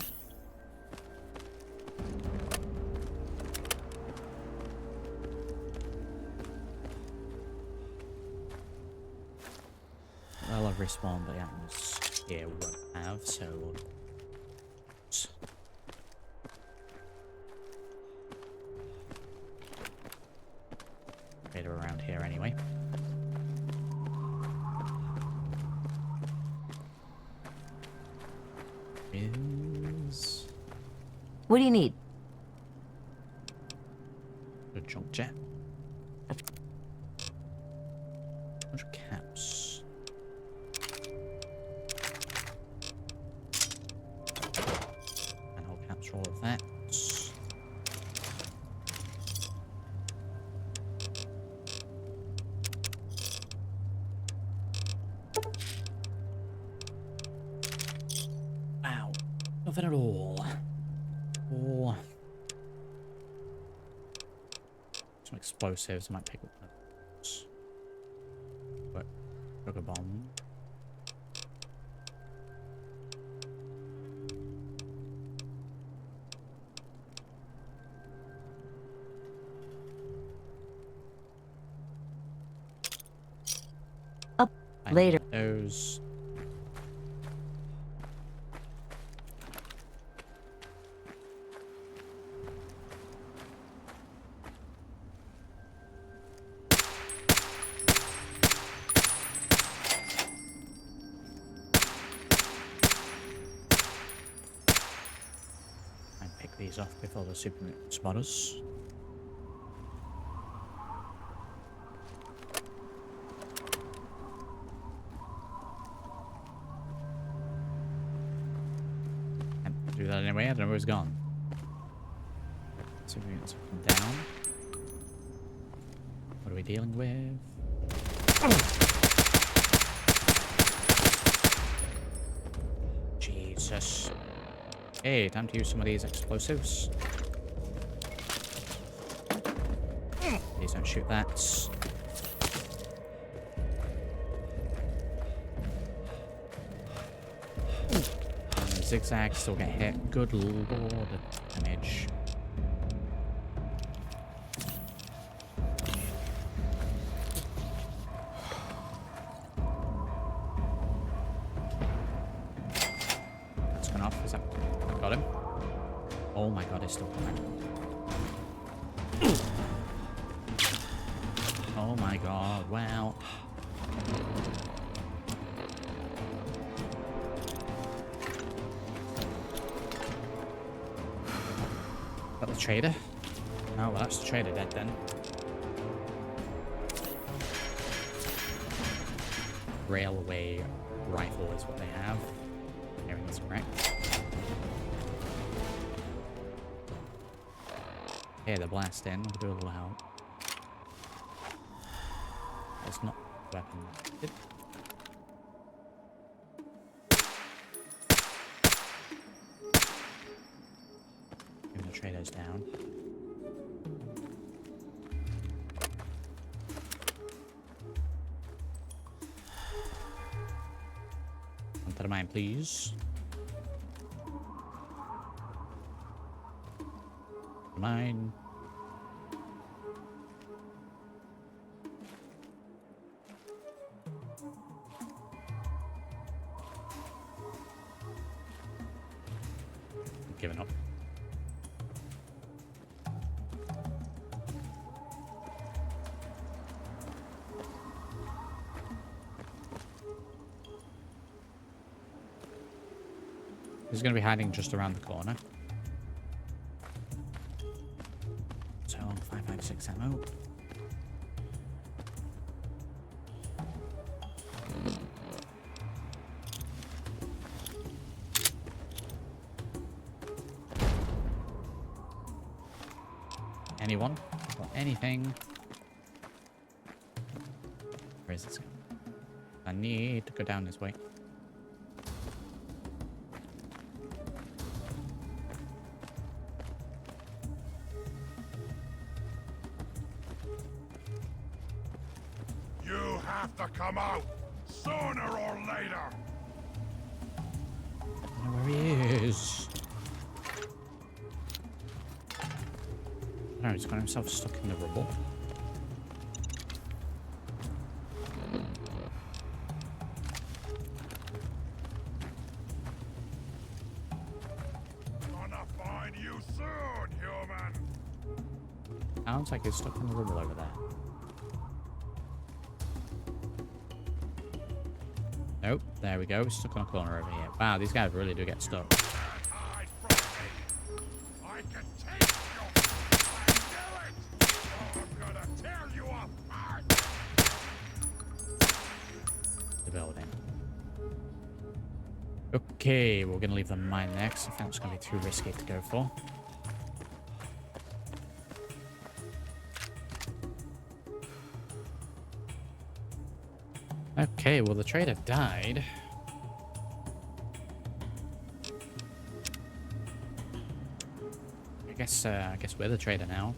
Well, I've respawned, but yeah, here we won't have, so we'll around here anyway. What do you need? A junk jet. Bunch of caps. And whole caps for all of that. Wow. Nothing at all. Or some explosives. I might pick up those. But sugar bomb. Up later. Those. These off before the super spotters. Can't do that anyway. I don't know where he's gone. So we get something down. What are we dealing with? Jesus. Hey, time to use some of these explosives. Please don't shoot that. And zigzag still get hit. Good lord, the damage. That's gone off. Is that? Got him. Oh my god, he's still coming. Oh my god, wow. Is that the trader? Oh, well, that's the trader dead then. Railway rifle is what they have. Everything's correct. Okay, the blast in. We'll do a little help. That's not a weapon. trader's down. Onto the mine, please. Mine. Giving up. He's going to be hiding just around the corner. So 556 ammo. Anyone? Or anything? Where is this going? I need to go down this way. You have to come out sooner or later. I don't know where he is. No, he's got himself stuck in the rubble. Gonna find you soon, human. Sounds like he's stuck in the rubble over there. Nope, there we go. He's stuck on a corner over here. Wow, these guys really do get stuck. Building. Okay, we're gonna leave the mine next. I think it's gonna be too risky to go for. Okay, well the trader died. I guess we're the trader now.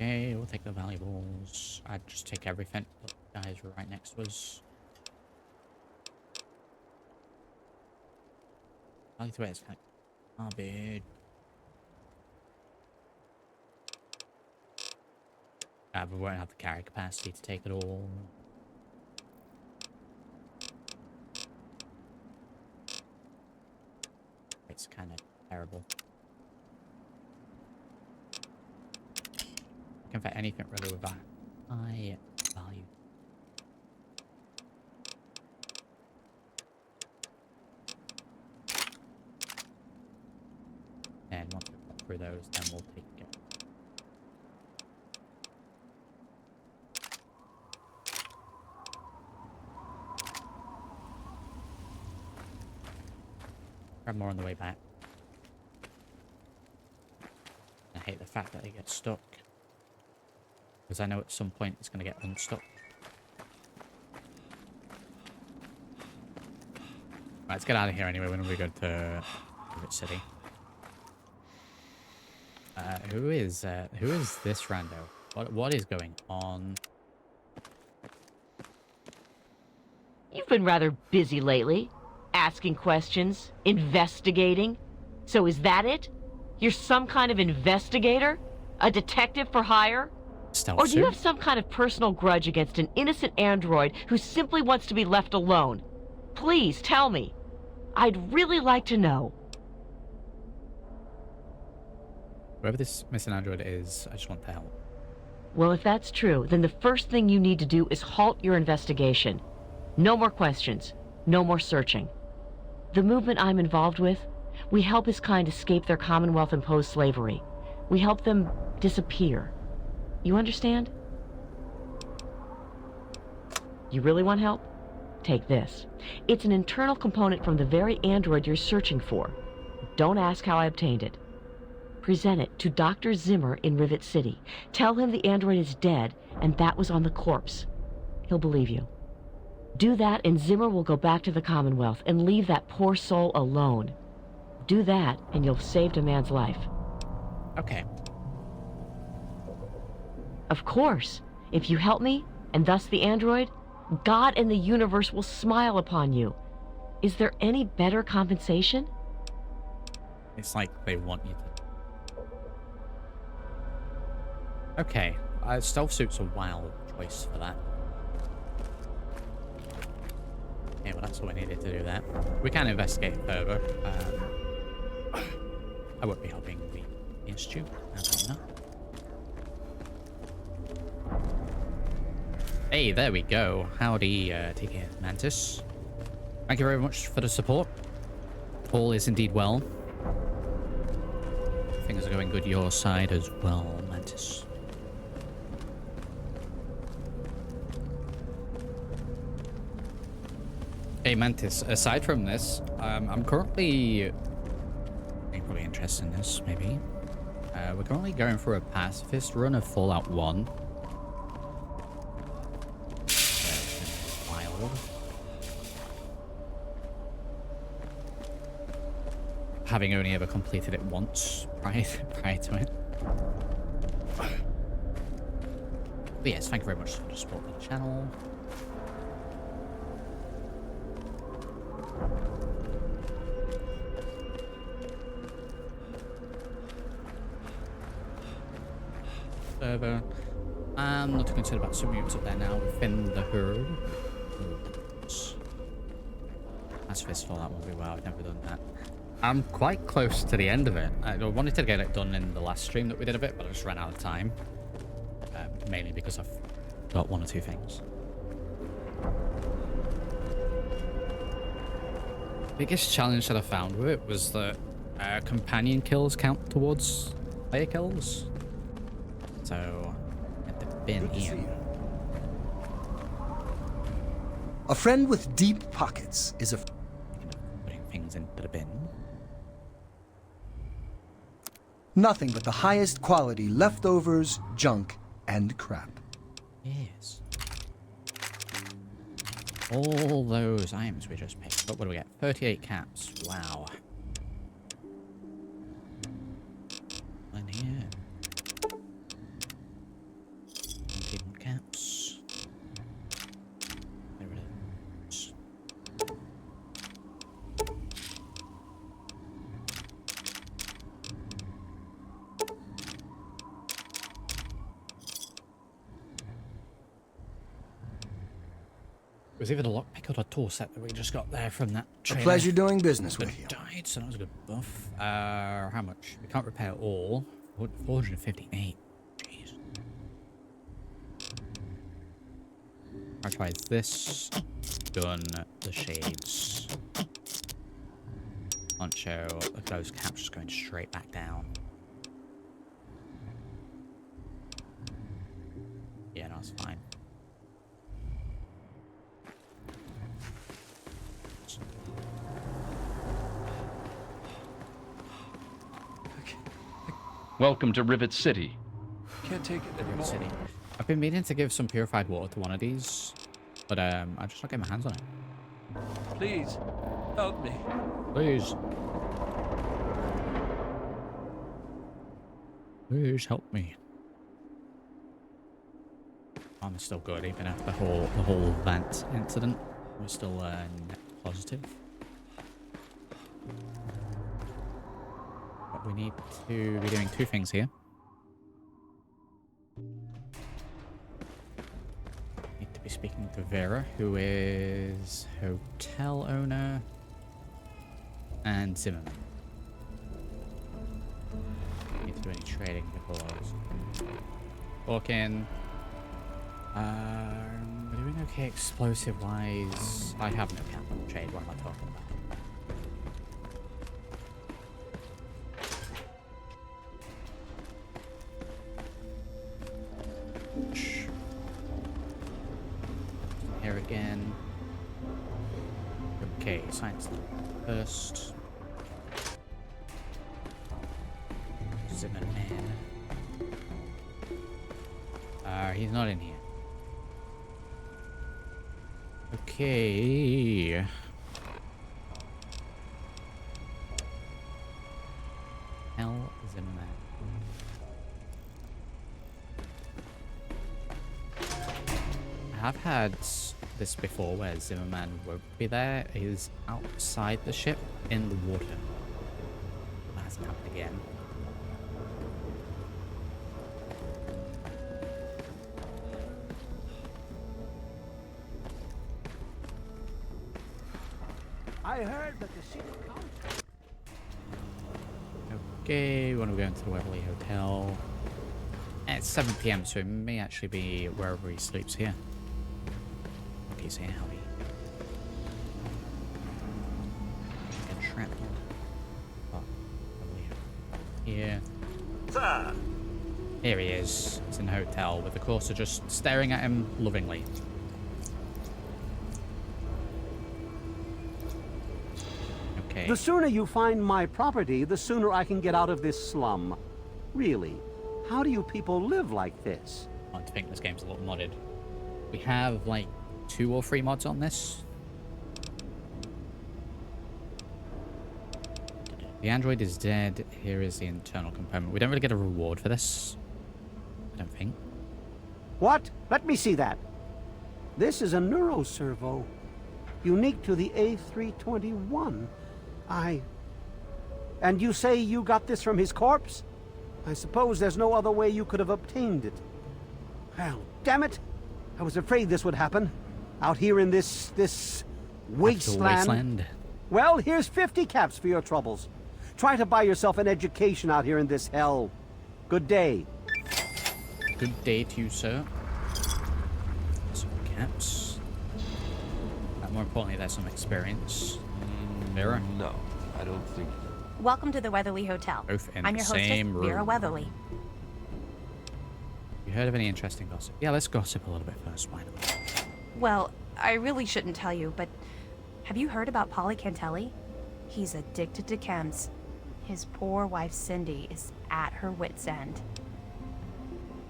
Okay, we'll take the valuables. I'd just take everything. The guys were right next to us. I like the way it's kind of garbage. We won't have the carry capacity to take it all. It's kind of terrible. Can fit anything really with that high value. And once we've got through those, then we'll take it. Grab more on the way back. I hate the fact that they get stuck. Because I know at some point it's going to get unstuck. Right, let's get out of here anyway when we go to Rivet City. Who is this rando? What is going on? You've been rather busy lately. Asking questions, investigating. So is that it? You're some kind of investigator? A detective for hire? Or do you have some kind of personal grudge against an innocent android who simply wants to be left alone? Please tell me. I'd really like to know. Whoever this missing android is, I just want to help. Well, if that's true, then the first thing you need to do is halt your investigation. No more questions. No more searching. The movement I'm involved with, we help his kind escape their Commonwealth-imposed slavery. We help them disappear. You understand? You really want help? Take this. It's an internal component from the very android you're searching for. Don't ask how I obtained it. Present it to Dr. Zimmer in Rivet City. Tell him the android is dead, and that was on the corpse. He'll believe you. Do that, and Zimmer will go back to the Commonwealth and leave that poor soul alone. Do that, and you'll have saved a man's life. Okay. Of course. If you help me, and thus the android, God and the universe will smile upon you. Is there any better compensation? It's like they want you to. Okay, stealth suit's a wild choice for that. Yeah, well, that's all we needed to do that. We can investigate further. I won't be helping the Institute. Hey, there we go. Howdy, TK Mantis. Thank you very much for the support. All is indeed well. Things are going good your side as well, Mantis. Hey, Mantis, aside from this, I'm currently... You're probably interested in this, maybe. We're currently going for a pacifist run of Fallout 1. Wild. Having only ever completed it once prior to it. But yes, thank you very much for supporting the channel. Server. I'm not too concerned about some units up there now within the herd. That's fistful, that won't be well. I've never done that. I'm quite close to the end of it. I wanted to get it done in the last stream that we did of it, but I just ran out of time. Mainly because I've got one or two things. Biggest challenge that I found with it was that companion kills count towards player kills. So, at the bin here. A friend with deep pockets is a... Putting things into the bin. Nothing but the highest quality leftovers, junk, and crap. Yes. All those items we just picked up. What do we get? 38 caps. Wow. And here. 19 caps. There it is. It was either the lockpick or the tool set that we just got there from that trailer. A pleasure doing business with you. Died, so that was a good buff. How much? We can't repair all. 458. Jeez. I'll try this. Done. The shades. Poncho. Those caps just going straight back down. Yeah, no, it's fine. Welcome to Rivet City. Can't take it anymore. Rivet City. I've been meaning to give some purified water to one of these, but I just not get my hands on it. Please, help me. Please. Please help me. I'm still good, even after the whole vent incident. We're still net positive. But we need to be doing two things here. Need to be speaking to Vera, who is hotel owner, and Zimmerman. Need to do any trading before walk in. We're doing okay explosive wise. I have no cap on trade. What am I talking about? Here again. Okay, science first. Zimmerman. He's not in here. Okay. Hell Zimmerman. I have had this before where Zimmerman won't be there. He's outside the ship in the water. That hasn't happened again. I heard that the city council... Okay, we want to go into the Waverly Hotel. It's 7 PM, so it may actually be wherever he sleeps here. Okay, so how he get trapped. Oh, here. Sir. Here he is. He's in the hotel with the courser just staring at him lovingly. Okay. The sooner you find my property, the sooner I can get out of this slum. Really, how do you people live like this? I think this game's a little modded. We have like 2 or 3 mods on this. The android is dead. Here is the internal component. We don't really get a reward for this. I don't think. What? Let me see that. This is a neuroservo. Unique to the A321. And you say you got this from his corpse? I suppose there's no other way you could have obtained it. Well, damn it! I was afraid this would happen. Out here in this wasteland. Well, here's 50 caps for your troubles. Try to buy yourself an education out here in this hell. Good day. Good day to you, sir. Some caps. More importantly, there's some experience. Vera? No, I don't think... Welcome to the Weatherly Hotel. Both in I'm the your hostess, same room. Vera Weatherly. You heard of any interesting gossip? Yeah, let's gossip a little bit first. Why not? Well, I really shouldn't tell you, but have you heard about Polly Cantelli? He's addicted to chems. His poor wife Cindy is at her wit's end.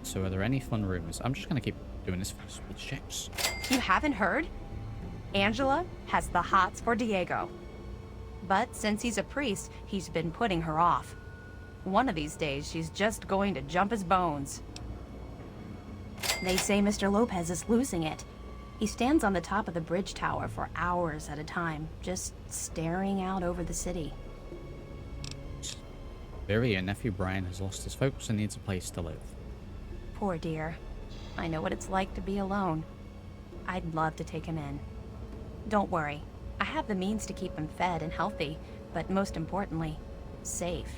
So are there any fun rumors? I'm just going to keep doing this for speech checks. You haven't heard? Angela has the hots for Diego. But since he's a priest, he's been putting her off. One of these days, she's just going to jump his bones. They say Mr. Lopez is losing it. He stands on the top of the bridge tower for hours at a time, just staring out over the city. Vera, your nephew Brian has lost his focus and needs a place to live. Poor dear. I know what it's like to be alone. I'd love to take him in. Don't worry. I have the means to keep him fed and healthy, but most importantly, safe.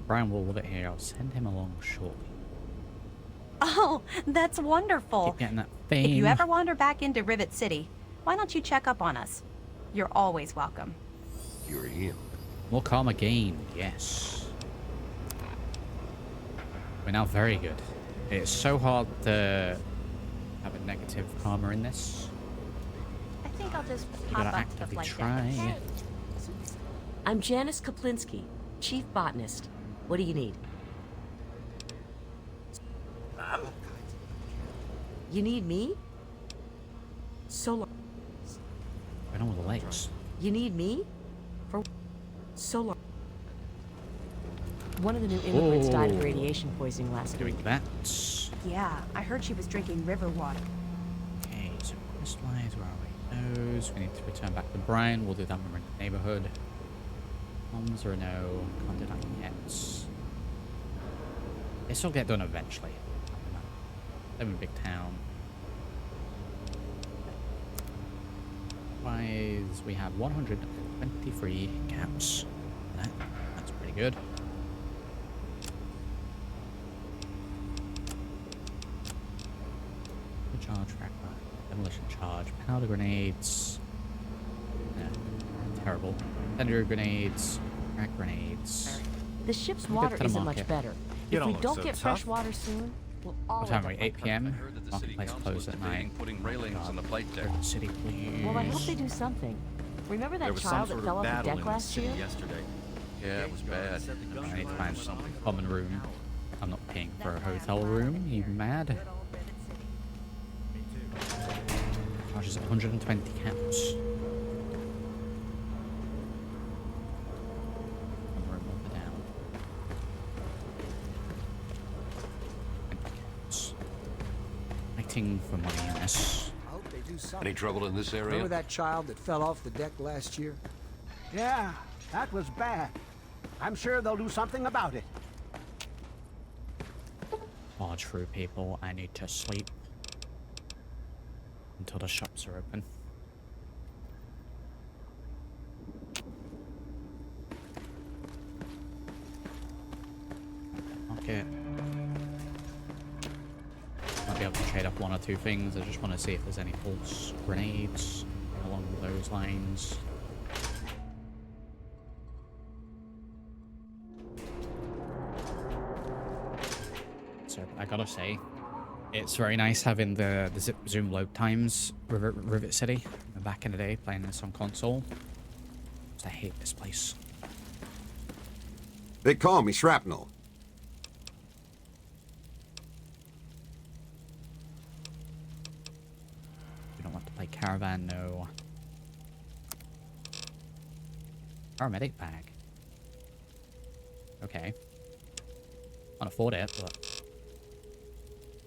Brian will love it here. I'll send him along shortly. Oh, that's wonderful. Keep getting that fame. If you ever wander back into Rivet City, why don't you check up on us? You're always welcome. Uranium. More karma gained, yes. We're now very good. It's so hard to have a negative karma in this. I think I'll just You hop gotta up to the actively flight try. deck. I'm Janice Kaplinski, Chief Botanist. What do you need? You need me? Solar. Right on with the legs. You need me? For solar. One of the new immigrants died of radiation poisoning last week. Doing that. Yeah, I heard she was drinking river water. Okay, so quest-wise, where are we? Those. We need to return back to Brian. We'll do that when we're in the neighborhood. Comms or a no. Can't do that yet. This will get done eventually. Live in a big town. Wise, we have 123 caps. That's pretty good. Charge, frag, demolition charge, powder grenades. No, terrible. Thunder grenades, frag grenades. The ship's We'll water get to the isn't market. much better. You If don't we look don't so get tough. fresh water soon, we'll all What time are end we? up 8 p.m. heard that the city Marketplace council was closed at debating 9. putting railings on the flight deck. City, please. Well, I hope they do something. Remember There that was some child sort that fell of off the battle deck in the last city year? yesterday. Yeah, it was bad. I need to find something. Common room. I'm not paying for a hotel room. You mad? Charges 120 caps. Common room up and down. 20 caps. Fighting for money in this. I hope they do something. Any trouble in this area? Remember that child that fell off the deck last year? Yeah, that was bad. I'm sure they'll do something about it. Barge through, people. I need to sleep until the shops are open. Okay. Might be able to trade up one or two things. I just want to see if there's any pulse grenades along those lines. So I gotta say, it's very nice having the zip zoom load times Rivet City. Back in the day, playing this on console. I hate this place. They call me Shrapnel. We don't want to play Caravan, no. Paramedic bag. Okay. Can't afford it, but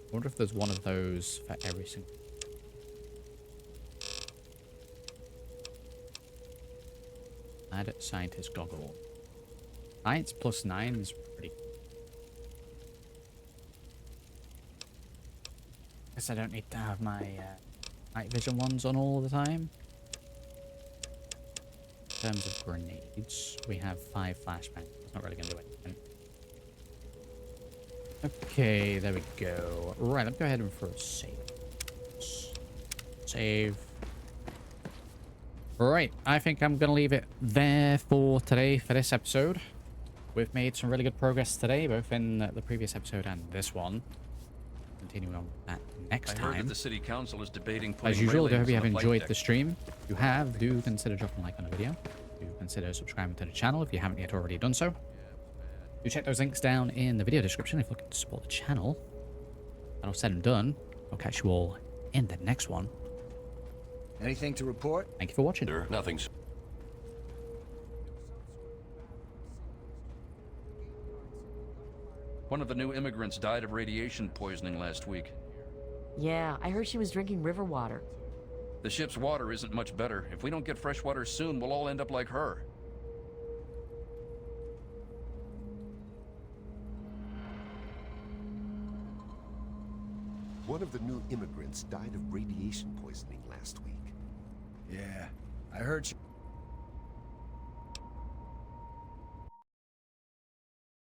I wonder if there's one of those for every single. Add scientist goggle. Science plus 9 is pretty. Guess I don't need to have my night vision ones on all the time. In terms of grenades, we have 5 flashbangs. It's not really going to do anything. Okay, there we go. Right, let's go ahead and throw a save. Save. Right, I think I'm going to leave it there for today, for this episode. We've made some really good progress today, both in the previous episode and this one. Continuing on with that next time. I heard that the city council is debating putting As usual, I hope you have railings on the enjoyed flight the deck. stream. If you have, do consider dropping a like on the video. Do consider subscribing to the channel if you haven't yet already done so. Do check those links down in the video description if you're looking to support the channel. And all said and done, I'll catch you all in the next one. Anything to report? Thank you for watching. Nothing's. One of the new immigrants died of radiation poisoning last week. Yeah, I heard she was drinking river water. The ship's water isn't much better. If we don't get fresh water soon, we'll all end up like her. One of the new immigrants died of radiation poisoning last week. Yeah, I heard she...